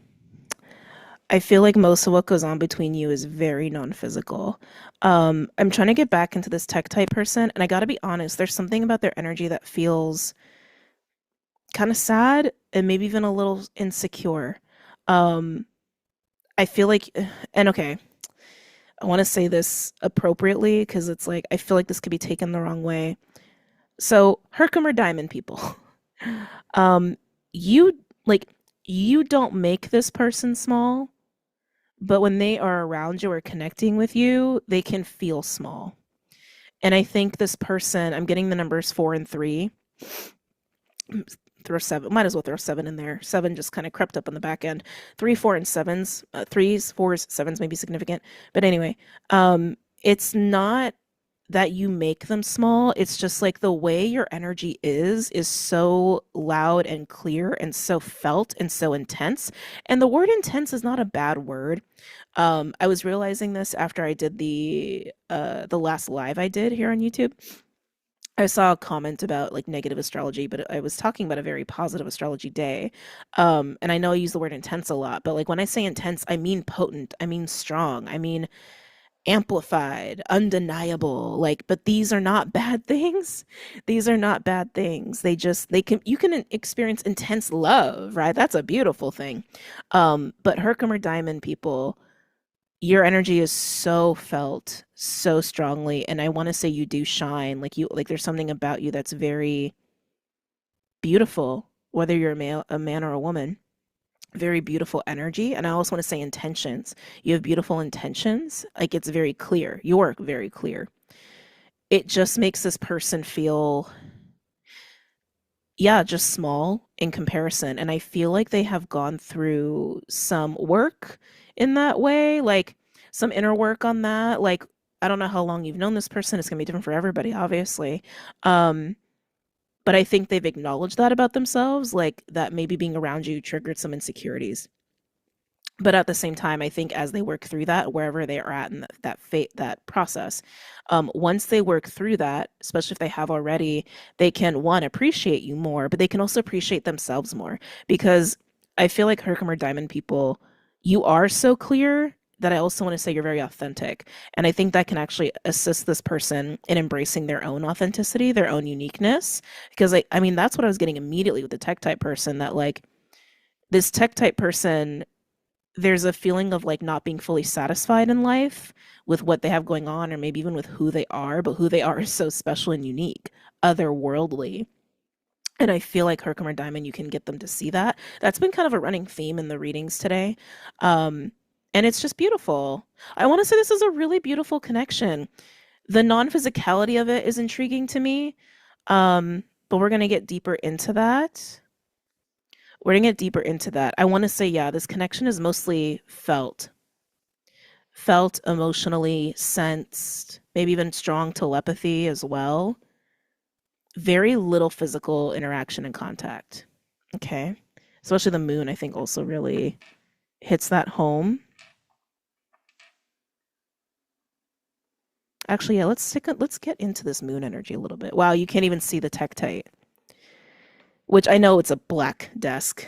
I feel like most of what goes on between you is very non-physical. I'm trying to get back into this tech type person, and I gotta be honest, there's something about their energy that feels kind of sad and maybe even a little insecure. Um, I feel like, and okay, I want to say this appropriately because it's like I feel like this could be taken the wrong way. So, Herkimer Diamond people, um, you like you don't make this person small, but when they are around you or connecting with you, they can feel small. And I think this person, I'm getting the numbers 4 and 3. Throw 7, might as well throw 7 in there. 7 just kind of crept up on the back end. 3, 4, and 7s, 3s, 4s, 7s may be significant. But anyway, it's not that you make them small. It's just like the way your energy is so loud and clear and so felt and so intense. And the word intense is not a bad word. I was realizing this after I did the last live I did here on YouTube. I saw a comment about like negative astrology, but I was talking about a very positive astrology day. And I know I use the word intense a lot, but like when I say intense, I mean potent, I mean strong, I mean amplified, undeniable. Like, but these are not bad things. These are not bad things. They can, you can experience intense love, right? That's a beautiful thing. But Herkimer Diamond people, your energy is so felt so strongly, and I want to say you do shine. Like you, like there's something about you that's very beautiful, whether you're a man or a woman. Very beautiful energy, and I also want to say intentions. You have beautiful intentions. Like it's very clear. You're very clear. It just makes this person feel, yeah, just small in comparison. And I feel like they have gone through some work in that way, like some inner work on that. Like, I don't know how long you've known this person. It's gonna be different for everybody, obviously. Um, but I think they've acknowledged that about themselves, like that maybe being around you triggered some insecurities. But at the same time, I think as they work through that, wherever they are at in that process, once they work through that, especially if they have already, they can one appreciate you more, but they can also appreciate themselves more because I feel like Herkimer Diamond people, you are so clear that I also want to say you're very authentic, and I think that can actually assist this person in embracing their own authenticity, their own uniqueness. Because I mean, that's what I was getting immediately with the Tektite person. That like this Tektite person, there's a feeling of like not being fully satisfied in life with what they have going on or maybe even with who they are, but who they are is so special and unique, otherworldly. And I feel like Herkimer Diamond, you can get them to see that. That's been kind of a running theme in the readings today. Um, and it's just beautiful. I want to say this is a really beautiful connection. The non-physicality of it is intriguing to me. But we're going to get deeper into that. We're going to get deeper into that. I want to say, yeah, this connection is mostly felt emotionally, sensed, maybe even strong telepathy as well. Very little physical interaction and contact. Okay. Especially the moon, I think, also really hits that home. Actually, yeah, let's get into this moon energy a little bit. Wow, you can't even see the Tektite, which I know it's a black desk.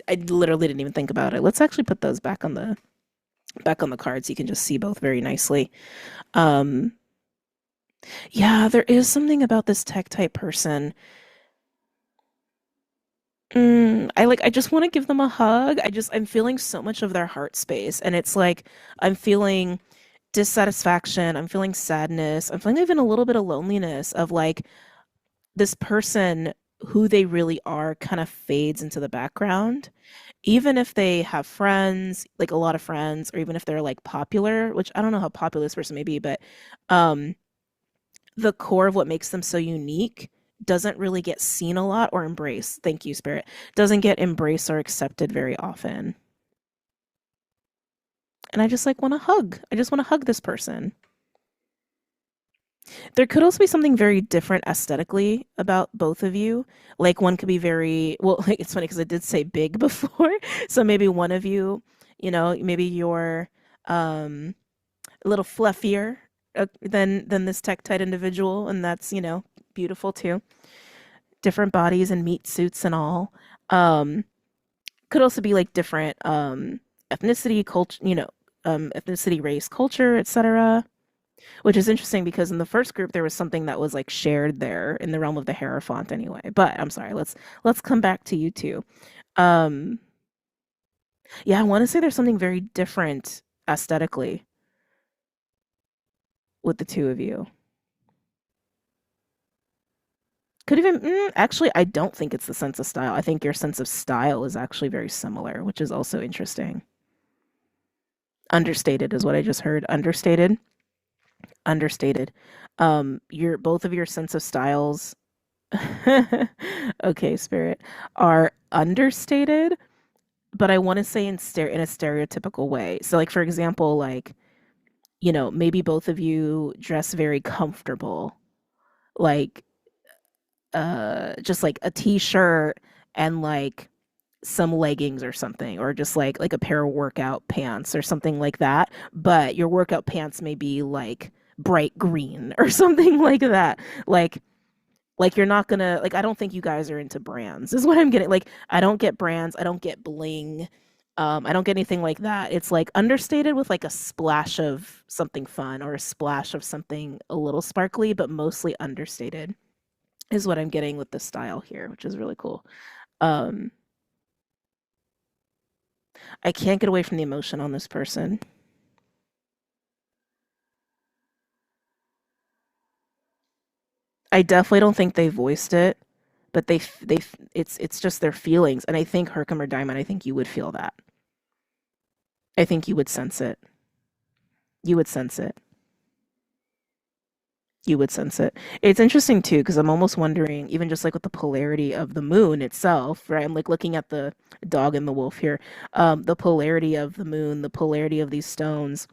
I literally didn't even think about it. Let's actually put those back on the cards. You can just see both very nicely. Um, yeah, there is something about this Tektite person. I just want to give them a hug. I'm feeling so much of their heart space, and it's like I'm feeling dissatisfaction. I'm feeling sadness. I'm feeling even a little bit of loneliness of like this person who they really are kind of fades into the background. Even if they have friends, like a lot of friends, or even if they're like popular, which I don't know how popular this person may be, but um the core of what makes them so unique doesn't really get seen a lot or embraced. Thank you, Spirit. Doesn't get embraced or accepted very often. And I just like want to hug. I just want to hug this person. There could also be something very different aesthetically about both of you. Like one could be very, well, like it's funny because I did say big before. So maybe one of you, maybe you're a little fluffier than this Tektite individual, and that's, beautiful too. Different bodies and meat suits and all. Um, could also be like different ethnicity, culture, ethnicity, race, culture, etc. Which is interesting because in the first group there was something that was like shared there in the realm of the Hierophant anyway. But I'm sorry, let's come back to you two. Um, yeah, I want to say there's something very different aesthetically with the two of you. Could even actually, I don't think it's the sense of style. I think your sense of style is actually very similar, which is also interesting. Understated is what I just heard. Understated, understated. Your both of your sense of styles, okay, Spirit, are understated, but I want to say in a stereotypical way. So, like for example, like maybe both of you dress very comfortable, like just like a t-shirt and like some leggings or something, or just like a pair of workout pants or something like that, but your workout pants may be like bright green or something like that. Like you're not gonna like I don't think you guys are into brands is what I'm getting. Like I don't get brands, I don't get bling. I don't get anything like that. It's like understated with like a splash of something fun or a splash of something a little sparkly, but mostly understated is what I'm getting with the style here, which is really cool. Um, I can't get away from the emotion on this person. I definitely don't think they voiced it, but it's just their feelings, and I think Herkimer Diamond, I think you would feel that. I think you would sense it. You would sense it. You would sense it. It's interesting too, because I'm almost wondering, even just like with the polarity of the moon itself, right? I'm like looking at the dog and the wolf here. The polarity of the moon, the polarity of these stones.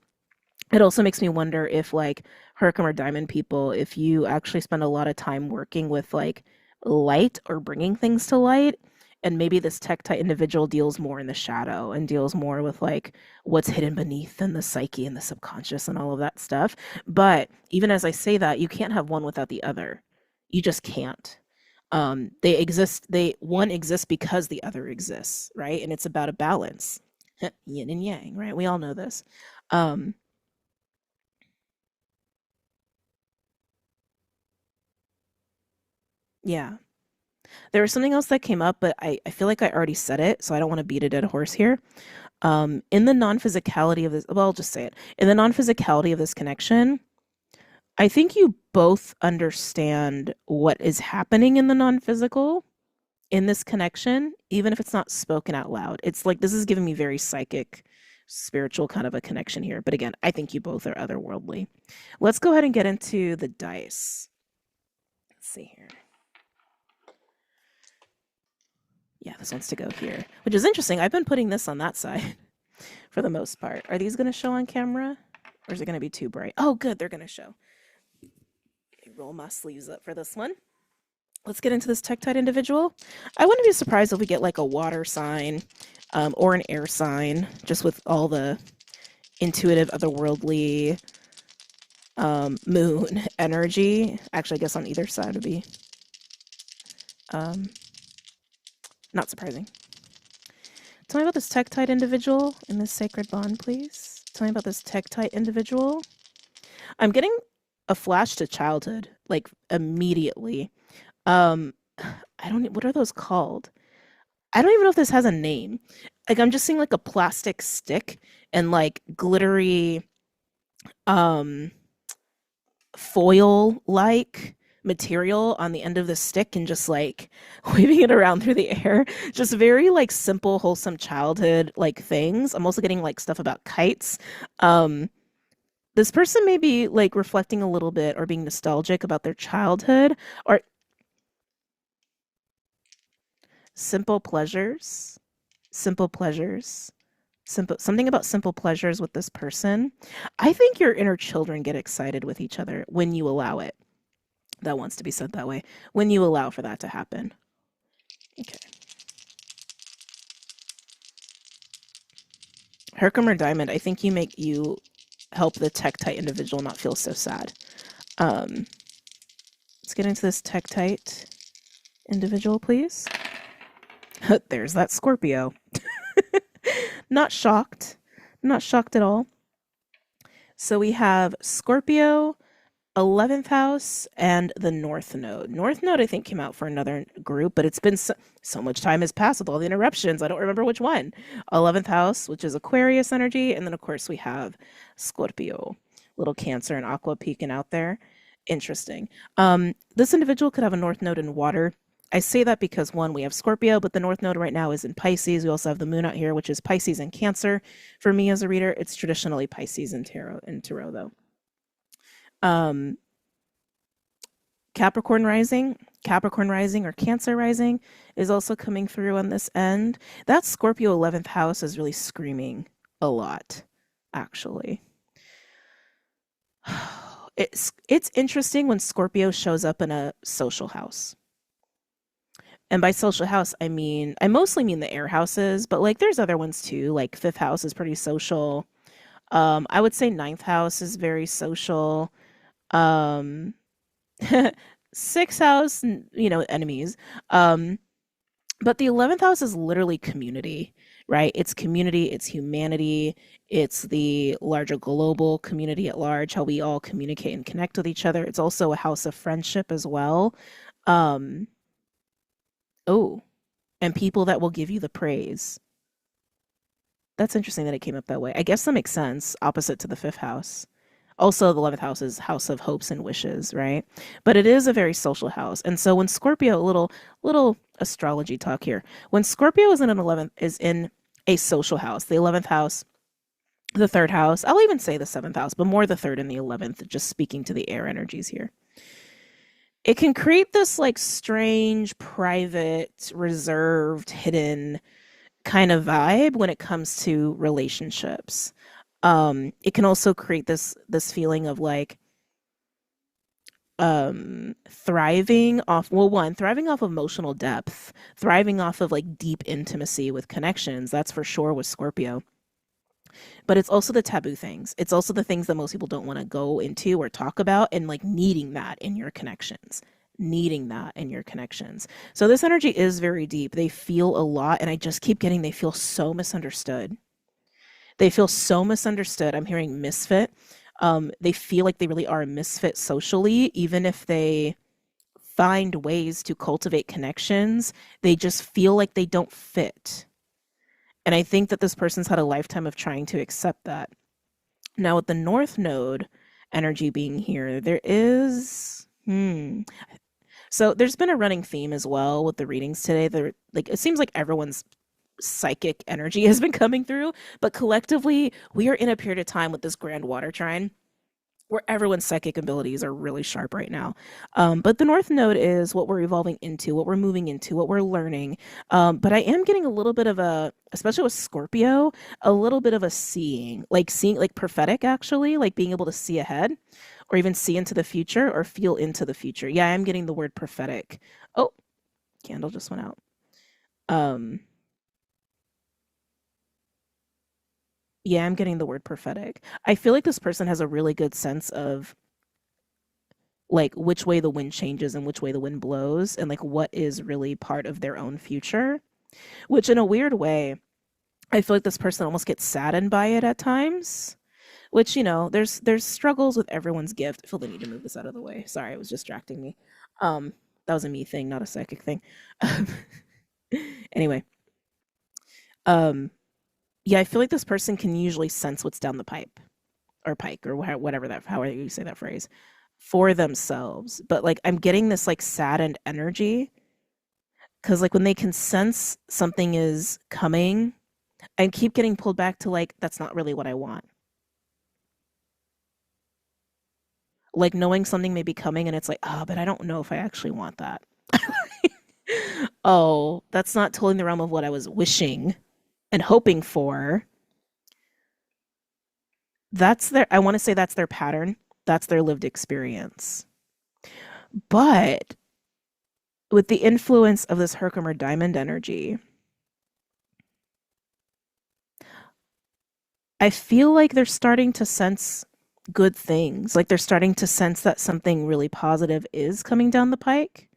It also makes me wonder if like Herkimer Diamond people, if you actually spend a lot of time working with like light or bringing things to light, and maybe this Tektite individual deals more in the shadow and deals more with like what's hidden beneath and the psyche and the subconscious and all of that stuff. But even as I say that, you can't have one without the other. You just can't. They exist, one exists because the other exists, right? And it's about a balance. Yin and yang, right? We all know this. Um, yeah. There was something else that came up, but I feel like I already said it, so I don't want to beat a dead horse here. In the non-physicality of this, well, I'll just say it. In the non-physicality of this connection, I think you both understand what is happening in the non-physical in this connection, even if it's not spoken out loud. It's like this is giving me very psychic, spiritual kind of a connection here. But again, I think you both are otherworldly. Let's go ahead and get into the dice. Let's see here. Yeah, this wants to go here, which is interesting. I've been putting this on that side for the most part. Are these going to show on camera? Or is it going to be too bright? Oh, good. They're going to show. Roll my sleeves up for this one. Let's get into this Tektite individual. I wouldn't be surprised if we get like a water sign or an air sign, just with all the intuitive, otherworldly moon energy. Actually, I guess on either side would be um, not surprising. Tell me about this Tektite individual in this sacred bond, please. Tell me about this Tektite individual. I'm getting a flash to childhood, like immediately. Um, I don't. What are those called? I don't even know if this has a name. Like I'm just seeing like a plastic stick and like glittery, um, foil-like material on the end of the stick and just like waving it around through the air. Just very like simple, wholesome childhood like things. I'm also getting like stuff about kites. Um, this person may be like reflecting a little bit or being nostalgic about their childhood or simple pleasures, simple pleasures, simple something about simple pleasures with this person. I think your inner children get excited with each other when you allow it. That wants to be said that way. When you allow for that to happen. Okay. Herkimer Diamond, I think you help the Tektite individual not feel so sad. Um, let's get into this Tektite individual, please. There's that Scorpio. Not shocked. Not shocked at all. So we have Scorpio, 11th house, and the North Node. North Node, I think, came out for another group, but it's been so much time has passed with all the interruptions. I don't remember which one. 11th house, which is Aquarius energy. And then, of course, we have Scorpio, little Cancer and Aqua peeking out there. Interesting. This individual could have a North Node in water. I say that because one, we have Scorpio, but the North Node right now is in Pisces. We also have the moon out here, which is Pisces and Cancer. For me as a reader, it's traditionally Pisces and Tarot though. Um, Capricorn rising or Cancer rising is also coming through on this end. That Scorpio 11th house is really screaming a lot, actually. It's interesting when Scorpio shows up in a social house. And by social house, I mostly mean the air houses, but like there's other ones too. Like fifth house is pretty social. I would say ninth house is very social. Um, sixth house, enemies. Um, but the 11th house is literally community, right? It's community, it's humanity, it's the larger global community at large, how we all communicate and connect with each other. It's also a house of friendship as well. Um, oh, and people that will give you the praise. That's interesting that it came up that way. I guess that makes sense, opposite to the fifth house. Also, the 11th house is house of hopes and wishes, right? But it is a very social house. And so when Scorpio, little astrology talk here. When Scorpio is in an 11th is in a social house, the 11th house, the third house, I'll even say the seventh house, but more the third and the 11th, just speaking to the air energies here. It can create this like strange, private, reserved, hidden kind of vibe when it comes to relationships. It can also create this feeling of like thriving off emotional depth, thriving off of like deep intimacy with connections. That's for sure with Scorpio. But it's also the taboo things. It's also the things that most people don't want to go into or talk about, and like needing that in your connections. Needing that in your connections. So this energy is very deep. They feel a lot, and I just keep getting they feel so misunderstood. They feel so misunderstood. I'm hearing misfit. They feel like they really are a misfit socially, even if they find ways to cultivate connections. They just feel like they don't fit. And I think that this person's had a lifetime of trying to accept that. Now, with the North Node energy being here, there is. So there's been a running theme as well with the readings today. Like it seems like everyone's psychic energy has been coming through, but collectively, we are in a period of time with this grand water trine where everyone's psychic abilities are really sharp right now. But the North Node is what we're evolving into, what we're moving into, what we're learning. But I am getting a little bit of a, especially with Scorpio, a little bit of a seeing like prophetic actually, like being able to see ahead or even see into the future or feel into the future. Yeah, I'm getting the word prophetic. Oh, candle just went out. Um, yeah, I'm getting the word prophetic. I feel like this person has a really good sense of like which way the wind changes and which way the wind blows and like what is really part of their own future, which in a weird way I feel like this person almost gets saddened by it at times, which there's struggles with everyone's gift. I feel the need to move this out of the way. Sorry, it was distracting me. um that was a me thing, not a psychic thing. Anyway, um yeah, I feel like this person can usually sense what's down the pipe or pike or whatever that however you say that phrase for themselves. But like I'm getting this like saddened energy because like when they can sense something is coming, I keep getting pulled back to like that's not really what I want. Like knowing something may be coming and it's like, oh, but I don't know if I actually want that. Oh, that's not totally in the realm of what I was wishing and hoping for. I want to say that's their pattern. That's their lived experience. But with the influence of this Herkimer diamond energy, I feel like they're starting to sense good things. Like they're starting to sense that something really positive is coming down the pike.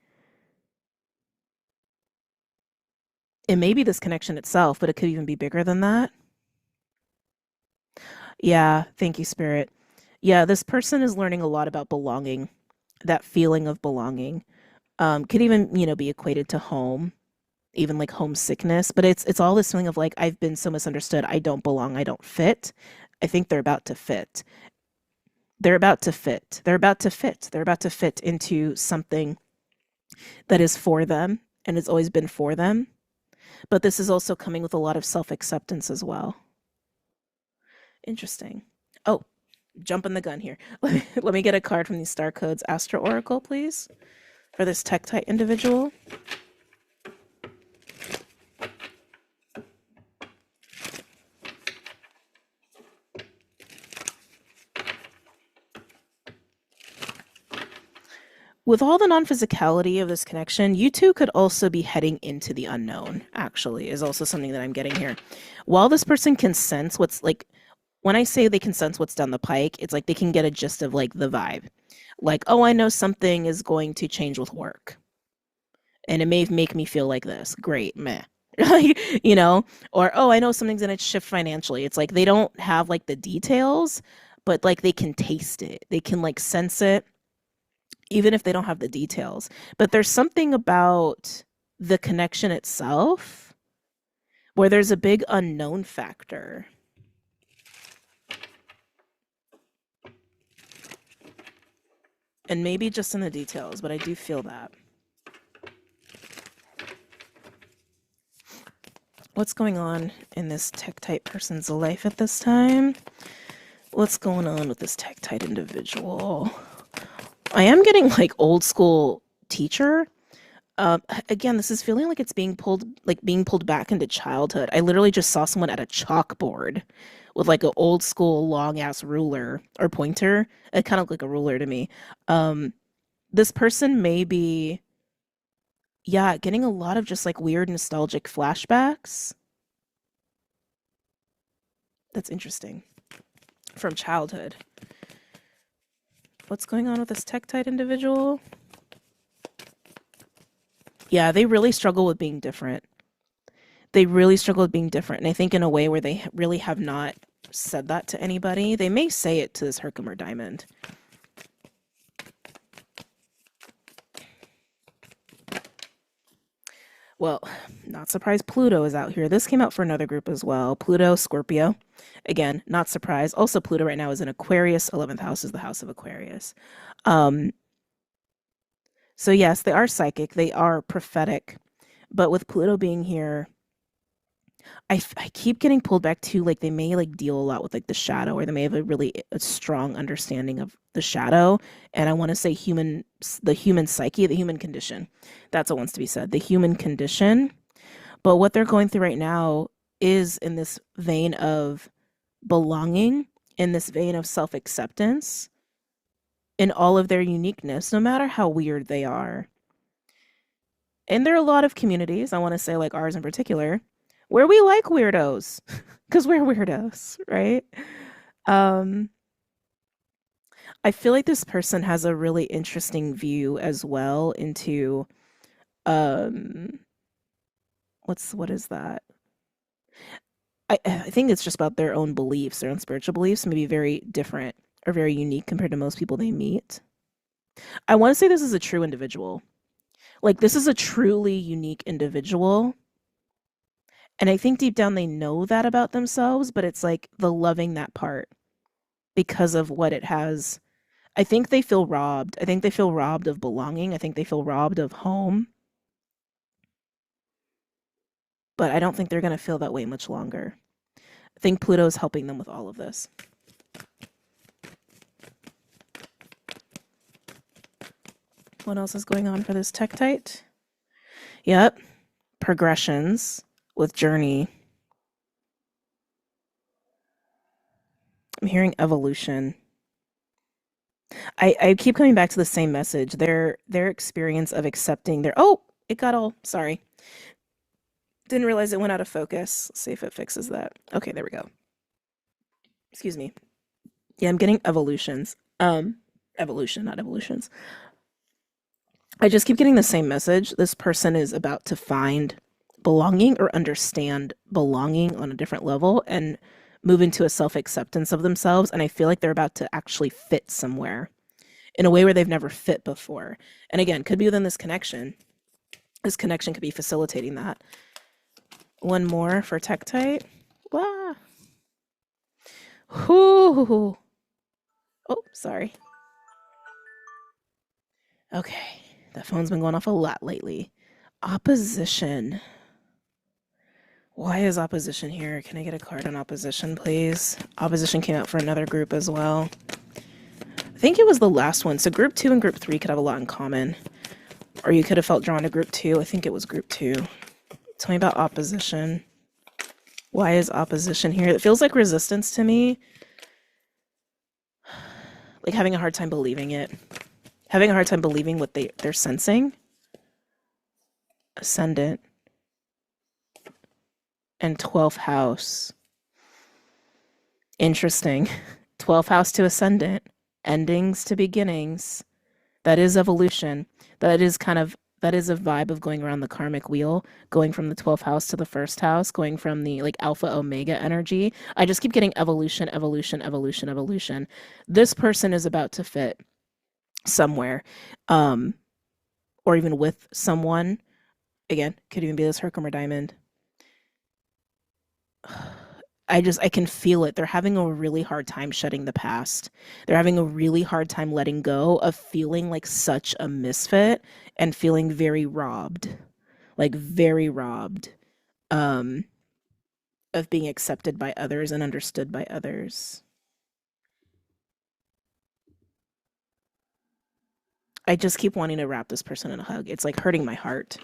It may be this connection itself, but it could even be bigger than that. Yeah, thank you, Spirit. Yeah, this person is learning a lot about belonging, that feeling of belonging. Could even, be equated to home, even like homesickness, but it's all this feeling of like I've been so misunderstood, I don't belong, I don't fit. I think they're about to fit. They're about to fit. They're about to fit. They're about to fit into something that is for them and has always been for them. But this is also coming with a lot of self-acceptance as well. Interesting. Oh, jumping the gun here. Let me get a card from the Star Codes Astro Oracle, please, for this Tektite individual. with all the non-physicality of this connection, you two could also be heading into the unknown, actually, is also something that I'm getting here. While this person can sense what's like, when I say they can sense what's down the pike, it's like they can get a gist of like the vibe. Like, oh, I know something is going to change with work. And it may make me feel like this. Great, meh. Like, you know, or oh, I know something's gonna shift financially. It's like they don't have like the details, but like they can taste it. They can like sense it, even if they don't have the details. But there's something about the connection itself where there's a big unknown factor. And maybe just in the details, but I do feel that. What's going on in this Tektite person's life at this time? What's going on with this Tektite individual? I am getting like old school teacher. Again, this is feeling like it's being pulled back into childhood. I literally just saw someone at a chalkboard with like an old school long ass ruler or pointer. It kind of looked like a ruler to me. This person may be, yeah, getting a lot of just like weird nostalgic flashbacks. That's interesting. From childhood. What's going on with this Tektite individual? Yeah, they really struggle with being different. They really struggle with being different. And I think in a way where they really have not said that to anybody. They may say it to this Herkimer diamond. Well, not surprised Pluto is out here. This came out for another group as well. Pluto, Scorpio. Again, not surprised. Also, Pluto right now is in Aquarius. 11th house is the house of Aquarius. So yes, they are psychic. They are prophetic. But with Pluto being here, I keep getting pulled back to like they may like deal a lot with like the shadow, or they may have a strong understanding of the shadow. And I want to say the human psyche, the human condition. That's what wants to be said. The human condition. But what they're going through right now is in this vein of belonging, in this vein of self-acceptance, in all of their uniqueness, no matter how weird they are. And there are a lot of communities, I want to say like ours in particular, where we like weirdos because we're weirdos, right? I feel like this person has a really interesting view as well into what is that? I think it's just about their own beliefs, their own spiritual beliefs, maybe very different or very unique compared to most people they meet. I want to say this is a true individual. Like this is a truly unique individual. And I think deep down they know that about themselves, but it's like the loving that part because of what it has. I think they feel robbed. I think they feel robbed of belonging. I think they feel robbed of home. But I don't think they're going to feel that way much longer. I think Pluto is helping them with all of this. What else is going on for this Tektite? Yep. Progressions with journey. I'm hearing evolution. I keep coming back to the same message. Their experience of accepting their sorry. Didn't realize it went out of focus. Let's see if it fixes that. Okay, there we go. Excuse me. Yeah, I'm getting evolutions. Evolution, not evolutions. I just keep getting the same message. This person is about to find belonging or understand belonging on a different level and move into a self-acceptance of themselves. And I feel like they're about to actually fit somewhere in a way where they've never fit before. And again, could be within this connection. This connection could be facilitating that. One more for Tektite. Wow. Ooh. Oh, sorry. Okay. That phone's been going off a lot lately. Opposition. Why is opposition here? Can I get a card on opposition, please? Opposition came out for another group as well. I think it was the last one. So group 2 and group 3 could have a lot in common. Or you could have felt drawn to group 2. I think it was group 2. Tell me about opposition. Why is opposition here? It feels like resistance to me. Like having a hard time believing it. Having a hard time believing what they're sensing. Ascendant and 12th house. Interesting. 12th house to ascendant. Endings to beginnings. That is evolution. That is that is a vibe of going around the karmic wheel, going from the 12th house to the first house, going from the like alpha omega energy. I just keep getting evolution, evolution, evolution, evolution. This person is about to fit somewhere, um, or even with someone. Again, could even be this Herkimer diamond. I can feel it. They're having a really hard time shedding the past. They're having a really hard time letting go of feeling like such a misfit and feeling very robbed. Like very robbed um of being accepted by others and understood by others. I just keep wanting to wrap this person in a hug. It's like hurting my heart.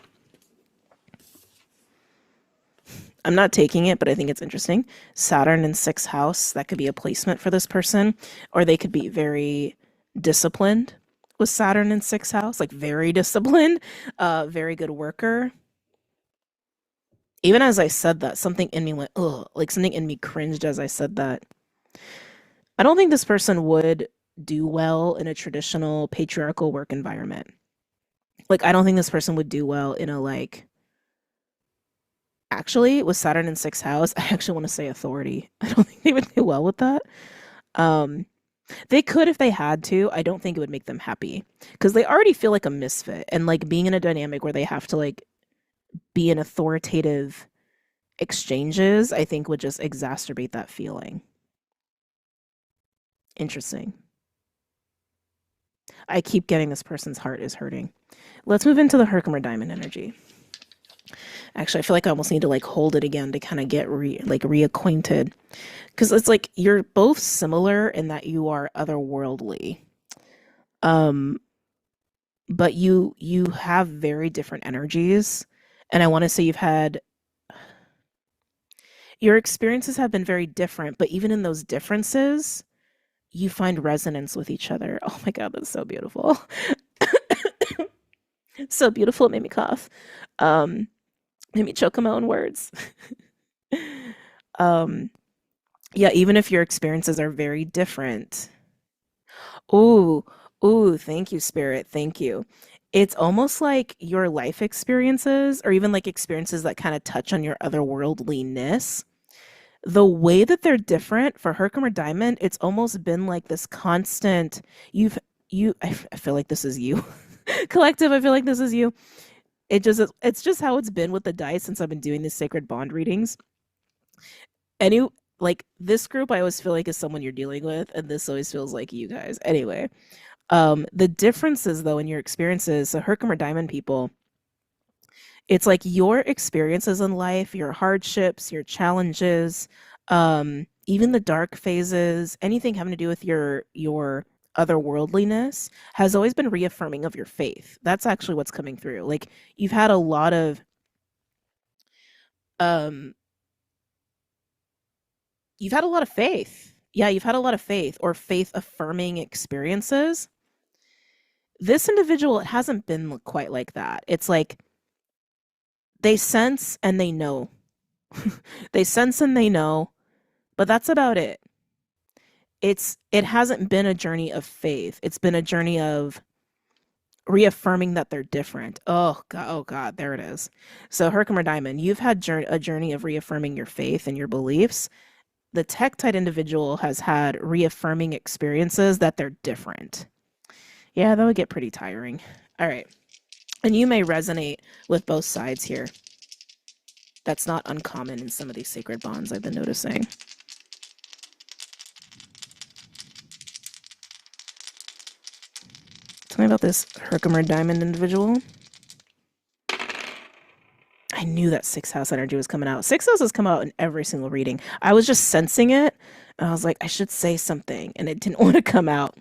I'm not taking it, but I think it's interesting. Saturn in sixth house, that could be a placement for this person, or they could be very disciplined with Saturn in sixth house, like very disciplined, very good worker. Even as I said that, something in me went, ugh, like something in me cringed as I said that. I don't think this person would do well in a traditional patriarchal work environment. Like, I don't think this person would do well in a like, actually, with Saturn in sixth house, I actually want to say authority. I don't think they would do well with that. Um, they could if they had to. I don't think it would make them happy because they already feel like a misfit, and like being in a dynamic where they have to like be in authoritative exchanges, I think would just exacerbate that feeling. Interesting. I keep getting this person's heart is hurting. Let's move into the Herkimer diamond energy. Actually, I feel like I almost need to like hold it again to kind of get reacquainted, because it's like you're both similar in that you are otherworldly, um, but you have very different energies, and I want to say you've had your experiences have been very different, but even in those differences, you find resonance with each other. Oh my God, that's so beautiful. So beautiful, it made me cough. Um, Made me choke on my own words. um, yeah, even if your experiences are very different. Ooh, ooh, thank you, Spirit. Thank you. It's almost like your life experiences, or even like experiences that kind of touch on your otherworldliness. The way that they're different for Herkimer Diamond, it's almost been like this constant. You've I feel like this is you, collective. I feel like this is you. It's just how it's been with the dice since I've been doing these sacred bond readings. Any like this group, I always feel like is someone you're dealing with, and this always feels like you guys. Anyway, the differences though in your experiences, so Herkimer Diamond people, it's like your experiences in life, your hardships, your challenges, even the dark phases, anything having to do with your otherworldliness has always been reaffirming of your faith. That's actually what's coming through. Like you've had a lot of um you've had a lot of faith. Yeah, you've had a lot of faith or faith affirming experiences. This individual, it hasn't been quite like that. It's like they sense and they know. They sense and they know, but that's about it. It hasn't been a journey of faith. It's been a journey of reaffirming that they're different. Oh God, there it is. So Herkimer Diamond, you've had a journey of reaffirming your faith and your beliefs. The Tektite individual has had reaffirming experiences that they're different. Yeah, that would get pretty tiring. All right. And you may resonate with both sides here. That's not uncommon in some of these sacred bonds I've been noticing. Tell me about this Herkimer Diamond individual. I knew that sixth house energy was coming out. Sixth house has come out in every single reading. I was just sensing it. And I was like, I should say something. And it didn't want to come out.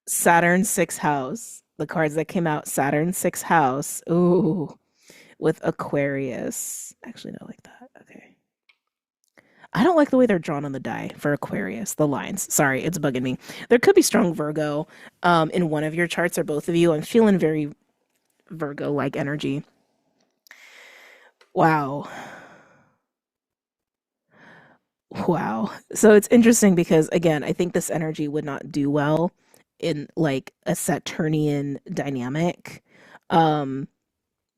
Saturn sixth house. The cards that came out, Saturn sixth house. Ooh, with Aquarius. Actually, no, like that. Okay. I don't like the way they're drawn on the die for Aquarius, the lines. Sorry, it's bugging me. There could be strong Virgo in one of your charts or both of you. I'm feeling very Virgo-like energy. Wow. Wow. So it's interesting because again, I think this energy would not do well in like a Saturnian dynamic. Um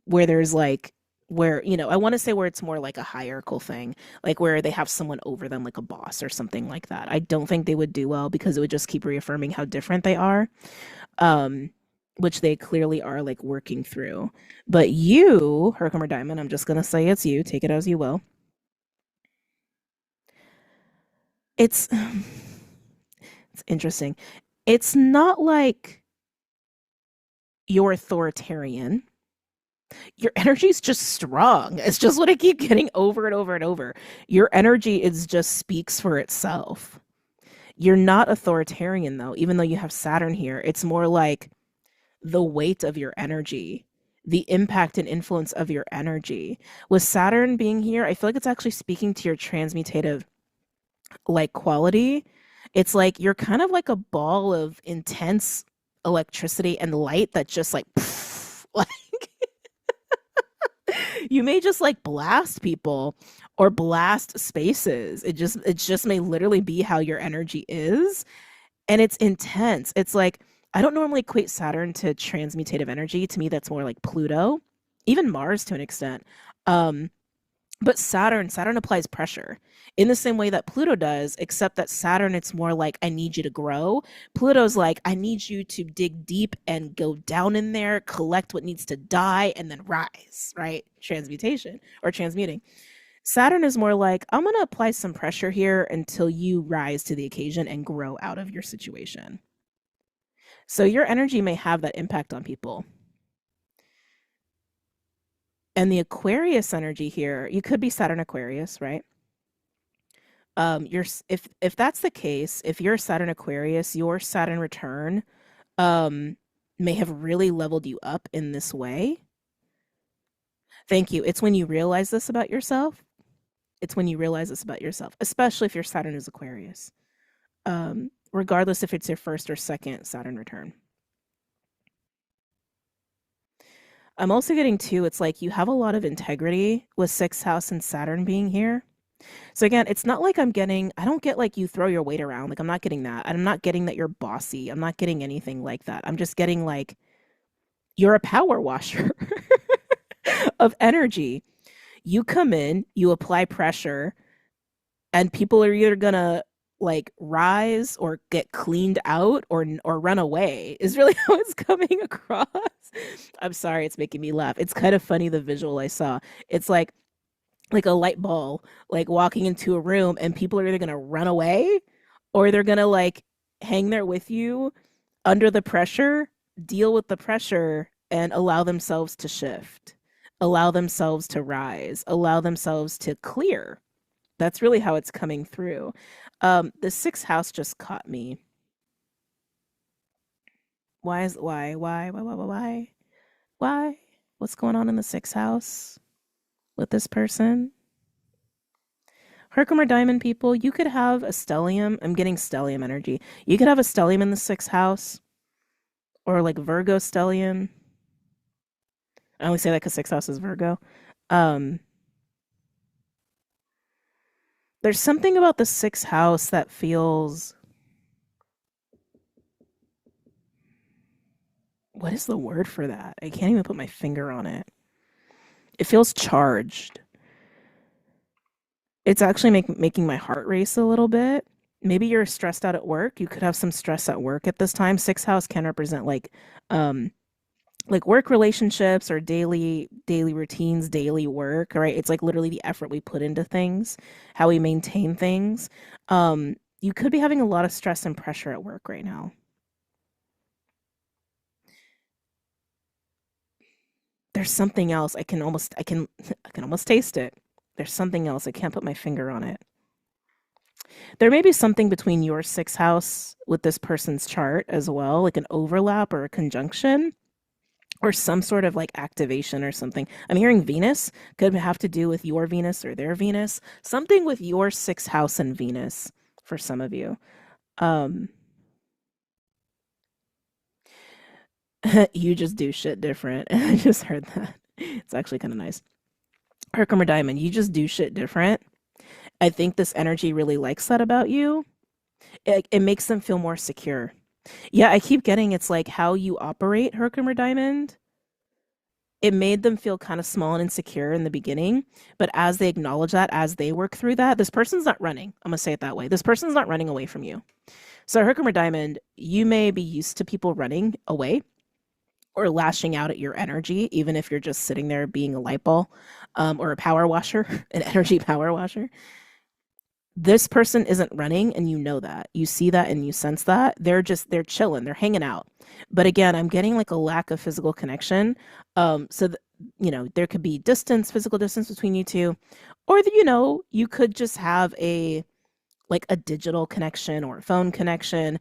where there's like where, I want to say where it's more like a hierarchical thing, like where they have someone over them like a boss or something like that. I don't think they would do well because it would just keep reaffirming how different they are. Um which they clearly are like working through. But you, Herkimer Diamond, I'm just going to say it's you, take it as you will. It's it's interesting. It's not like you're authoritarian. Your energy is just strong. It's just what I keep getting over and over and over. Your energy is just speaks for itself. You're not authoritarian though, even though you have Saturn here. It's more like the weight of your energy, the impact and influence of your energy. With Saturn being here, I feel like it's actually speaking to your transmutative like quality. It's like you're kind of like a ball of intense electricity and light that just like pff, like you may just like blast people or blast spaces. It just may literally be how your energy is, and it's intense. It's like I don't normally equate Saturn to transmutative energy. To me that's more like Pluto, even Mars to an extent. Um but Saturn applies pressure in the same way that Pluto does, except that Saturn, it's more like, I need you to grow. Pluto's like, I need you to dig deep and go down in there, collect what needs to die, and then rise, right? Transmutation or transmuting. Saturn is more like, I'm going to apply some pressure here until you rise to the occasion and grow out of your situation. So your energy may have that impact on people. And the Aquarius energy here, you could be Saturn Aquarius, right? You're if that's the case, if you're Saturn Aquarius, your Saturn return um may have really leveled you up in this way. Thank you. It's when you realize this about yourself. It's when you realize this about yourself, especially if your Saturn is Aquarius. Regardless if it's your first or second Saturn return. I'm also getting too, it's like you have a lot of integrity with sixth house and Saturn being here. So again, it's not like I don't get like you throw your weight around. Like I'm not getting that. I'm not getting that you're bossy. I'm not getting anything like that. I'm just getting like you're a power washer of energy. You come in, you apply pressure, and people are either gonna like rise or get cleaned out or run away is really how it's coming across. I'm sorry, it's making me laugh. It's kind of funny the visual I saw. It's like a light ball like walking into a room and people are either going to run away or they're going to like hang there with you under the pressure, deal with the pressure and allow themselves to shift, allow themselves to rise, allow themselves to clear. That's really how it's coming through. The sixth house just caught me. Why? What's going on in the sixth house with this person? Herkimer Diamond people, you could have a stellium. I'm getting stellium energy. You could have a stellium in the sixth house or like Virgo stellium. I only say that because sixth house is Virgo. Um, there's something about the sixth house that feels. What is the word for that? I can't even put my finger on it. It feels charged. It's actually making my heart race a little bit. Maybe you're stressed out at work. You could have some stress at work at this time. Sixth house can represent like work relationships or daily routines, daily work, right? It's like literally the effort we put into things, how we maintain things. You could be having a lot of stress and pressure at work right now. There's something else. I can almost taste it. There's something else. I can't put my finger on it. There may be something between your sixth house with this person's chart as well, like an overlap or a conjunction, or some sort of like activation or something. I'm hearing Venus could have to do with your Venus or their Venus, something with your sixth house and Venus for some of you. Um, you just do shit different. I just heard that. It's actually kind of nice. Herkimer Diamond, you just do shit different. I think this energy really likes that about you. It makes them feel more secure. Yeah, I keep getting it's like how you operate, Herkimer Diamond. It made them feel kind of small and insecure in the beginning, but as they acknowledge that, as they work through that, this person's not running. I'm gonna say it that way. This person's not running away from you. So, Herkimer Diamond, you may be used to people running away or lashing out at your energy, even if you're just sitting there being a light ball or a power washer, an energy power washer. This person isn't running, and you know that. You see that and you sense that. They're chilling, they're hanging out. But again, I'm getting like a lack of physical connection. There could be distance, physical distance between you two, or you could just have a digital connection or a phone connection.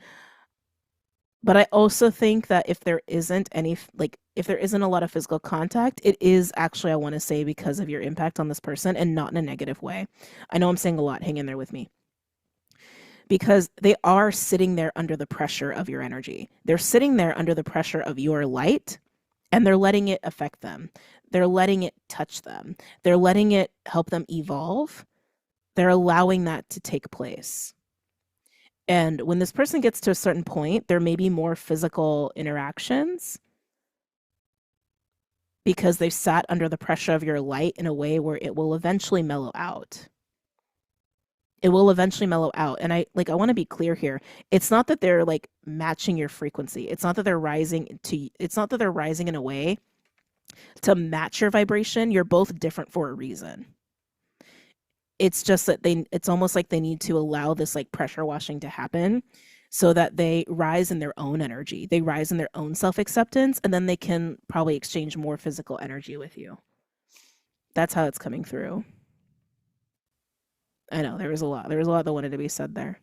But I also think that if there isn't a lot of physical contact, it is actually, I want to say, because of your impact on this person and not in a negative way. I know I'm saying a lot. Hang in there with me. Because they are sitting there under the pressure of your energy. They're sitting there under the pressure of your light, and they're letting it affect them. They're letting it touch them. They're letting it help them evolve. They're allowing that to take place. And when this person gets to a certain point, there may be more physical interactions because they've sat under the pressure of your light in a way where it will eventually mellow out. It will eventually mellow out. And I want to be clear here. It's not that they're like matching your frequency. It's not that they're rising in a way to match your vibration. You're both different for a reason. It's just that it's almost like they need to allow this like pressure washing to happen so that they rise in their own energy. They rise in their own self-acceptance, and then they can probably exchange more physical energy with you. That's how it's coming through. I know there was a lot that wanted to be said there.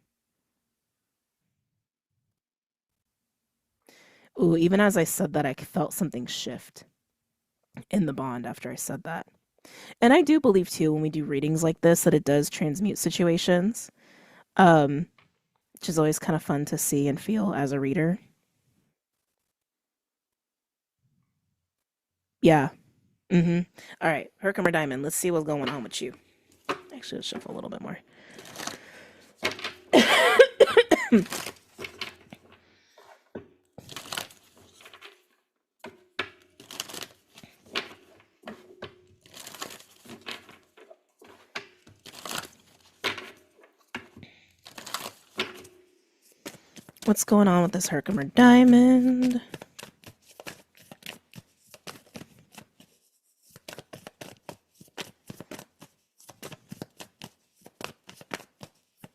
Ooh, even as I said that, I felt something shift in the bond after I said that. And I do believe too, when we do readings like this, that it does transmute situations, which is always kind of fun to see and feel as a reader. Yeah. Mm-hmm. All right, Herkimer Diamond, let's see what's going on with you. Actually, let's shuffle a little bit more. What's going on with this Herkimer Diamond?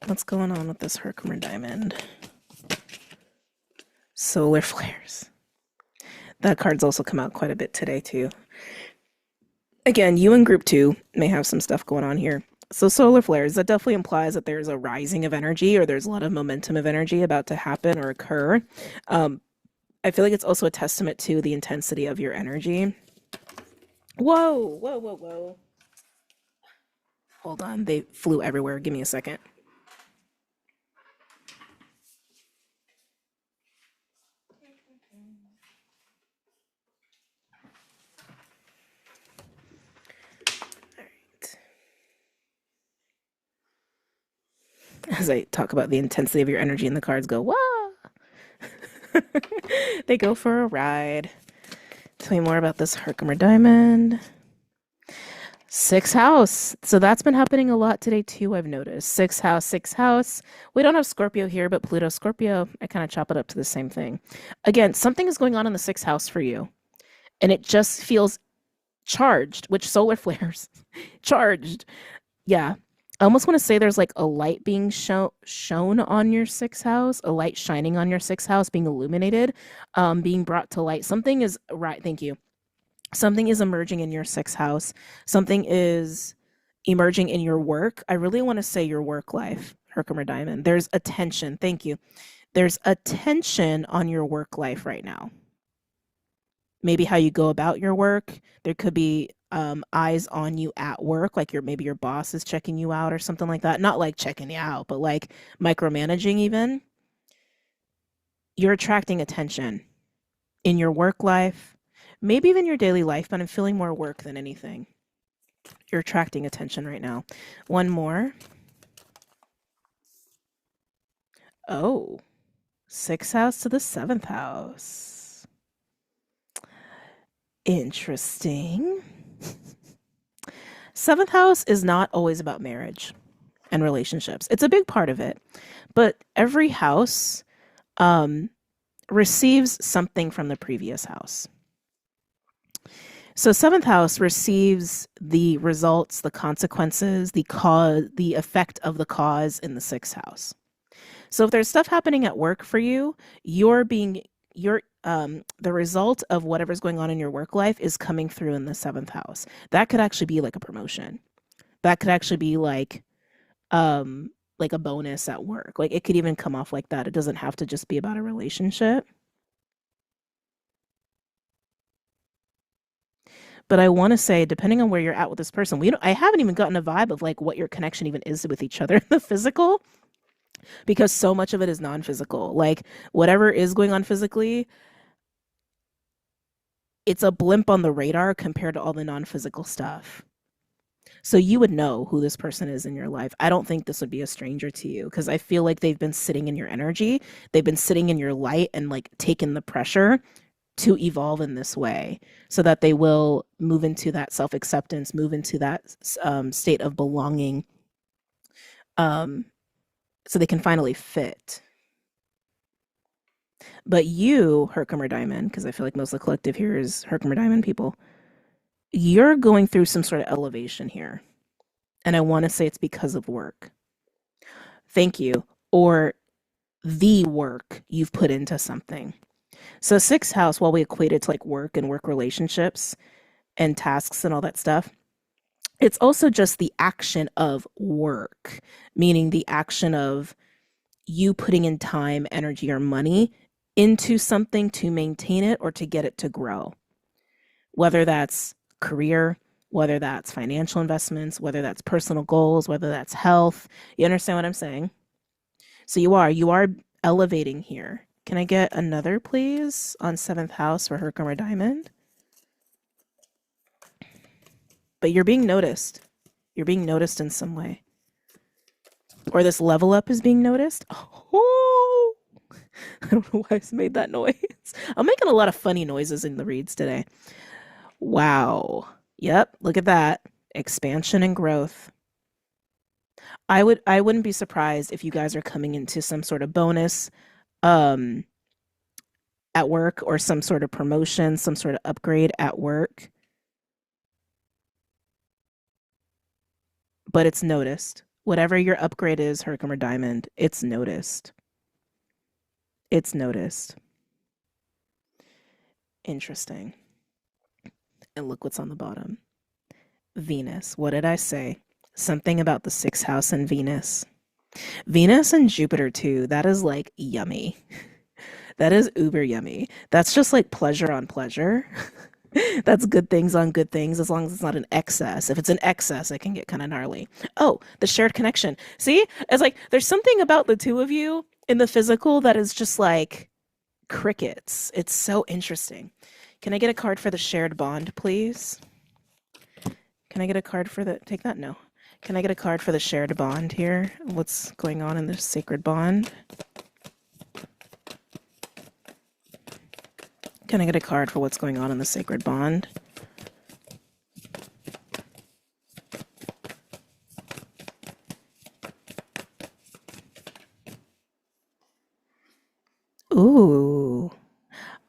What's going on with this Herkimer Diamond? Solar flares. That card's also come out quite a bit today too. Again, you and group 2 may have some stuff going on here. So solar flares, that definitely implies that there's a rising of energy, or there's a lot of momentum of energy about to happen or occur. I feel like it's also a testament to the intensity of your energy. Whoa, whoa, whoa, whoa. Hold on, they flew everywhere. Give me a second. As I talk about the intensity of your energy, and the cards go, whoa. They go for a ride. Tell me more about this Herkimer Diamond. Sixth house. So that's been happening a lot today too, I've noticed. Sixth house. We don't have Scorpio here, but Pluto, Scorpio, I kind of chop it up to the same thing. Again, something is going on in the sixth house for you. And it just feels charged, which solar flares. Charged. Yeah. I almost want to say there's like a light being shown on your sixth house, a light shining on your sixth house, being illuminated, being brought to light. Something is right. Thank you. Something is emerging in your sixth house. Something is emerging in your work. I really want to say your work life, Herkimer Diamond. There's a tension. Thank you. There's a tension on your work life right now. maybe how you go about your work. There could be eyes on you at work, like maybe your boss is checking you out or something like that. Not like checking you out, but like micromanaging even. You're attracting attention in your work life, maybe even your daily life, but I'm feeling more work than anything. You're attracting attention right now. One more. Oh, 6th house to the 7th house. Interesting. 7th house is not always about marriage and relationships. It's a big part of it, but every house receives something from the previous house. So 7th house receives the results, the consequences, the cause, the effect of the cause in the 6th house. So if there's stuff happening at work for you, the result of whatever's going on in your work life is coming through in the 7th house. That could actually be like a promotion. That could actually be like a bonus at work. Like it could even come off like that. It doesn't have to just be about a relationship. But I want to say, depending on where you're at with this person, I haven't even gotten a vibe of like what your connection even is with each other in the physical, because so much of it is non-physical. Like whatever is going on physically, it's a blimp on the radar compared to all the non-physical stuff. So you would know who this person is in your life. I don't think this would be a stranger to you, because I feel like they've been sitting in your energy. They've been sitting in your light and like taken the pressure to evolve in this way, so that they will move into that self-acceptance, move into that state of belonging, so they can finally fit. But you, Herkimer Diamond, because I feel like most of the collective here is Herkimer Diamond people, you're going through some sort of elevation here. And I want to say it's because of work. Thank you. Or the work you've put into something. So 6th house, while we equate it to like work and work relationships and tasks and all that stuff, it's also just the action of work, meaning the action of you putting in time, energy, or money into something to maintain it or to get it to grow. Whether that's career, whether that's financial investments, whether that's personal goals, whether that's health. You understand what I'm saying? So you are elevating here. Can I get another, please, on 7th house for Herkimer Diamond? But you're being noticed. You're being noticed in some way. Or this level up is being noticed. Oh, I don't know why I made that noise. I'm making a lot of funny noises in the reads today. Wow. Yep, look at that. Expansion and growth. I wouldn't be surprised if you guys are coming into some sort of bonus at work, or some sort of promotion, some sort of upgrade at work. But it's noticed. Whatever your upgrade is, Herkimer Diamond, it's noticed. It's noticed. Interesting. And look what's on the bottom. Venus. What did I say? Something about the 6th house and Venus. Venus and Jupiter too. That is like yummy. That is uber yummy. That's just like pleasure on pleasure. That's good things on good things, as long as it's not an excess. If it's an excess, it can get kind of gnarly. Oh, the shared connection. See? It's like there's something about the two of you in the physical that is just like crickets. It's so interesting. Can I get a card for the shared bond, please? Can I get a card for the... Take that? No. Can I get a card for the shared bond here? What's going on in this sacred bond? Can I get a card for what's going on in the sacred bond? Ooh.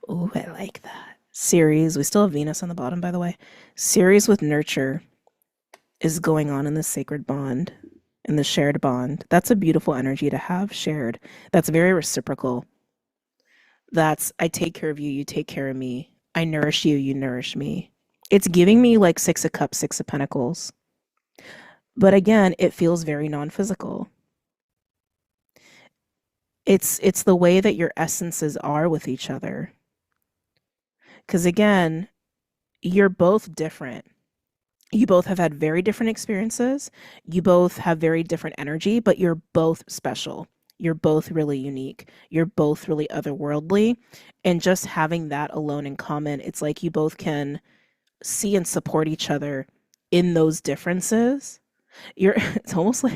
Ooh, I like that. Series. We still have Venus on the bottom, by the way. Series with nurture is going on in the sacred bond, in the shared bond. That's a beautiful energy to have shared. That's very reciprocal. That's, I take care of you, you take care of me. I nourish you, you nourish me. It's giving me like 6 of Cups, 6 of Pentacles. But again, it feels very non-physical. It's the way that your essences are with each other. Because again, you're both different. You both have had very different experiences. You both have very different energy, but you're both special. You're both really unique. You're both really otherworldly. And just having that alone in common, it's like you both can see and support each other in those differences. You're it's also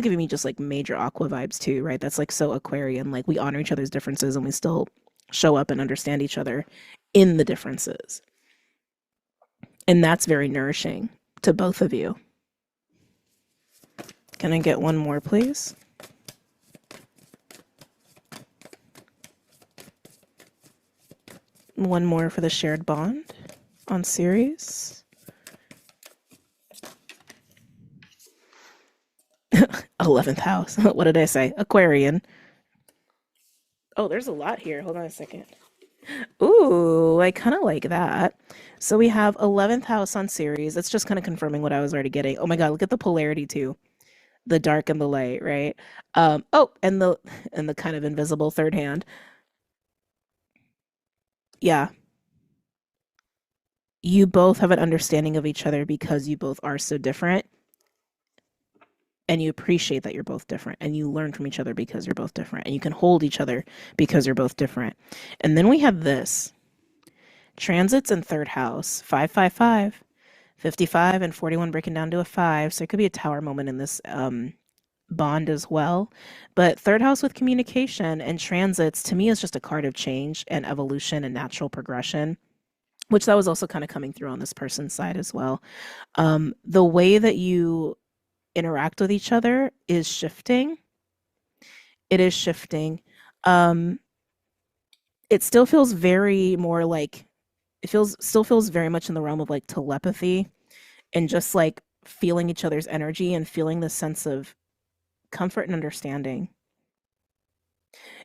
giving me just like major aqua vibes too, right? That's like so Aquarian. Like we honor each other's differences and we still show up and understand each other in the differences. And that's very nourishing to both of you. Can I get one more, please? One more for the shared bond on series. 11th house. What did I say? Aquarian. Oh, there's a lot here. Hold on a second. Ooh, I kind of like that. So we have 11th house on series. That's just kind of confirming what I was already getting. Oh my God, look at the polarity too. The dark and the light, right? Oh, and the kind of invisible third hand. Yeah, you both have an understanding of each other because you both are so different, and you appreciate that you're both different, and you learn from each other because you're both different, and you can hold each other because you're both different. And then we have this transits in third house, 555, 55, and 41 breaking down to a 5. So it could be a tower moment in this bond as well. But third house with communication and transits to me is just a card of change and evolution and natural progression, which that was also kind of coming through on this person's side as well. The way that you interact with each other is shifting. It is shifting. Um, it still feels very more like it feels still feels very much in the realm of like telepathy and just like feeling each other's energy and feeling this sense of comfort and understanding.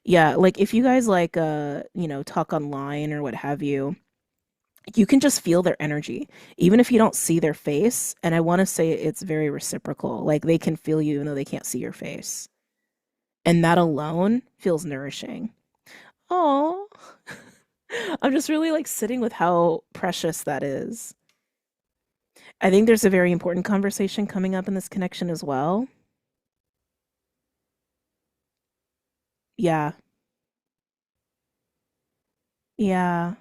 Yeah, like if you guys like talk online or what have you can just feel their energy even if you don't see their face, and I want to say it's very reciprocal. Like they can feel you even though they can't see your face. And that alone feels nourishing. Oh, I'm just really like sitting with how precious that is. I think there's a very important conversation coming up in this connection as well. Yeah. Yeah.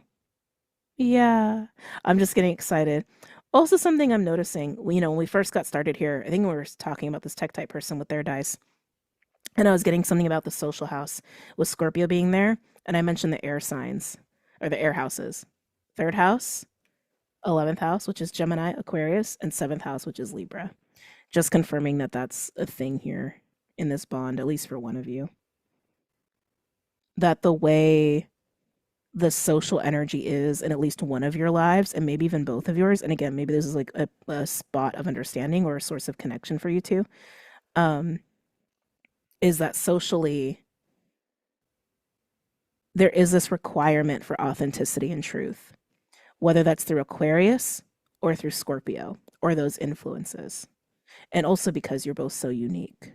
Yeah. I'm just getting excited. Also, something I'm noticing, when we first got started here, I think we were talking about this Tektite person with their dice, and I was getting something about the social house with Scorpio being there, and I mentioned the air signs or the air houses. Third house, 11th house, which is Gemini, Aquarius, and seventh house, which is Libra. Just confirming that that's a thing here in this bond, at least for one of you. That the way the social energy is in at least one of your lives, and maybe even both of yours, and again, maybe this is like a spot of understanding or a source of connection for you two, um, is that socially there is this requirement for authenticity and truth, whether that's through Aquarius or through Scorpio or those influences. And also because you're both so unique.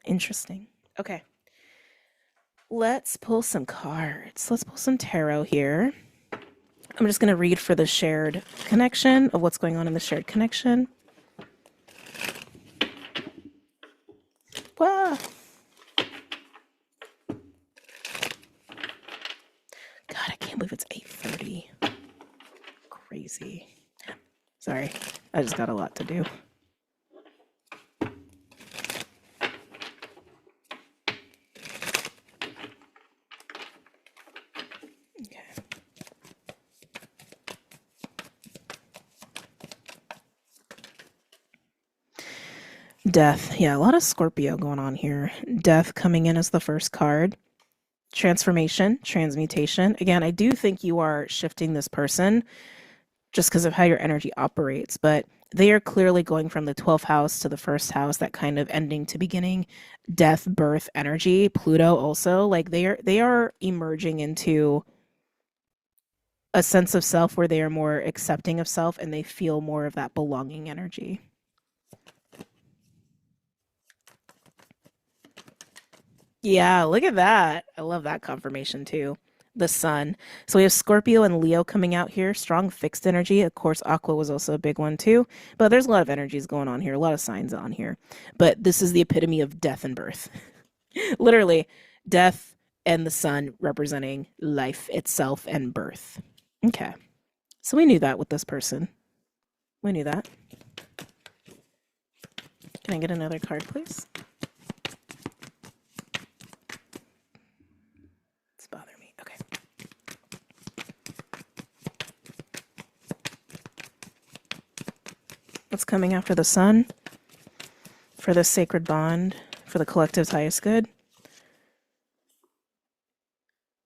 Interesting. Okay. Let's pull some cards. Let's pull some tarot here. I'm just going to read for the shared connection of what's going on in the shared connection. Wow. God, I can't believe it's 8:30. Crazy. Sorry, I just got a lot to do. Okay. Death. Yeah, a lot of Scorpio going on here. Death coming in as the first card. Transformation, transmutation. Again, I do think you are shifting this person just because of how your energy operates, but they are clearly going from the 12th house to the first house, that kind of ending to beginning, death, birth energy. Pluto also, like they are emerging into a sense of self where they are more accepting of self and they feel more of that belonging energy. Yeah, look at that. I love that confirmation too. the sun. So we have Scorpio and Leo coming out here. Strong fixed energy. Of course, Aqua was also a big one too. But there's a lot of energies going on here, a lot of signs on here. But this is the epitome of death and birth. Literally, death and the sun representing life itself and birth. Okay. So we knew that with this person. We knew that. Can I get another card, please? It's bothering me. Okay. What's coming after the sun? For the sacred bond, for the collective's highest good?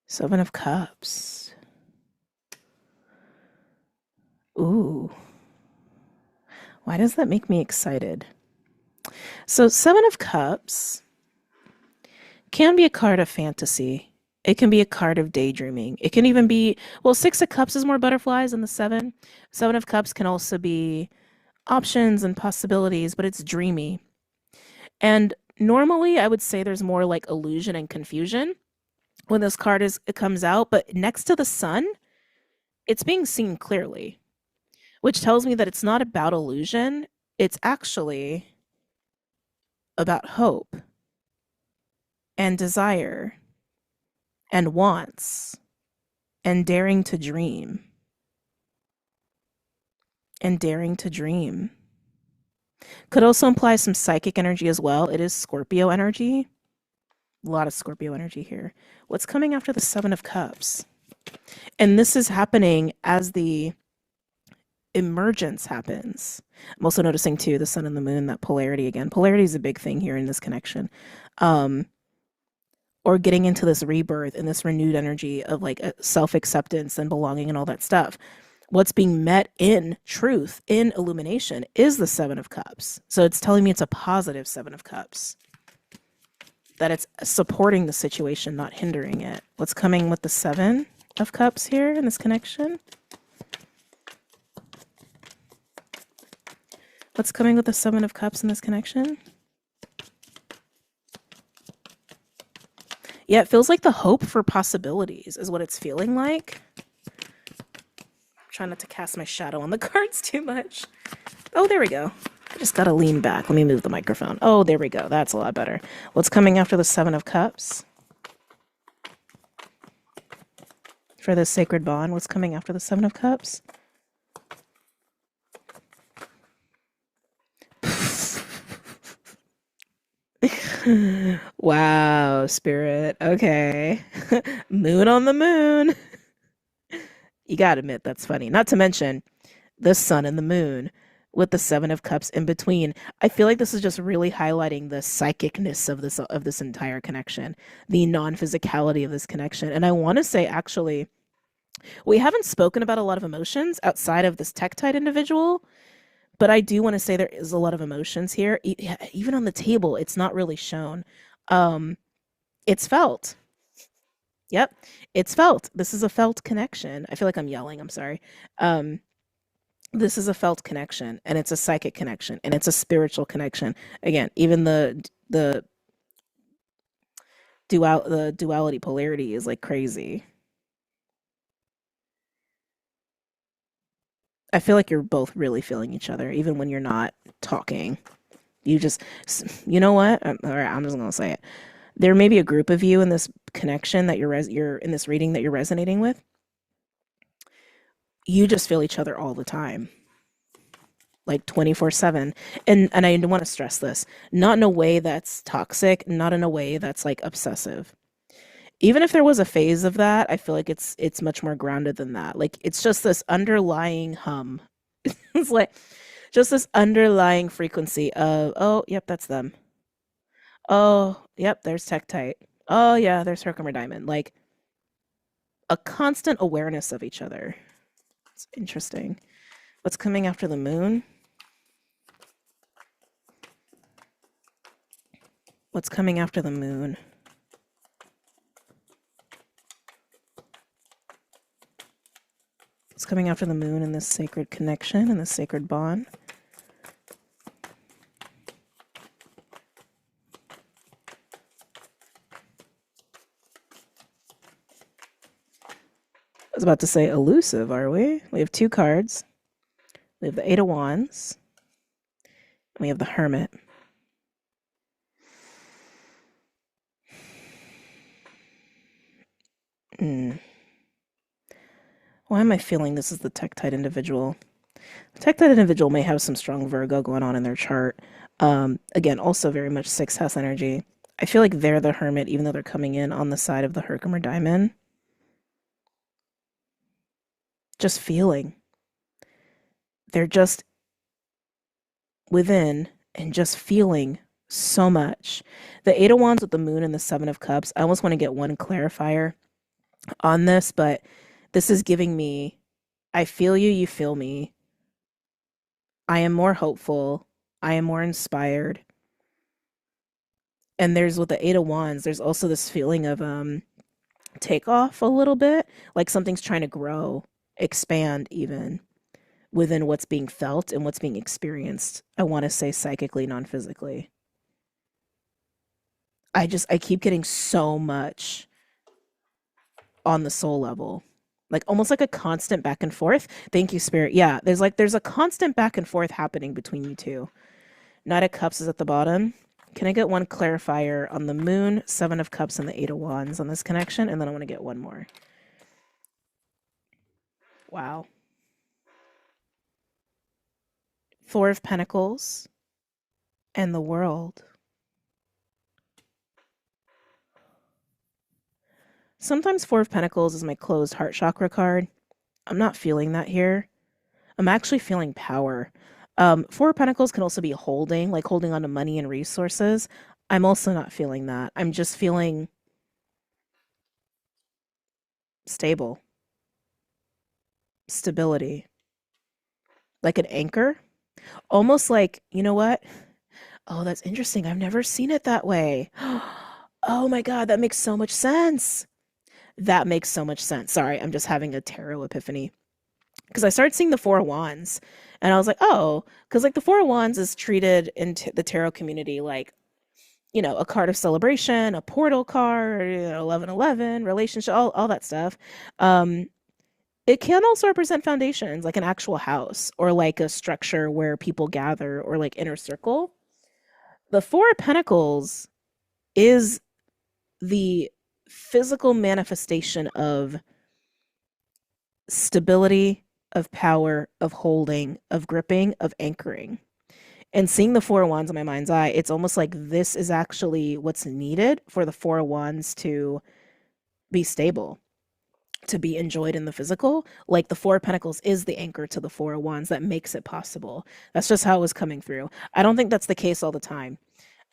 Seven of Cups. Ooh. Why does that make me excited? So Seven of Cups can be a card of fantasy. It can be a card of daydreaming. It can even be, well, Six of Cups is more butterflies than the seven. Seven of Cups can also be options and possibilities, but it's dreamy. And normally I would say there's more like illusion and confusion when this card it comes out, but next to the sun, it's being seen clearly, which tells me that it's not about illusion. It's actually about hope and desire and wants and daring to dream. And daring to dream. Could also imply some psychic energy as well. It is Scorpio energy. A lot of Scorpio energy here. What's coming after the Seven of Cups? And this is happening as the emergence happens. I'm also noticing too the sun and the moon, that polarity again. Polarity is a big thing here in this connection. Or getting into this rebirth and this renewed energy of like self-acceptance and belonging and all that stuff. What's being met in truth, in illumination, is the Seven of Cups. So it's telling me it's a positive Seven of Cups. That it's supporting the situation, not hindering it. What's coming with the Seven of Cups here in this connection? What's coming with the Seven of Cups in this connection? Yeah, it feels like the hope for possibilities is what it's feeling like. I'm trying not to cast my shadow on the cards too much. Oh, there we go. I just gotta lean back. Let me move the microphone. Oh, there we go. That's a lot better. What's coming after the Seven of Cups? For this sacred bond, what's coming after the Seven of Cups? Wow, Spirit. Okay. Moon on the moon. You gotta admit, that's funny. Not to mention the sun and the moon with the Seven of Cups in between. I feel like this is just really highlighting the psychicness of this entire connection, the non-physicality of this connection. And I want to say, actually, we haven't spoken about a lot of emotions outside of this Tektite individual, but I do want to say there is a lot of emotions here. Even on the table, it's not really shown. It's felt. Yep, it's felt. This is a felt connection. I feel like I'm yelling. I'm sorry. This is a felt connection, and it's a psychic connection, and it's a spiritual connection. Again, even the duality polarity is like crazy. I feel like you're both really feeling each other, even when you're not talking. You just, you know what? All right, I'm just gonna say it. There may be a group of you in this connection that you're in this reading that you're resonating with. You just feel each other all the time, like 24/7. And I want to stress this, not in a way that's toxic, not in a way that's like obsessive. Even if there was a phase of that, I feel like it's much more grounded than that. Like it's just this underlying hum. It's like just this underlying frequency of, oh, yep, that's them. Oh, yep, there's Tektite. Oh, yeah, there's Herkimer Diamond. Like a constant awareness of each other. It's interesting. What's coming after the moon? What's coming after the moon? What's coming after the moon in this sacred connection, in this sacred bond? about to say elusive, are we? We have two cards. We have the Eight of Wands. And we have the Hermit. Why am I feeling this is the Tektite individual? The Tektite individual may have some strong Virgo going on in their chart. Again, also very much sixth house energy. I feel like they're the Hermit, even though they're coming in on the side of the Herkimer diamond. Just feeling. They're just within and just feeling so much. The Eight of Wands with the Moon and the Seven of Cups, I almost want to get one clarifier on this, but this is giving me, I feel you, you feel me. I am more hopeful. I am more inspired. And there's with the Eight of Wands, there's also this feeling of take off a little bit, like something's trying to grow, expand even within what's being felt and what's being experienced. I want to say psychically, non-physically. I keep getting so much on the soul level. Like almost like a constant back and forth. Thank you, Spirit. Yeah, there's a constant back and forth happening between you two. Knight of Cups is at the bottom. Can I get one clarifier on the Moon, Seven of Cups, and the Eight of Wands on this connection? And then I want to get one more. Wow. Four of Pentacles and the World. Sometimes Four of Pentacles is my closed heart chakra card. I'm not feeling that here. I'm actually feeling power. Four of Pentacles can also be holding, like holding on to money and resources. I'm also not feeling that. I'm just feeling stable. Stability. Like an anchor. Almost like, you know what? Oh, that's interesting. I've never seen it that way. Oh my God, that makes so much sense. That makes so much sense. Sorry, I'm just having a tarot epiphany. Because I started seeing the Four of Wands, and I was like, oh, because like the Four of Wands is treated in the tarot community like, you know, a card of celebration, a portal card, 1111, relationship, all that stuff. It can also represent foundations, like an actual house or like a structure where people gather or like inner circle. The Four of Pentacles is the physical manifestation of stability, of power, of holding, of gripping, of anchoring. And seeing the Four of Wands in my mind's eye, it's almost like this is actually what's needed for the Four of Wands to be stable, to be enjoyed in the physical. Like the Four of Pentacles is the anchor to the Four of Wands that makes it possible. That's just how it was coming through. I don't think that's the case all the time.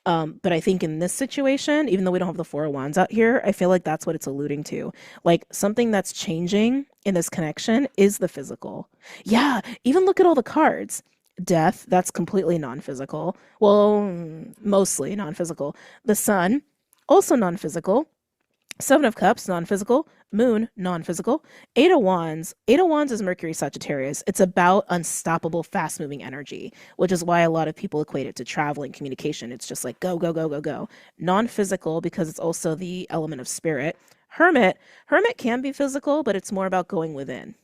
But I think in this situation, even though we don't have the Four of Wands out here, I feel like that's what it's alluding to. Like something that's changing in this connection is the physical. Yeah, even look at all the cards. Death, that's completely non-physical. Well, mostly non-physical. The Sun, also non-physical. Seven of Cups, non-physical. Moon, non-physical. Eight of Wands. Eight of Wands is Mercury Sagittarius. It's about unstoppable, fast-moving energy, which is why a lot of people equate it to traveling, communication. It's just like go, go, go, go, go. Non-physical because it's also the element of spirit. Hermit. Hermit can be physical, but it's more about going within.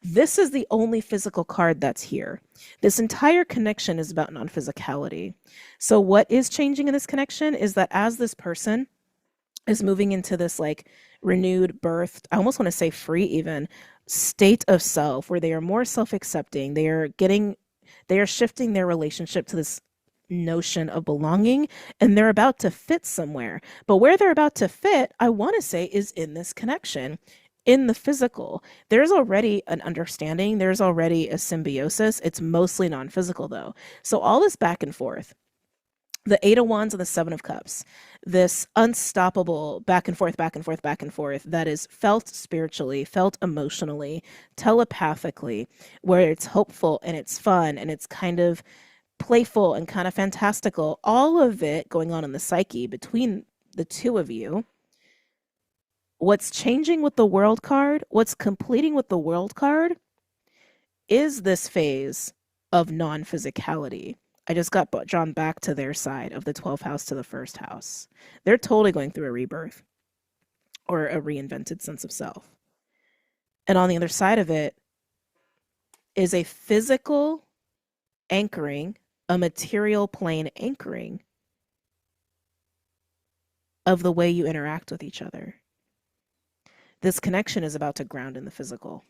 This is the only physical card that's here. This entire connection is about non-physicality. So what is changing in this connection is that as this person is moving into this like renewed birth, I almost want to say free even, state of self where they are more self-accepting, they are shifting their relationship to this notion of belonging, and they're about to fit somewhere. But where they're about to fit, I want to say, is in this connection. In the physical, there's already an understanding, there's already a symbiosis. It's mostly non-physical though. So all this back and forth, the Eight of Wands and the Seven of Cups, this unstoppable back and forth, back and forth, back and forth that is felt spiritually, felt emotionally, telepathically, where it's hopeful and it's fun and it's kind of playful and kind of fantastical, all of it going on in the psyche between the two of you. What's changing with the World card, what's completing with the World card, is this phase of non-physicality. I just got drawn back to their side of the 12th house to the first house. They're totally going through a rebirth or a reinvented sense of self. And on the other side of it is a physical anchoring, a material plane anchoring of the way you interact with each other. This connection is about to ground in the physical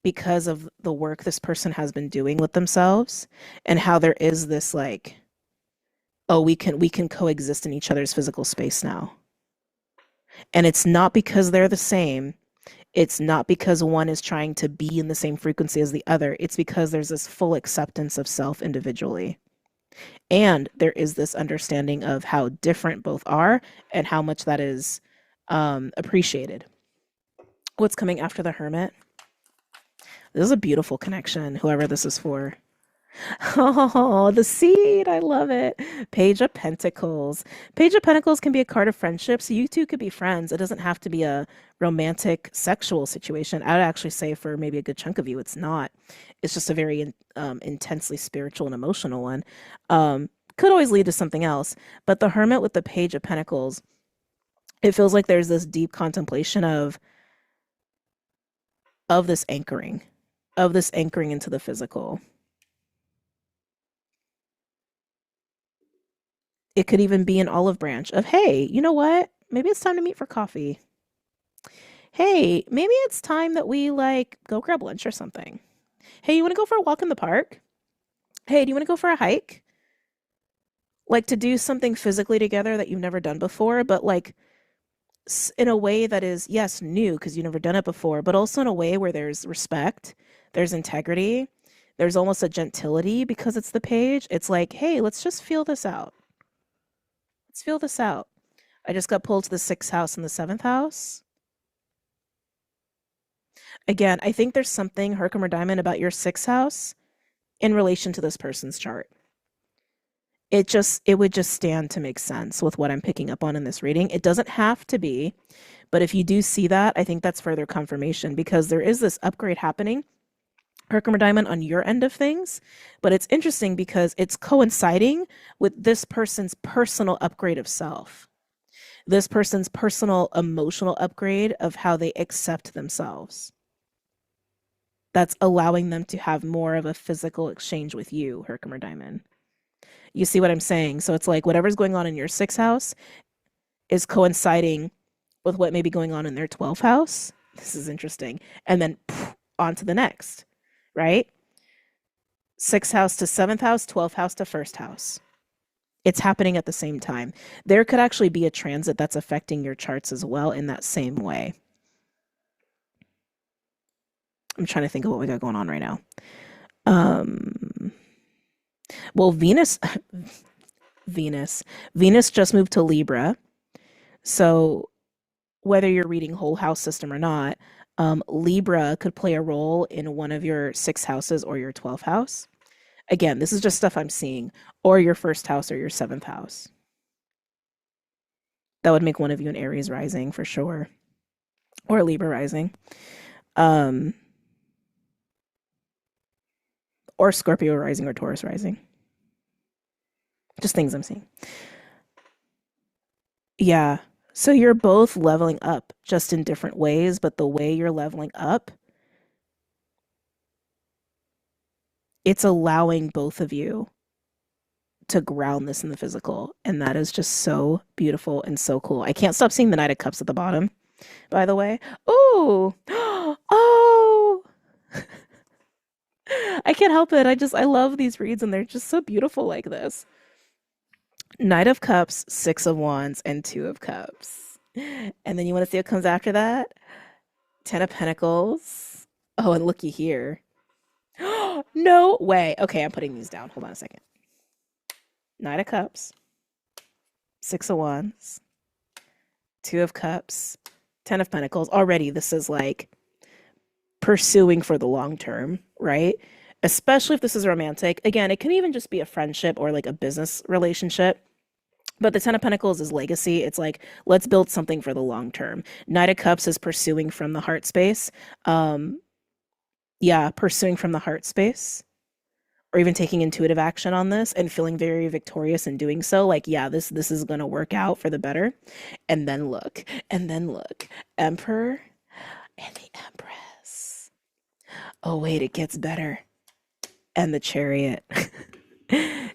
because of the work this person has been doing with themselves, and how there is this like, oh, we can coexist in each other's physical space now. And it's not because they're the same. It's not because one is trying to be in the same frequency as the other. It's because there's this full acceptance of self individually. And there is this understanding of how different both are and how much that is appreciated. What's coming after the Hermit? This is a beautiful connection, whoever this is for. Oh, the seed. I love it. Page of Pentacles. Page of Pentacles can be a card of friendship. So you two could be friends. It doesn't have to be a romantic, sexual situation. I would actually say for maybe a good chunk of you, it's not. It's just a very intensely spiritual and emotional one. Could always lead to something else. But the Hermit with the Page of Pentacles, it feels like there's this deep contemplation of this anchoring, into the physical. It could even be an olive branch of, hey, you know what? Maybe it's time to meet for coffee. Hey, maybe it's time that we like go grab lunch or something. Hey, you want to go for a walk in the park? Hey, do you want to go for a hike? Like to do something physically together that you've never done before, but like in a way that is, yes, new because you've never done it before, but also in a way where there's respect, there's integrity, there's almost a gentility because it's the page. It's like, hey, let's just feel this out. Let's feel this out. I just got pulled to the 6th house and the 7th house. Again, I think there's something, Herkimer Diamond, about your 6th house in relation to this person's chart. It would just stand to make sense with what I'm picking up on in this reading. It doesn't have to be, but if you do see that, I think that's further confirmation because there is this upgrade happening, Herkimer Diamond, on your end of things. But it's interesting because it's coinciding with this person's personal upgrade of self, this person's personal emotional upgrade of how they accept themselves. That's allowing them to have more of a physical exchange with you, Herkimer Diamond. You see what I'm saying? So it's like whatever's going on in your 6th house is coinciding with what may be going on in their 12th house. This is interesting. And then on to the next, right? 6th house to 7th house, 12th house to 1st house. It's happening at the same time. There could actually be a transit that's affecting your charts as well in that same way. I'm trying to think of what we got going on right now. Well, Venus just moved to Libra. So whether you're reading whole house system or not, Libra could play a role in one of your 6 houses or your 12th house. Again, this is just stuff I'm seeing, or your 1st house or your 7th house. That would make one of you an Aries rising for sure, or a Libra rising. Or Scorpio rising or Taurus rising. Just things I'm seeing. Yeah. So you're both leveling up just in different ways, but the way you're leveling up, it's allowing both of you to ground this in the physical. And that is just so beautiful and so cool. I can't stop seeing the Knight of Cups at the bottom, by the way. Oh, oh. I can't help it. I love these reads and they're just so beautiful like this. Knight of Cups, 6 of Wands, and 2 of Cups. And then you want to see what comes after that? 10 of Pentacles. Oh, and looky here. No way. Okay, I'm putting these down. Hold on a second. Knight of Cups, 6 of Wands, 2 of Cups, 10 of Pentacles. Already, this is like pursuing for the long term, right? Especially if this is romantic. Again, it can even just be a friendship or like a business relationship. But the 10 of Pentacles is legacy. It's like, let's build something for the long term. Knight of Cups is pursuing from the heart space. Pursuing from the heart space. Or even taking intuitive action on this and feeling very victorious in doing so. Like, yeah, this is going to work out for the better. And then look. Emperor, And the Empress. Oh, wait, it gets better. And the Chariot.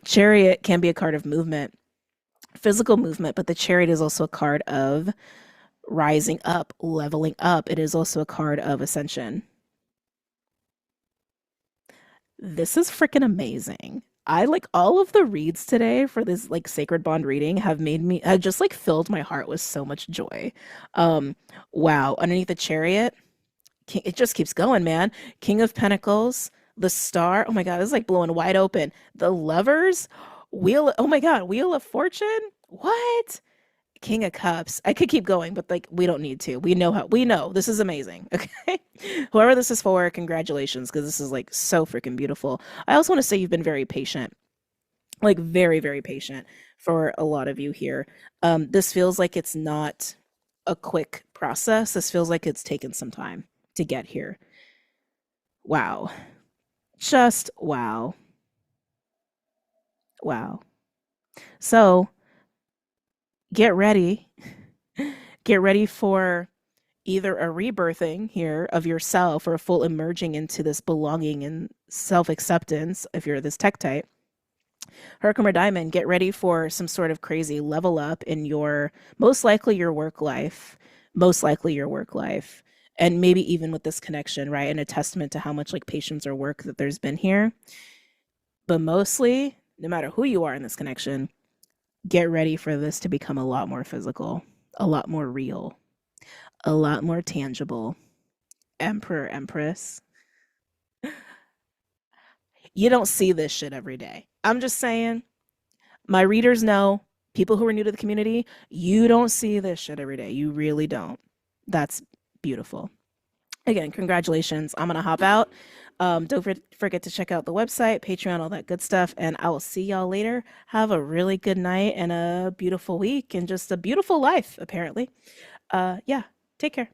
Chariot can be a card of movement, physical movement, but the Chariot is also a card of rising up, leveling up. It is also a card of ascension. This is freaking amazing. I like all of the reads today for this like sacred bond reading have made me have just like filled my heart with so much joy. Um wow, underneath the Chariot, it just keeps going, man. King of Pentacles, the Star. Oh my God, this is like blowing wide open. The Lovers, Wheel. Oh my God, Wheel of Fortune. What? King of Cups. I could keep going, but like we don't need to. We know this is amazing. Okay. Whoever this is for, congratulations, because this is like so freaking beautiful. I also want to say you've been very patient, like very, very patient for a lot of you here. This feels like it's not a quick process. This feels like it's taken some time to get here. Wow. Just wow. Wow. So get ready. Get ready for either a rebirthing here of yourself or a full emerging into this belonging and self acceptance if you're this Tektite. Herkimer Diamond, get ready for some sort of crazy level up in your most likely your work life, most likely your work life. And maybe even with this connection, right? And a testament to how much like patience or work that there's been here. But mostly, no matter who you are in this connection, get ready for this to become a lot more physical, a lot more real, a lot more tangible. Emperor, Empress, you don't see this shit every day. I'm just saying, my readers know, people who are new to the community, you don't see this shit every day. You really don't. That's beautiful. Again, congratulations. I'm going to hop out. Don't forget to check out the website, Patreon, all that good stuff. And I will see y'all later. Have a really good night and a beautiful week and just a beautiful life, apparently. Yeah, take care.